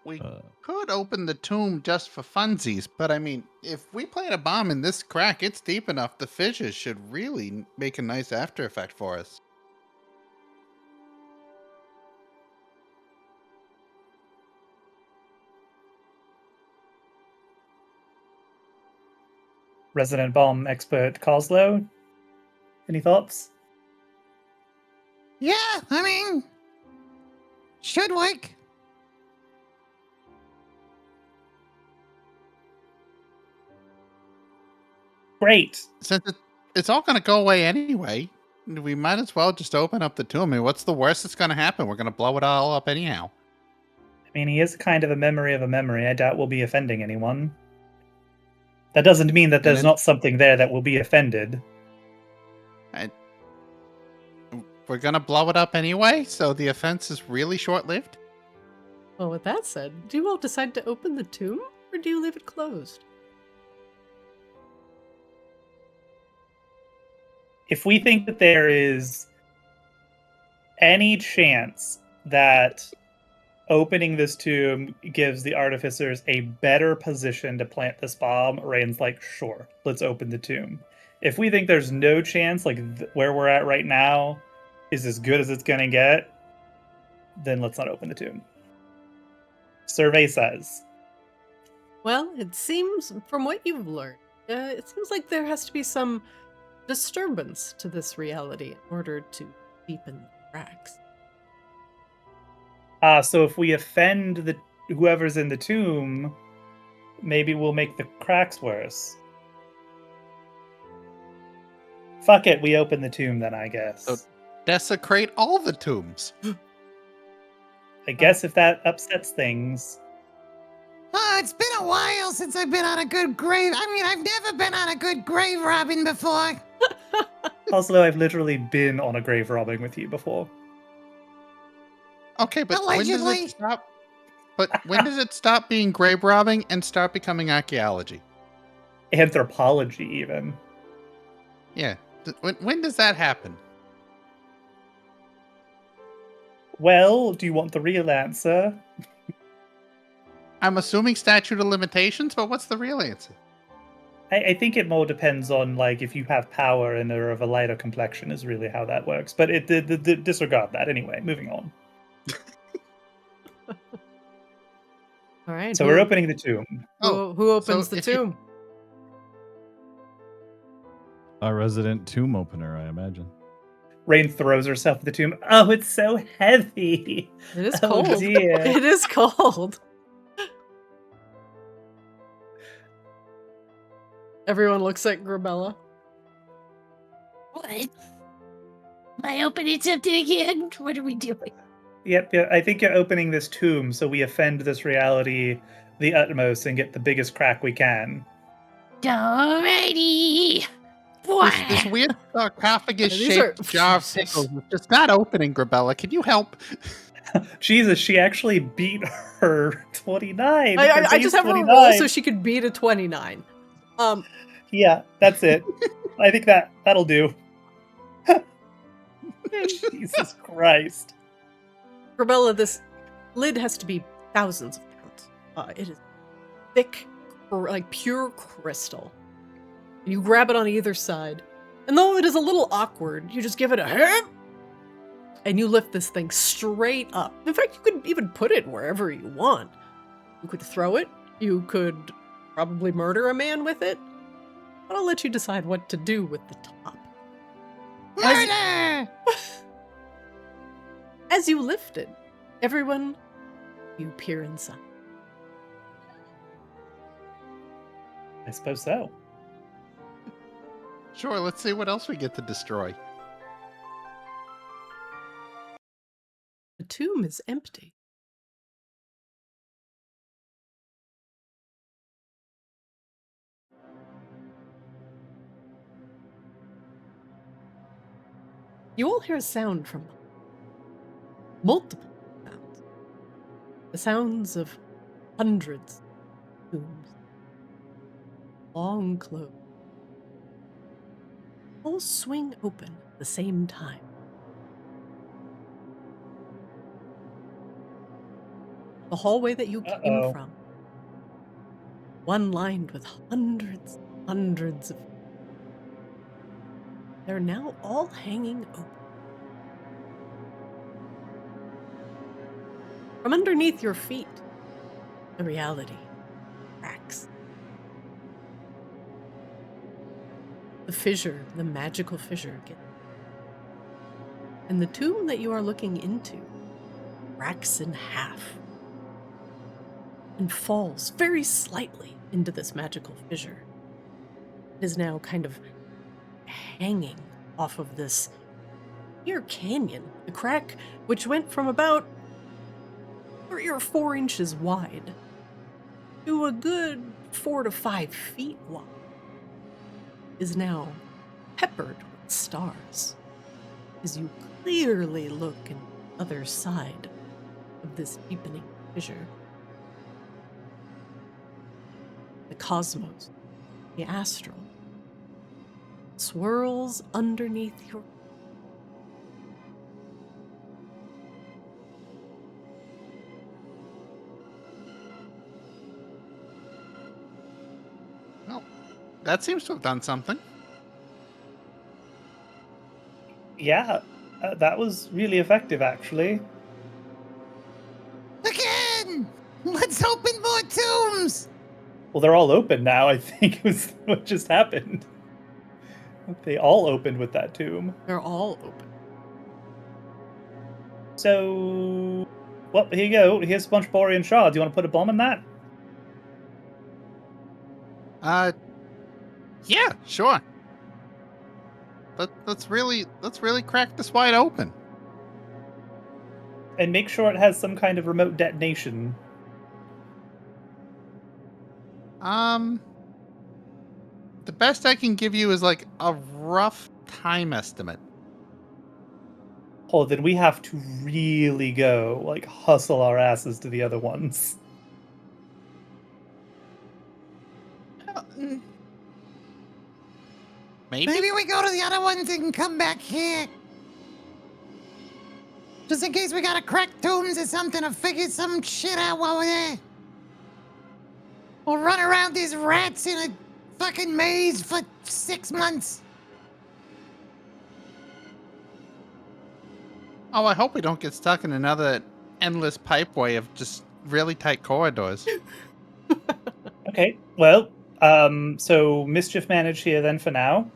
We could open the tomb just for funsies, but I mean, if we plant a bomb in this crack, it's deep enough. The fissures should really make a nice after effect for us. Resident bomb expert Coslow, any thoughts? Yeah, I mean, should work. Great. Since it's all going to go away anyway, we might as well just open up the tomb. I mean, what's the worst that's going to happen? We're going to blow it all up anyhow. I mean, he is kind of a memory of a memory. I doubt we'll be offending anyone. That doesn't mean that there's not something there that will be offended. We're going to blow it up anyway, so the offense is really short-lived? Well, with that said, do you all decide to open the tomb, or do you leave it closed? If we think that there is any chance that opening this tomb gives the artificers a better position to plant this bomb, Raine's like, sure, let's open the tomb. If we think there's no chance, like where we're at right now is as good as it's gonna get, then let's not open the tomb. Survey says. Well, it seems, from what you've learned, it seems like there has to be some disturbance to this reality in order to deepen the cracks. So if we offend whoever's in the tomb, maybe we'll make the cracks worse. Fuck it, we open the tomb then, I guess. So- Desecrate all the tombs. I guess if that upsets things. Oh, it's been a while since I've been on a good grave. I mean, I've never been on a good grave robbing before. Also, I've literally been on a grave robbing with you before. Okay, but when does Allegedly. it stop? But when does it stop being grave robbing and start becoming archaeology? Anthropology, even. Yeah. When does that happen? Well, do you want the real answer? I'm assuming statute of limitations, but what's the real answer? I think it more depends on, like, if you have power and are of a lighter complexion is really how that works. But disregard that anyway. Moving on. All right. So we're opening the tomb. Who opens so the if you- tomb? A resident tomb opener, I imagine. Raine throws herself at the tomb. Oh, it's so heavy. It is Oh, cold. dear. It is cold. Everyone looks at Grabella. What? Am I opening something again? What are we doing? Yep, yeah, I think you're opening this tomb so we offend this reality the utmost and get the biggest crack we can. Alrighty. This weird sarcophagus These are- shaped jar of pickles is just not opening, Grabella. Can you help? Jesus, she actually beat her 29. Her I base just have her 29. roll so she could beat a 29. Yeah, that's it. I think that'll do. Jesus Christ. Grabella, this lid has to be thousands of pounds. It is thick, like pure crystal. You grab it on either side, and though it is a little awkward, you just give it a hand, and you lift this thing straight up. In fact, you could even put it wherever you want. You could throw it. You could probably murder a man with it. But I'll let you decide what to do with the top. Murder! As you lift it, everyone, you peer inside. I suppose so. Sure, let's see what else we get to destroy. The tomb is empty. You all hear a sound from multiple sounds. The sounds of hundreds of tombs. Long closed. All swing open at the same time. The hallway that you came Uh-oh. from, one lined with hundreds of. They're now all hanging open. From underneath your feet, the reality cracks. The fissure, the magical fissure, gets. And the tomb that you are looking into cracks in half and falls very slightly into this magical fissure. It is now kind of hanging off of this near canyon, the crack which went from about 3 or 4 inches wide to a good 4 to 5 feet wide, is now peppered with stars as you clearly look on the other side of this deepening fissure. The cosmos, the astral, swirls underneath your. Well, that seems to have done something. Yeah, that was really effective, actually. Again! Let's open more tombs! Well, they're all open now, I think was what just happened. They all opened with that tomb. They're all open. So, well, here you go. Here's a bunch of Borean shards. Do you want to put a bomb in that? Yeah, sure. let's really crack this wide open. And make sure it has some kind of remote detonation. The best I can give you is like a rough time estimate. Oh, then we have to really go, like, hustle our asses to the other ones. Maybe? Maybe we go to the other ones and come back here. Just in case we gotta crack tombs or something to figure some shit out while we're there. We'll run around these rats in a fucking maze for 6 months. Oh, I hope we don't get stuck in another endless pipeway of just really tight corridors. Okay, well, so mischief managed here then for now.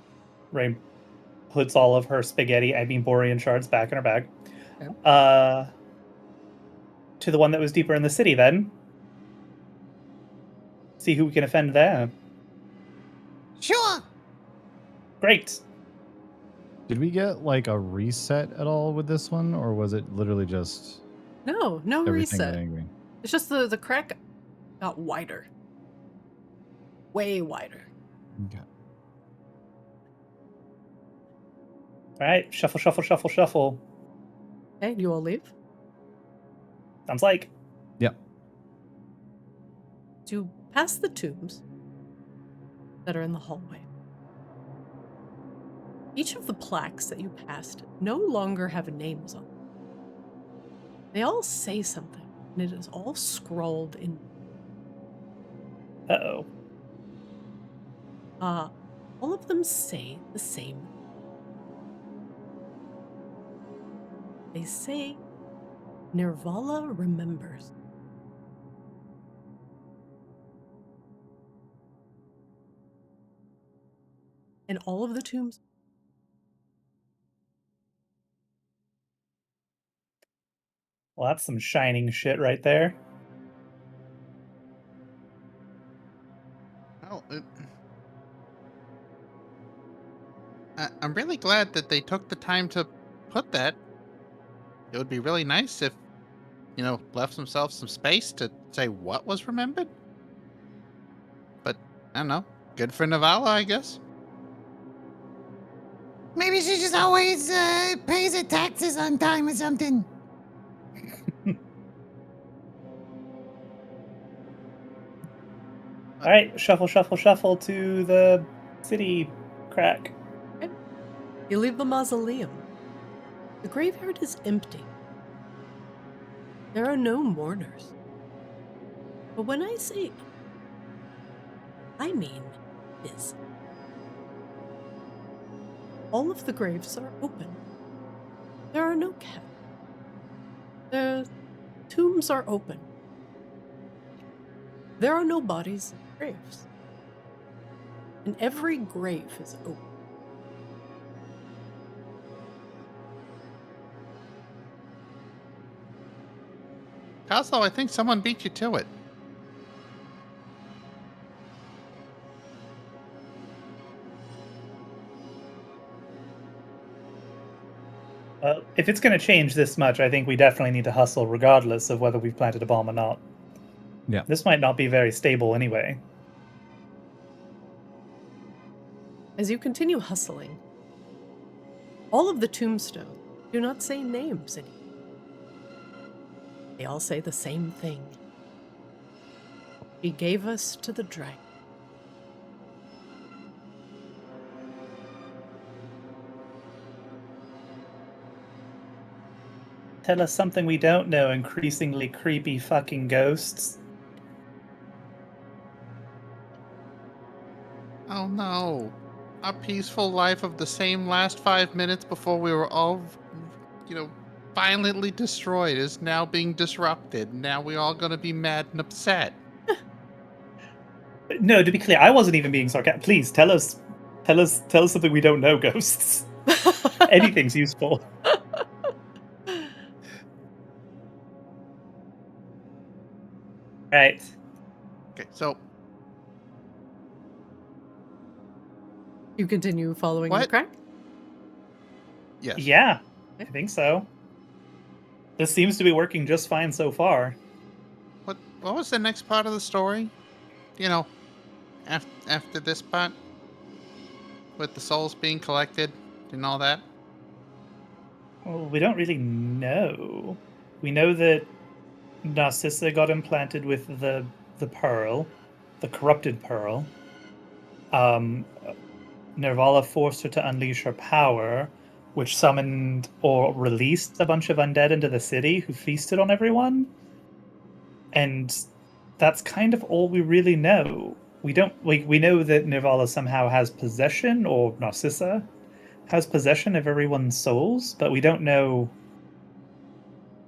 Raine puts all of her spaghetti, Borean shards back in her bag. Okay. To the one that was deeper in the city then. See who we can offend there. Sure. Great. Did we get like a reset at all with this one, or was it literally just No everything reset. got angry? It's just the crack got wider. Way wider. Okay. All right, shuffle, shuffle, shuffle, shuffle. Okay, you all leave. Sounds like. Yep. To pass the tombs that are in the hallway. Each of the plaques that you passed no longer have names on them. They all say something, and it is all scrawled in. Uh-oh. All of them say the same. They say, Nervala remembers. And all of the tombs. Well, that's some shining shit right there. Well, I'm really glad that they took the time to put that. It would be really nice if, left themselves some space to say what was remembered. But, I don't know. Good for Navala, I guess. Maybe she just always pays her taxes on time or something. All right, shuffle, shuffle, shuffle to the city crack. Okay. You leave the mausoleum. The graveyard is empty. There are no mourners. But when I say I mean is. All of the graves are open. There are no cats. The tombs are open. There are no bodies in graves. And every grave is open. Coslow, I think someone beat you to it. Well, if it's going to change this much, I think we definitely need to hustle regardless of whether we've planted a bomb or not. Yeah. This might not be very stable anyway. As you continue hustling, all of the tombstones do not say names anymore. They all say the same thing. He gave us to the dragon. Tell us something we don't know, increasingly creepy fucking ghosts. Oh no. Our peaceful life of the same last 5 minutes before we were all, violently destroyed is now being disrupted. Now we're all gonna be mad and upset. No, to be clear, I wasn't even being sarcastic. Please tell us something we don't know, ghosts. Anything's useful. Right. Okay, so You continue following the What? crack? Yes. Yeah, I think so. This seems to be working just fine so far. What was the next part of the story? You know, after this part? With the souls being collected and all that? Well, we don't really know. We know that Narcissa got implanted with the pearl, the corrupted pearl. Nervala forced her to unleash her power, which summoned or released a bunch of undead into the city who feasted on everyone. And that's kind of all we really know. We don't we know that Nervala somehow has possession, or Narcissa has possession of everyone's souls, but we don't know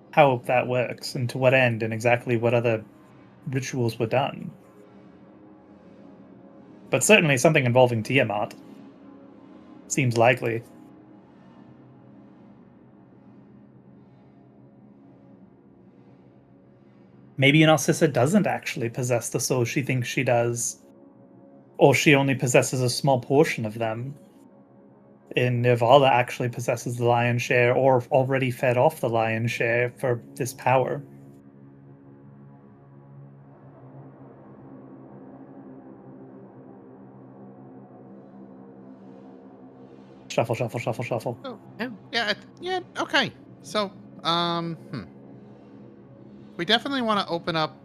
how that works and to what end and exactly what other rituals were done. But certainly something involving Tiamat seems likely. Maybe Narcissa doesn't actually possess the soul she thinks she does, or she only possesses a small portion of them. And Nervala actually possesses the lion's share, or already fed off the lion's share for this power. Shuffle, shuffle, shuffle, shuffle. Oh, Yeah. yeah, okay. So, we definitely want to open up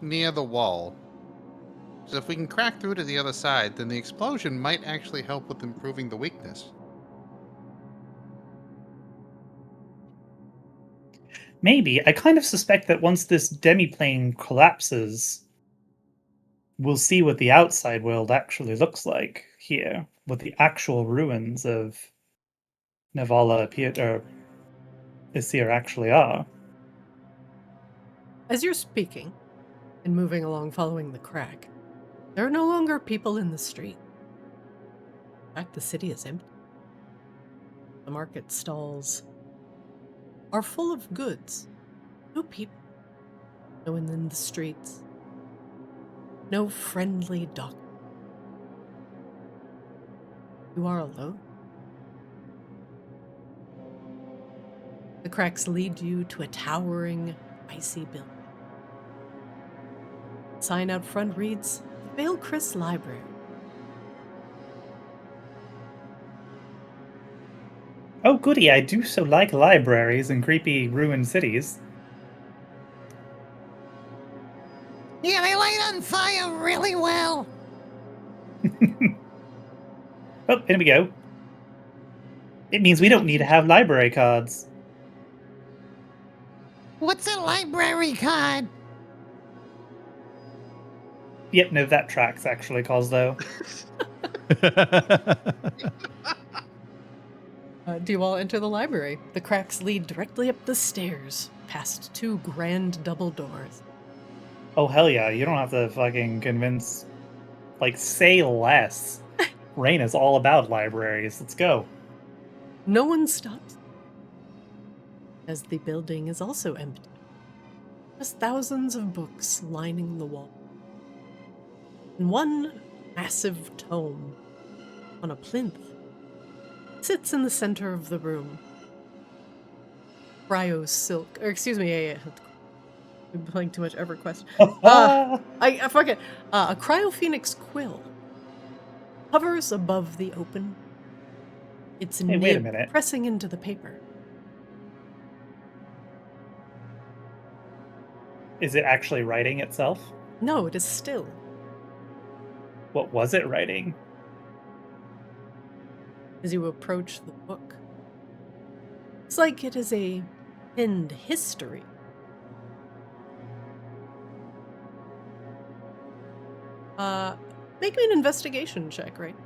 near the wall. So if we can crack through to the other side, then the explosion might actually help with improving the weakness. Maybe. I kind of suspect that once this demiplane collapses, we'll see what the outside world actually looks like here, what the actual ruins of Nervala or Isir actually are. As you're speaking and moving along following the crack, there are no longer people in the street. In fact, the city is empty. The market stalls are full of goods. No people. No one in the streets. No friendly doctor. You are alone. The cracks lead you to a towering, icy building. The sign out front reads, the Vaelcryss Library. Oh, goody, I do so like libraries in creepy ruined cities. Yeah, they light on fire really well. Oh, here we go. It means we don't need to have library cards. What's a library card? Yep, no, that tracks actually, Coslow. Do you all enter the library? The cracks lead directly up the stairs, past two grand double doors. Oh, hell yeah, you don't have to fucking convince. Like, say less. Raine is all about libraries. Let's go. No one stops, as the building is also empty. Just thousands of books lining the wall. And one massive tome on a plinth sits in the center of the room. I'm playing too much EverQuest. I forget. A cryophoenix quill hovers above the open. Its Hey, wait a nib minute. pressing into the paper. Is it actually writing itself? No, it is still. What was it writing? As you approach the book, it's like it is a pinned history. Make me an investigation check, right?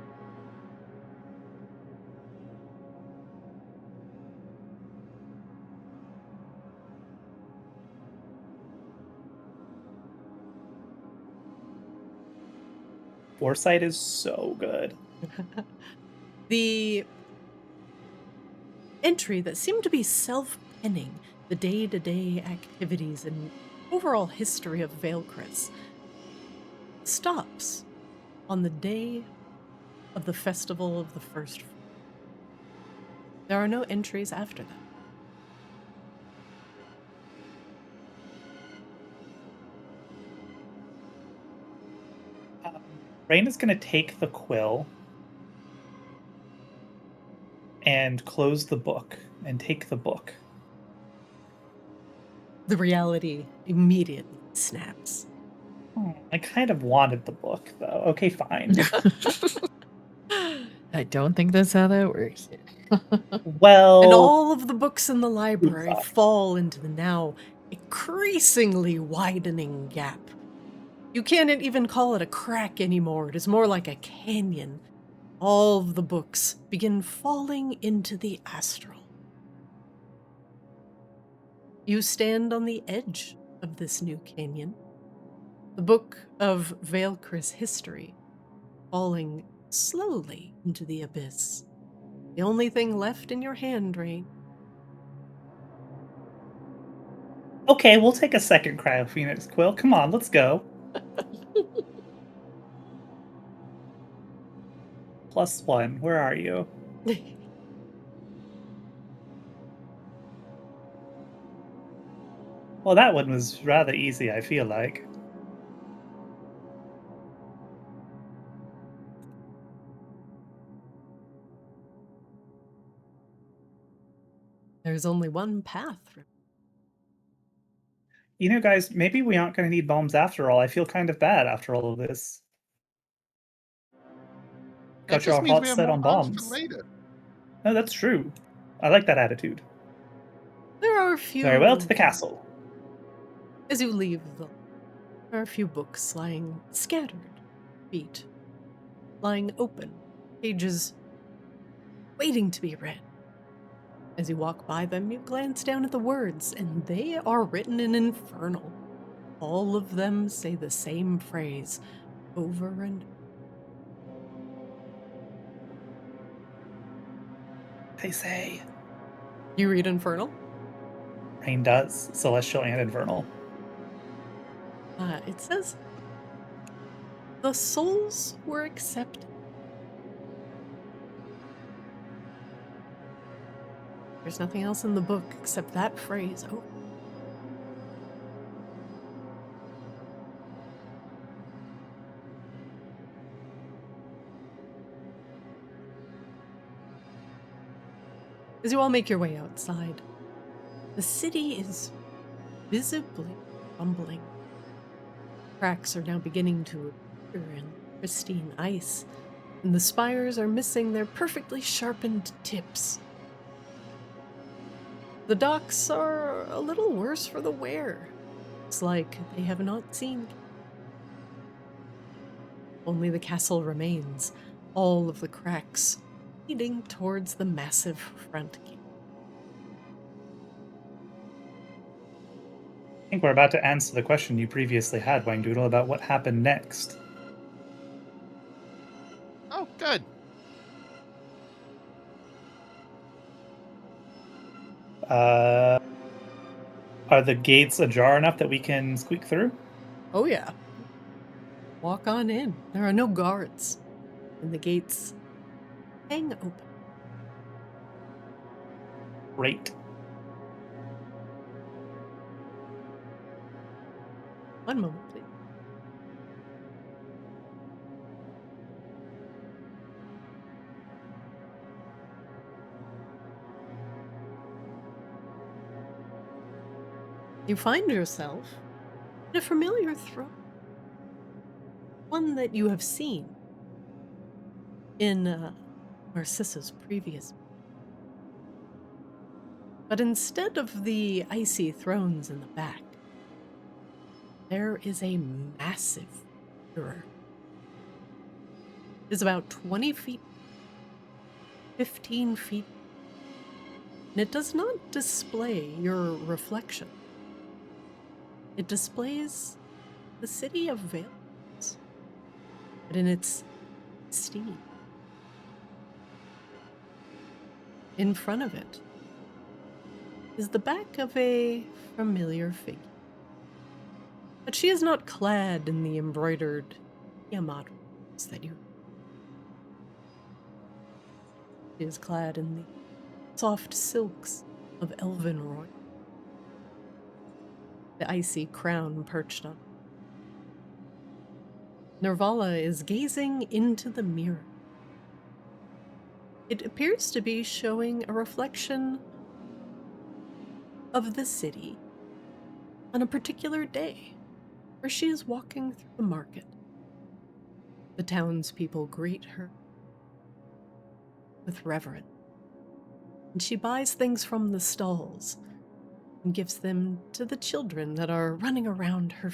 Foresight is so good. The entry that seemed to be self-penning the day-to-day activities and overall history of Vaelcryss stops on the day of the Festival of the First Fruit. There are no entries after that. Raine is going to take the quill and close the book and take the book. The reality immediately snaps. I kind of wanted the book, though. Okay, fine. I don't think that's how that works. Well, And all of the books in the library fall into the now increasingly widening gap. You can't even call it a crack anymore. It is more like a canyon. All of the books begin falling into the astral. You stand on the edge of this new canyon. The book of Vaelcryss history falling slowly into the abyss. The only thing left in your hand, Raine. okay, we'll take a second Cryo Phoenix quill. Come on, let's go. +1, where are you? Well, that one was rather easy, I feel like. There's only one path. You know, guys, maybe we aren't going to need bombs after all. I feel kind of bad after all of this. That Got your just means we heart have set more on bombs bombs. for later. No, that's true. I like that attitude. There are a few... Very well, to the castle. As you leave, there are a few books lying scattered, feet lying open, pages waiting to be read. As you walk by them, you glance down at the words, and they are written in Infernal. All of them say the same phrase over and over. They say. You read Infernal? Raine does. Celestial and Infernal. It says, the souls were accepted. There's nothing else in the book except that phrase. Oh. As you all make your way outside, the city is visibly rumbling. Cracks are now beginning to appear in pristine ice, and the spires are missing their perfectly sharpened tips. The docks are a little worse for the wear. It's like they have not seen. Only the castle remains, all of the cracks leading towards the massive front gate. I think we're about to answer the question you previously had, Wangdoodle, about what happened next. Oh, good. Are the gates ajar enough that we can squeak through? Oh yeah. Walk on in. There are no guards, and the gates hang open. Great. One moment, please. You find yourself in a familiar throne. One that you have seen in Narcissa's previous. But instead of the icy thrones in the back, there is a massive mirror. It is about 20 feet, 15 feet, and it does not display your reflection. It displays the city of Vaelcryss, but in its steam. In front of it is the back of a familiar figure. But she is not clad in the embroidered Tiamat robes that you. She is clad in the soft silks of elven royal, the icy crown perched on. Nervala is gazing into the mirror. It appears to be showing a reflection of the city on a particular day where she is walking through the market. The townspeople greet her with reverence, and she buys things from the stalls and gives them to the children that are running around her.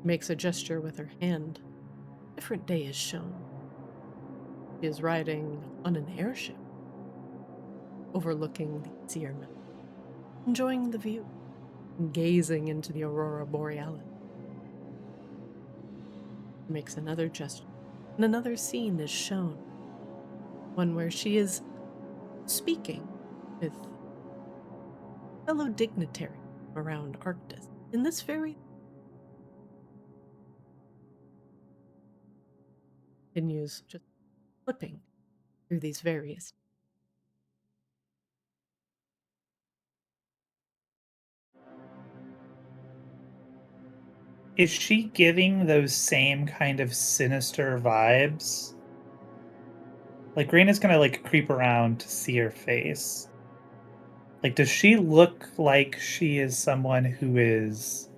Makes a gesture with her hand. A different day is shown. She is riding on an airship, overlooking the Seer Mountain, enjoying the view, and gazing into the aurora borealis. Makes another gesture, and another scene is shown. One where she is speaking with fellow dignitary around Arctis in this very continues just flipping through these various. Is she giving those same kind of sinister vibes? Like, Raine is gonna, like, creep around to see her face. Like, does she look like she is someone who is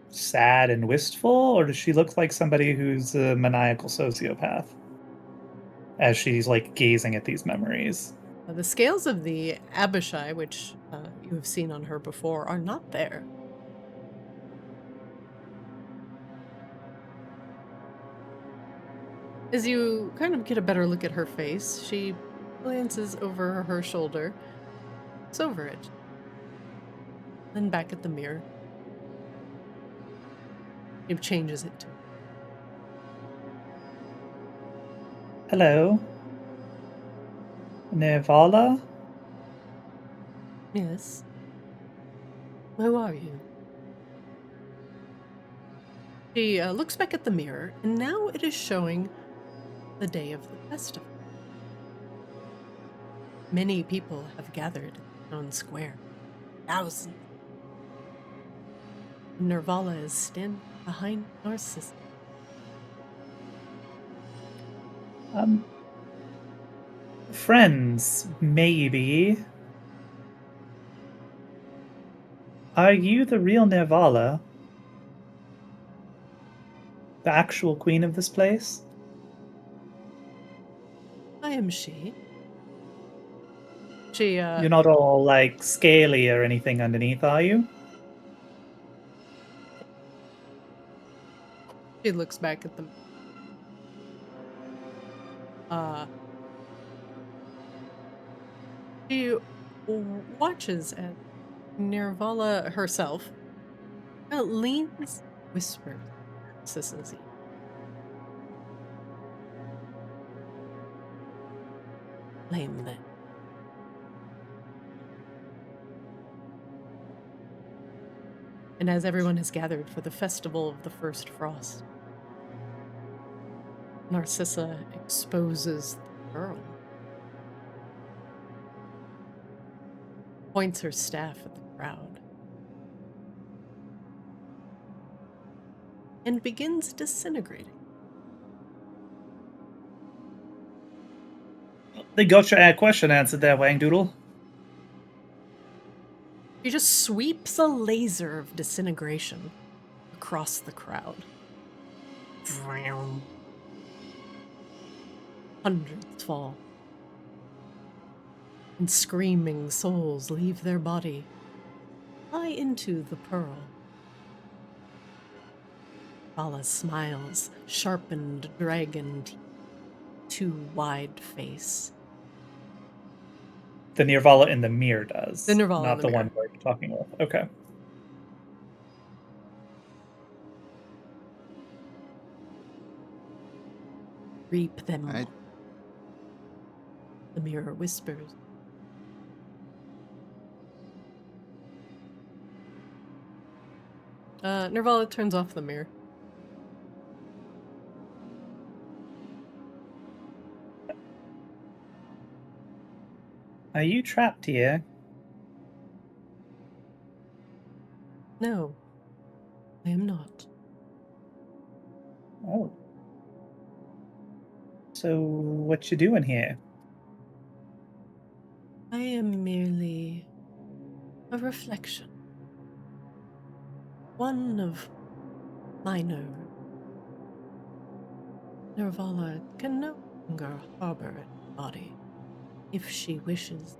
sad and wistful, or does she look like somebody who's a maniacal sociopath as she's, like, gazing at these memories? The scales of the Abishai, which you have seen on her before, are not there. As you kind of get a better look at her face, she glances over her shoulder, looks over it, then back at the mirror. She changes it to Hello? Nervala? yes. Who are you? She looks back at the mirror, and now it is showing the day of the festival. Many people have gathered in the town square. Thousands. Nervala is standing behind Narcissus. Friends, maybe. Are you the real Nervala? The actual queen of this place? I am she. She, You're not all, like, scaly or anything underneath, are you? She looks back at them. She watches as Nervala herself leans, whispers, Sissy. Blame them. And as everyone has gathered for the festival of the first frost, Narcissa exposes the girl, points her staff at the crowd, and begins disintegrating. They got your question answered there, Wangdoodle. She just sweeps a laser of disintegration across the crowd. Hundreds fall, and screaming souls leave their body, fly into the pearl. Vala smiles, sharpened dragon teeth, too wide face. The Nervala in the mirror does. The Nervala not in the the mirror. one we're talking with. Okay. Reap them I- all. The mirror whispers. Nervala turns off the mirror. Are you trapped here? No, I am not. Oh. So, what you doing here? I am merely a reflection. One of minor. Nervala can no longer harbor a body. If she wishes,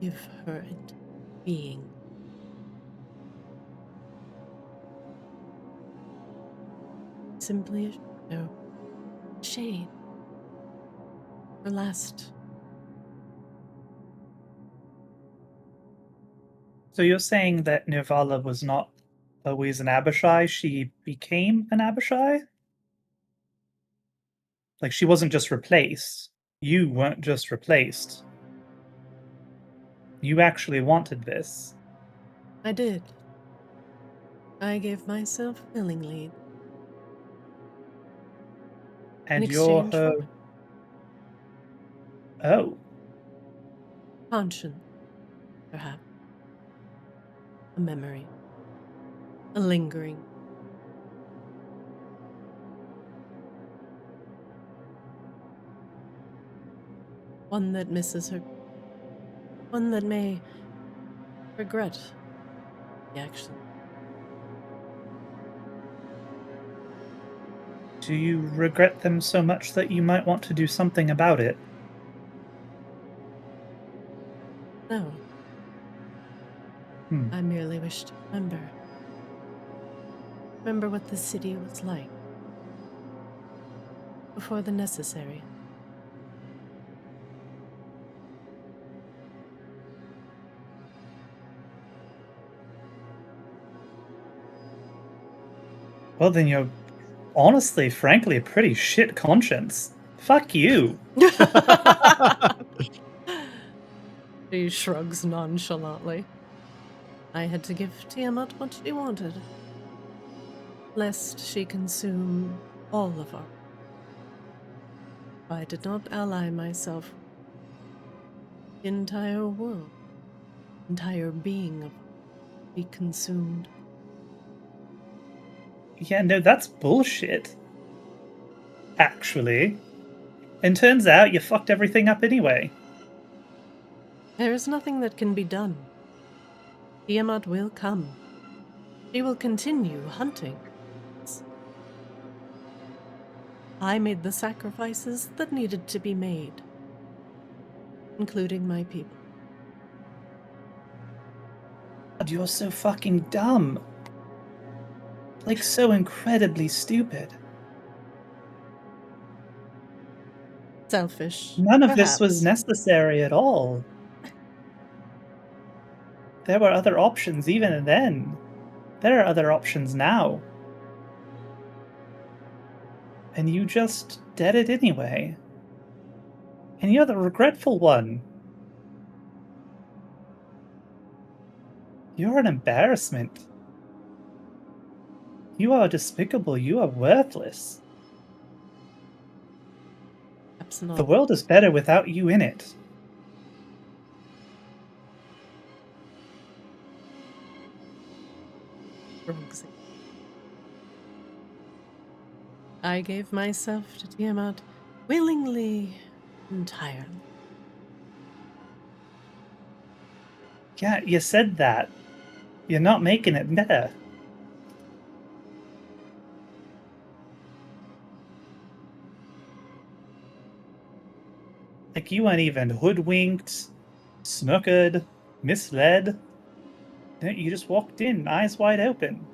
give her into being. Simply a shadow. Shade. Her last. So you're saying that Nirvala was not always an Abishai, she became an Abishai? Like, she wasn't just replaced. You weren't just replaced. You actually wanted this. I did. I gave myself willingly. And in you're exchange her. for Oh. conscience, perhaps. A memory. A lingering. One that misses her. One that may regret the action. Do you regret them so much that you might want to do something about it? No. I merely wish to remember. Remember what the city was like. Before the necessary. Well, then you're honestly, frankly, a pretty shit conscience. Fuck you. She shrugs nonchalantly. I had to give Tiamat what she wanted, lest she consume all of our. If I did not ally myself, the entire world, entire being of be consumed. Yeah, no, that's bullshit. Actually. And turns out you fucked everything up anyway. There is nothing that can be done. Tiamat will come. She will continue hunting. I made the sacrifices that needed to be made, including my people. God, you're so fucking dumb. Like, so incredibly stupid. Selfish. None of perhaps. this was necessary at all. There were other options even then. There are other options now. And you just did it anyway. And you're the regretful one. You're an embarrassment. You are despicable. You are worthless. Perhaps not. The world is better without you in it. Rogues. I gave myself to Tiamat willingly, entirely. Yeah, you said that. You're not making it better. Like, you weren't even hoodwinked, snookered, misled. No, you just walked in, eyes wide open.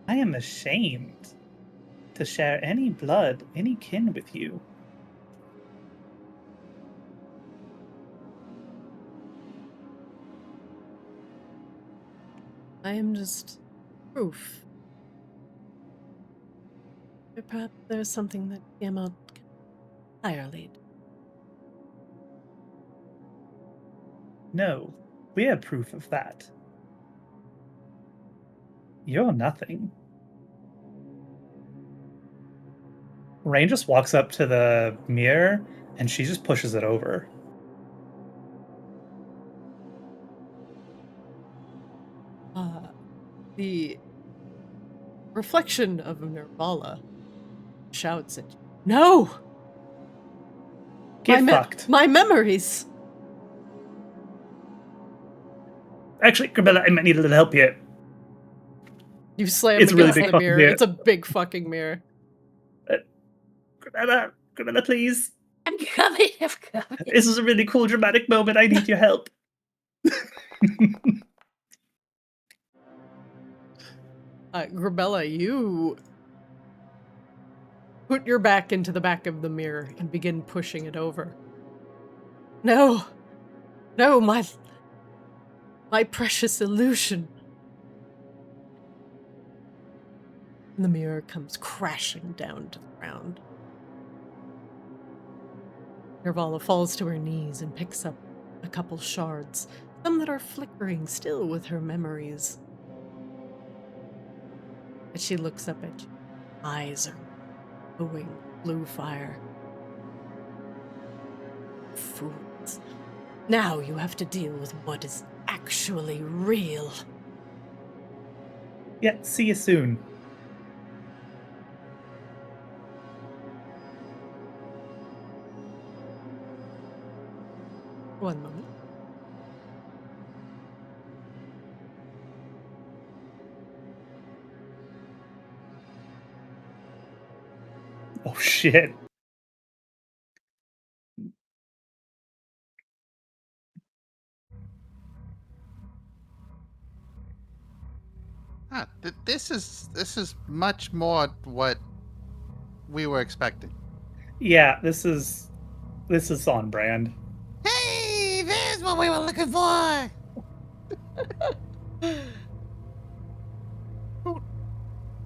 I am ashamed to share any blood, any kin with you. I am just proof. Or perhaps there's something that Tiamat can entirely do. No, we're proof of that. You're nothing. Raine just walks up to the mirror and she just pushes it over. The reflection of Nervala shouts at you. No! Get fucked. My memories! Actually, Grabella, I might need a little help here. You slam It's a really against big the fucking mirror. mirror. It's a big fucking mirror. Grabella, please. I'm coming. This is a really cool, dramatic moment. I need your help. Grabella, you put your back into the back of the mirror and begin pushing it over. No, my precious illusion. And the mirror comes crashing down to the ground. Nervala falls to her knees and picks up a couple shards, some that are flickering still with her memories. As she looks up at you, eyes are glowing blue fire. Fools. Now you have to deal with what is actually real. Yeah, see you soon. One moment. Oh shit. This is much more what we were expecting. Yeah, this is on brand. Hey, there's what we were looking for.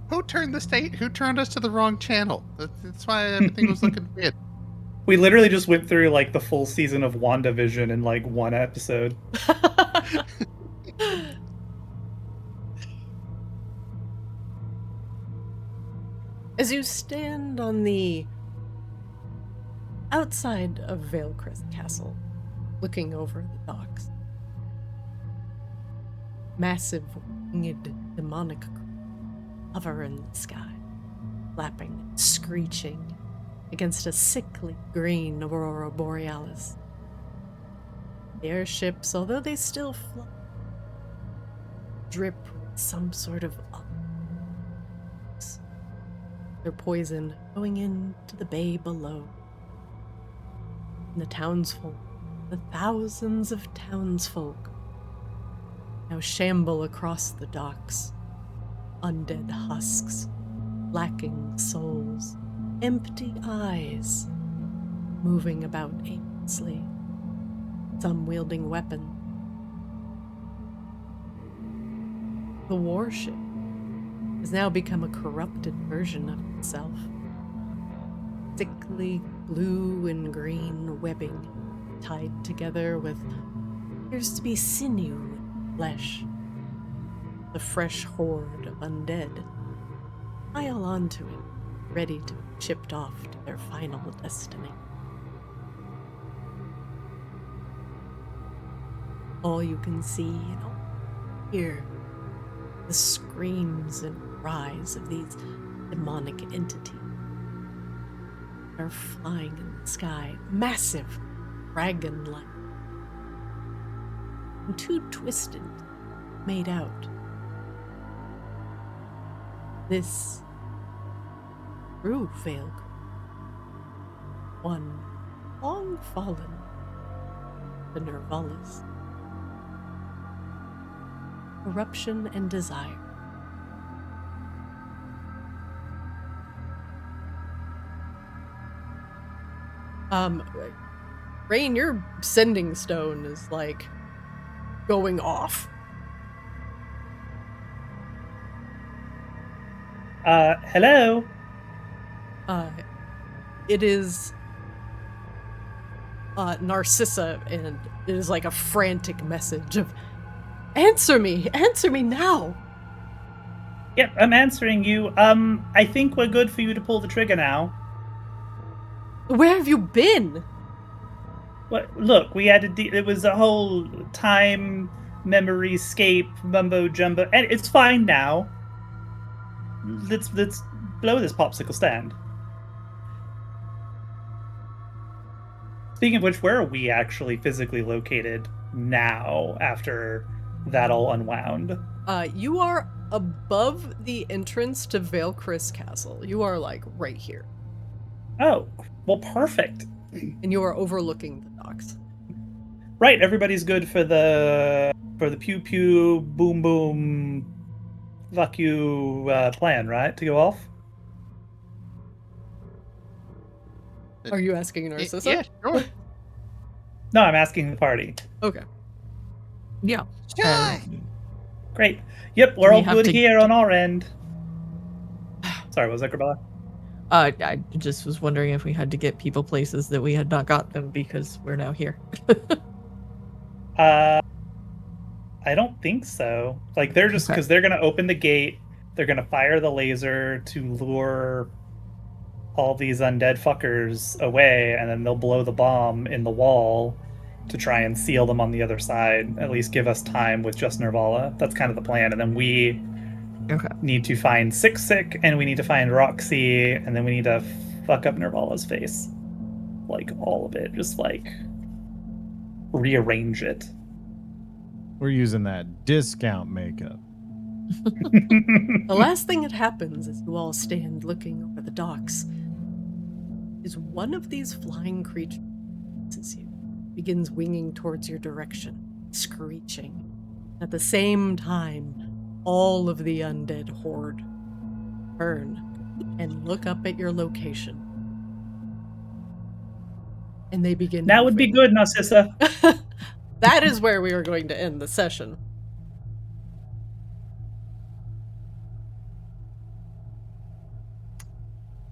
Who turned Who turned us to the wrong channel? That's why everything was looking weird. We literally just went through like the full season of WandaVision in like one episode. As you stand on the outside of Vaelcryss Castle, looking over the docks, massive winged demonic creatures hover in the sky, flapping, screeching against a sickly green aurora borealis. The airships, although they still fly, drip with some sort of their poison going into the bay below. And the townsfolk, the thousands of townsfolk, now shamble across the docks. Undead husks, lacking souls, empty eyes, moving about aimlessly, some wielding weapons. The warship has now become a corrupted version of itself. Sickly blue and green webbing tied together with what appears to be sinew and flesh. The fresh horde of undead pile onto it, ready to be shipped off to their final destiny. All you can see and all hear the screams and cries of these demonic entities are flying in the sky, massive, dragon-like, and too twisted, made out. This true Vaelcryss, one long fallen, the Nervalas. Corruption and desire. Raine, your sending stone is like going off. Hello? It is Narcissa, and it is like a frantic message of answer me now. Yep, I'm answering you. I think we're good for you to pull the trigger now. Where have you been? What? Look, we had to. It was a whole time memory scape mumbo jumbo, and it's fine now. Let's blow this popsicle stand. Speaking of which, where are we actually physically located now after that all unwound? You are above the entrance to Vaelcryss Castle. You are like right here. Oh, well, perfect. And you are overlooking the docks. Right, everybody's good for the pew pew boom boom fuck you plan, right? To go off. Are you asking Narcissa? Yeah, sure. No, I'm asking the party. Okay. Yeah. Sure. Great. Yep, we're We all have good to- here on our end. Sorry, what was that, Corbella? I just was wondering if we had to get people places that we had not got them because we're now here. I don't think so. Like, they're just because they're gonna open the gate, they're gonna fire the laser to lure all these undead fuckers away, and then they'll blow the bomb in the wall to try and seal them on the other side. At least give us time with just Nervala. That's kind of the plan. And then we need to find Sick, and we need to find Roxy, and then we need to fuck up Nervala's face. Like, all of it. Just, like, rearrange it. We're using that discount makeup. The last thing that happens as you all stand looking over the docks is one of these flying creatures as you begins winging towards your direction, screeching. At the same time, all of the undead horde turn and look up at your location. And they begin. That would be good, Narcissa. That is where we are going to end the session.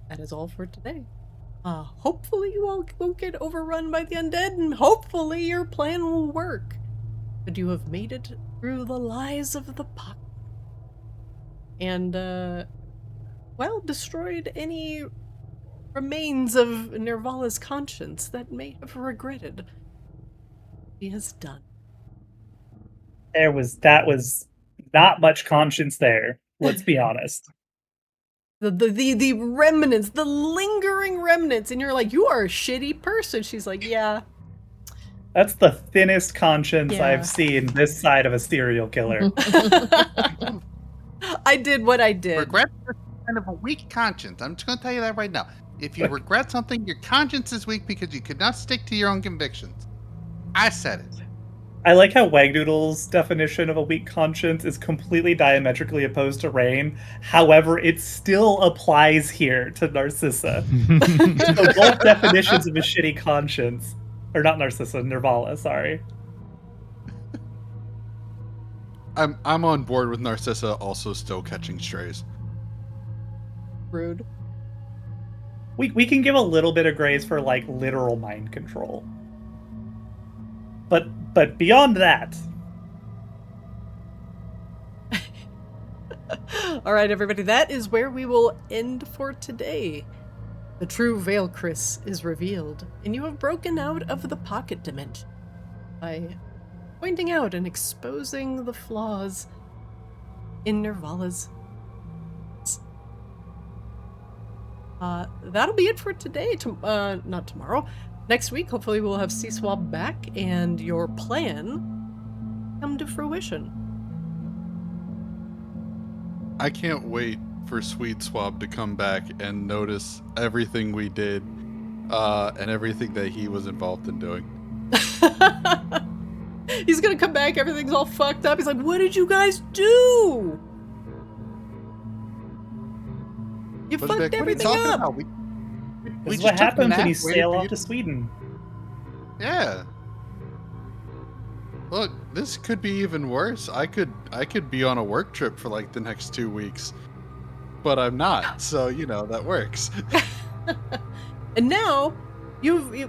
That is all for today. Hopefully you all won't get overrun by the undead, and hopefully your plan will work. But you have made it through the lies of the pocket. And, well, destroyed any remains of Nervala's conscience that may have regretted he has done. That was not much conscience there. Let's be honest. The remnants, the lingering remnants, and you're like, you are a shitty person. She's like, yeah. That's the thinnest conscience Yeah. I've seen this side of a serial killer. I did what I did. Regret is kind of a weak conscience. I'm just going to tell you that right now. If you Look. regret something, your conscience is weak because you could not stick to your own convictions. I said it. I like how Wagnoodle's definition of a weak conscience is completely diametrically opposed to Raine. However, it still applies here to Narcissa. So both definitions of a shitty conscience, or not Narcissa, Nervala, sorry. I'm on board with Narcissa also still catching strays. Rude. We can give a little bit of grace for, like, literal mind control. But beyond that... All right, everybody, that is where we will end for today. The true Vaelcryss is revealed, and you have broken out of the pocket dimension by pointing out and exposing the flaws in Nervala's. That'll be it for today. Not tomorrow. Next week, hopefully, we'll have C-Swab back and your plan come to fruition. I can't wait for Sweet Swab to come back and notice everything we did and everything that he was involved in doing. He's gonna come back, everything's all fucked up. He's like, what did you guys do? You But fucked like, what are you everything talking up. about? This is just what took a happens when nap, you waited sail for off you to Sweden. Yeah. Look, this could be even worse. I could be on a work trip for like the next 2 weeks. But I'm not, so you know, that works. And now,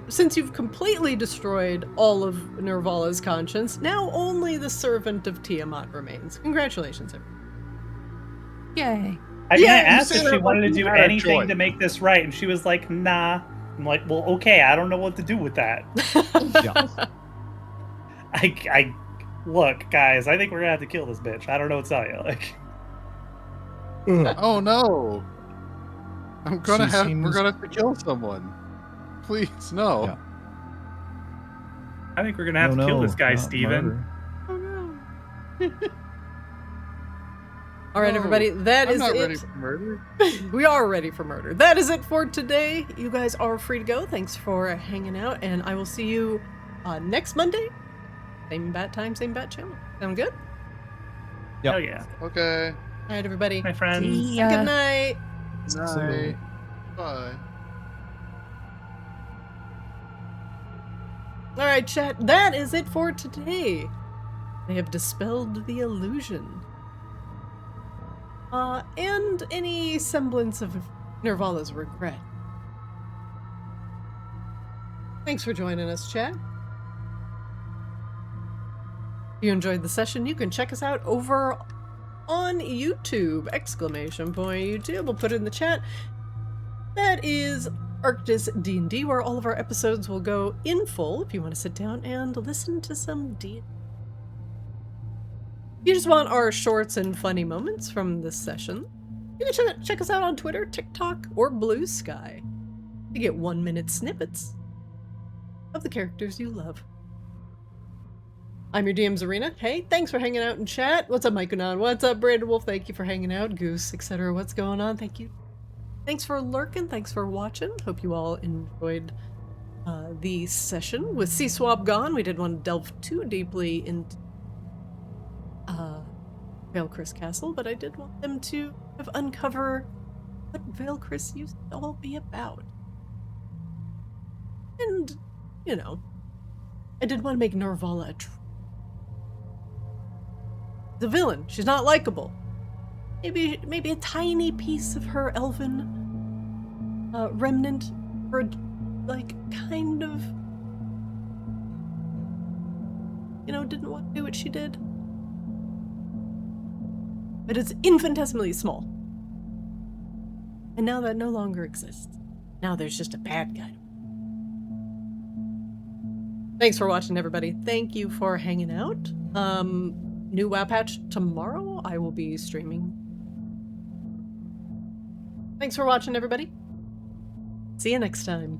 since you've completely destroyed all of Nervala's conscience, now only the servant of Tiamat remains. Congratulations, everyone. Yay. I mean, I Yeah, asked you if said she it wanted like to you do had a anything choice. to make this right, and she was like, nah. I'm like, well, okay, I don't know what to do with that. Yeah. I look, guys, I think we're gonna have to kill this bitch. I don't know what to tell you. Like, Oh no! We're gonna have to kill someone. Please, no. Yeah. I think we're gonna have to kill this guy, not Steven. murder. Oh no. All right, No, everybody, that I'm is not it. ready for murder. We are ready for murder. That is it for today. You guys are free to go. Thanks for hanging out, and I will see you next Monday. Same bat time, same bat channel. Sound good? Yep. Hell yeah. Okay. All right, everybody. My friends. See ya. Good night. Night. Bye. All right, chat. That is it for today. They have dispelled the illusion. And any semblance of Nervala's regret. Thanks for joining us, chat. If you enjoyed the session, you can check us out over on YouTube! YouTube. We'll put it in the chat. That is Arctis D&D, where all of our episodes will go in full if you want to sit down and listen to some D&D. If you just want our shorts and funny moments from this session, you can check us out on Twitter, TikTok, or Blue Sky to get 1-minute snippets of the characters you love. I'm your DM, Zarina. Hey, thanks for hanging out in chat. What's up, Mykonon? What's up, Brandon Wolf? Thank you for hanging out. Goose, etc. What's going on? Thank you. Thanks for lurking. Thanks for watching. Hope you all enjoyed the session. With C-Swab gone, we didn't want to delve too deeply into Vaelcryss Castle, but I did want them to uncover what Vaelcryss used to all be about. And, you know, I did want to make Nervala the villain. She's not likable. Maybe a tiny piece of her elven remnant, or like kind of, you know, didn't want to do what she did. But it's infinitesimally small. And now that no longer exists. Now there's just a bad guy. Thanks for watching, everybody. Thank you for hanging out. New WoW patch tomorrow. I will be streaming. Thanks for watching, everybody. See you next time.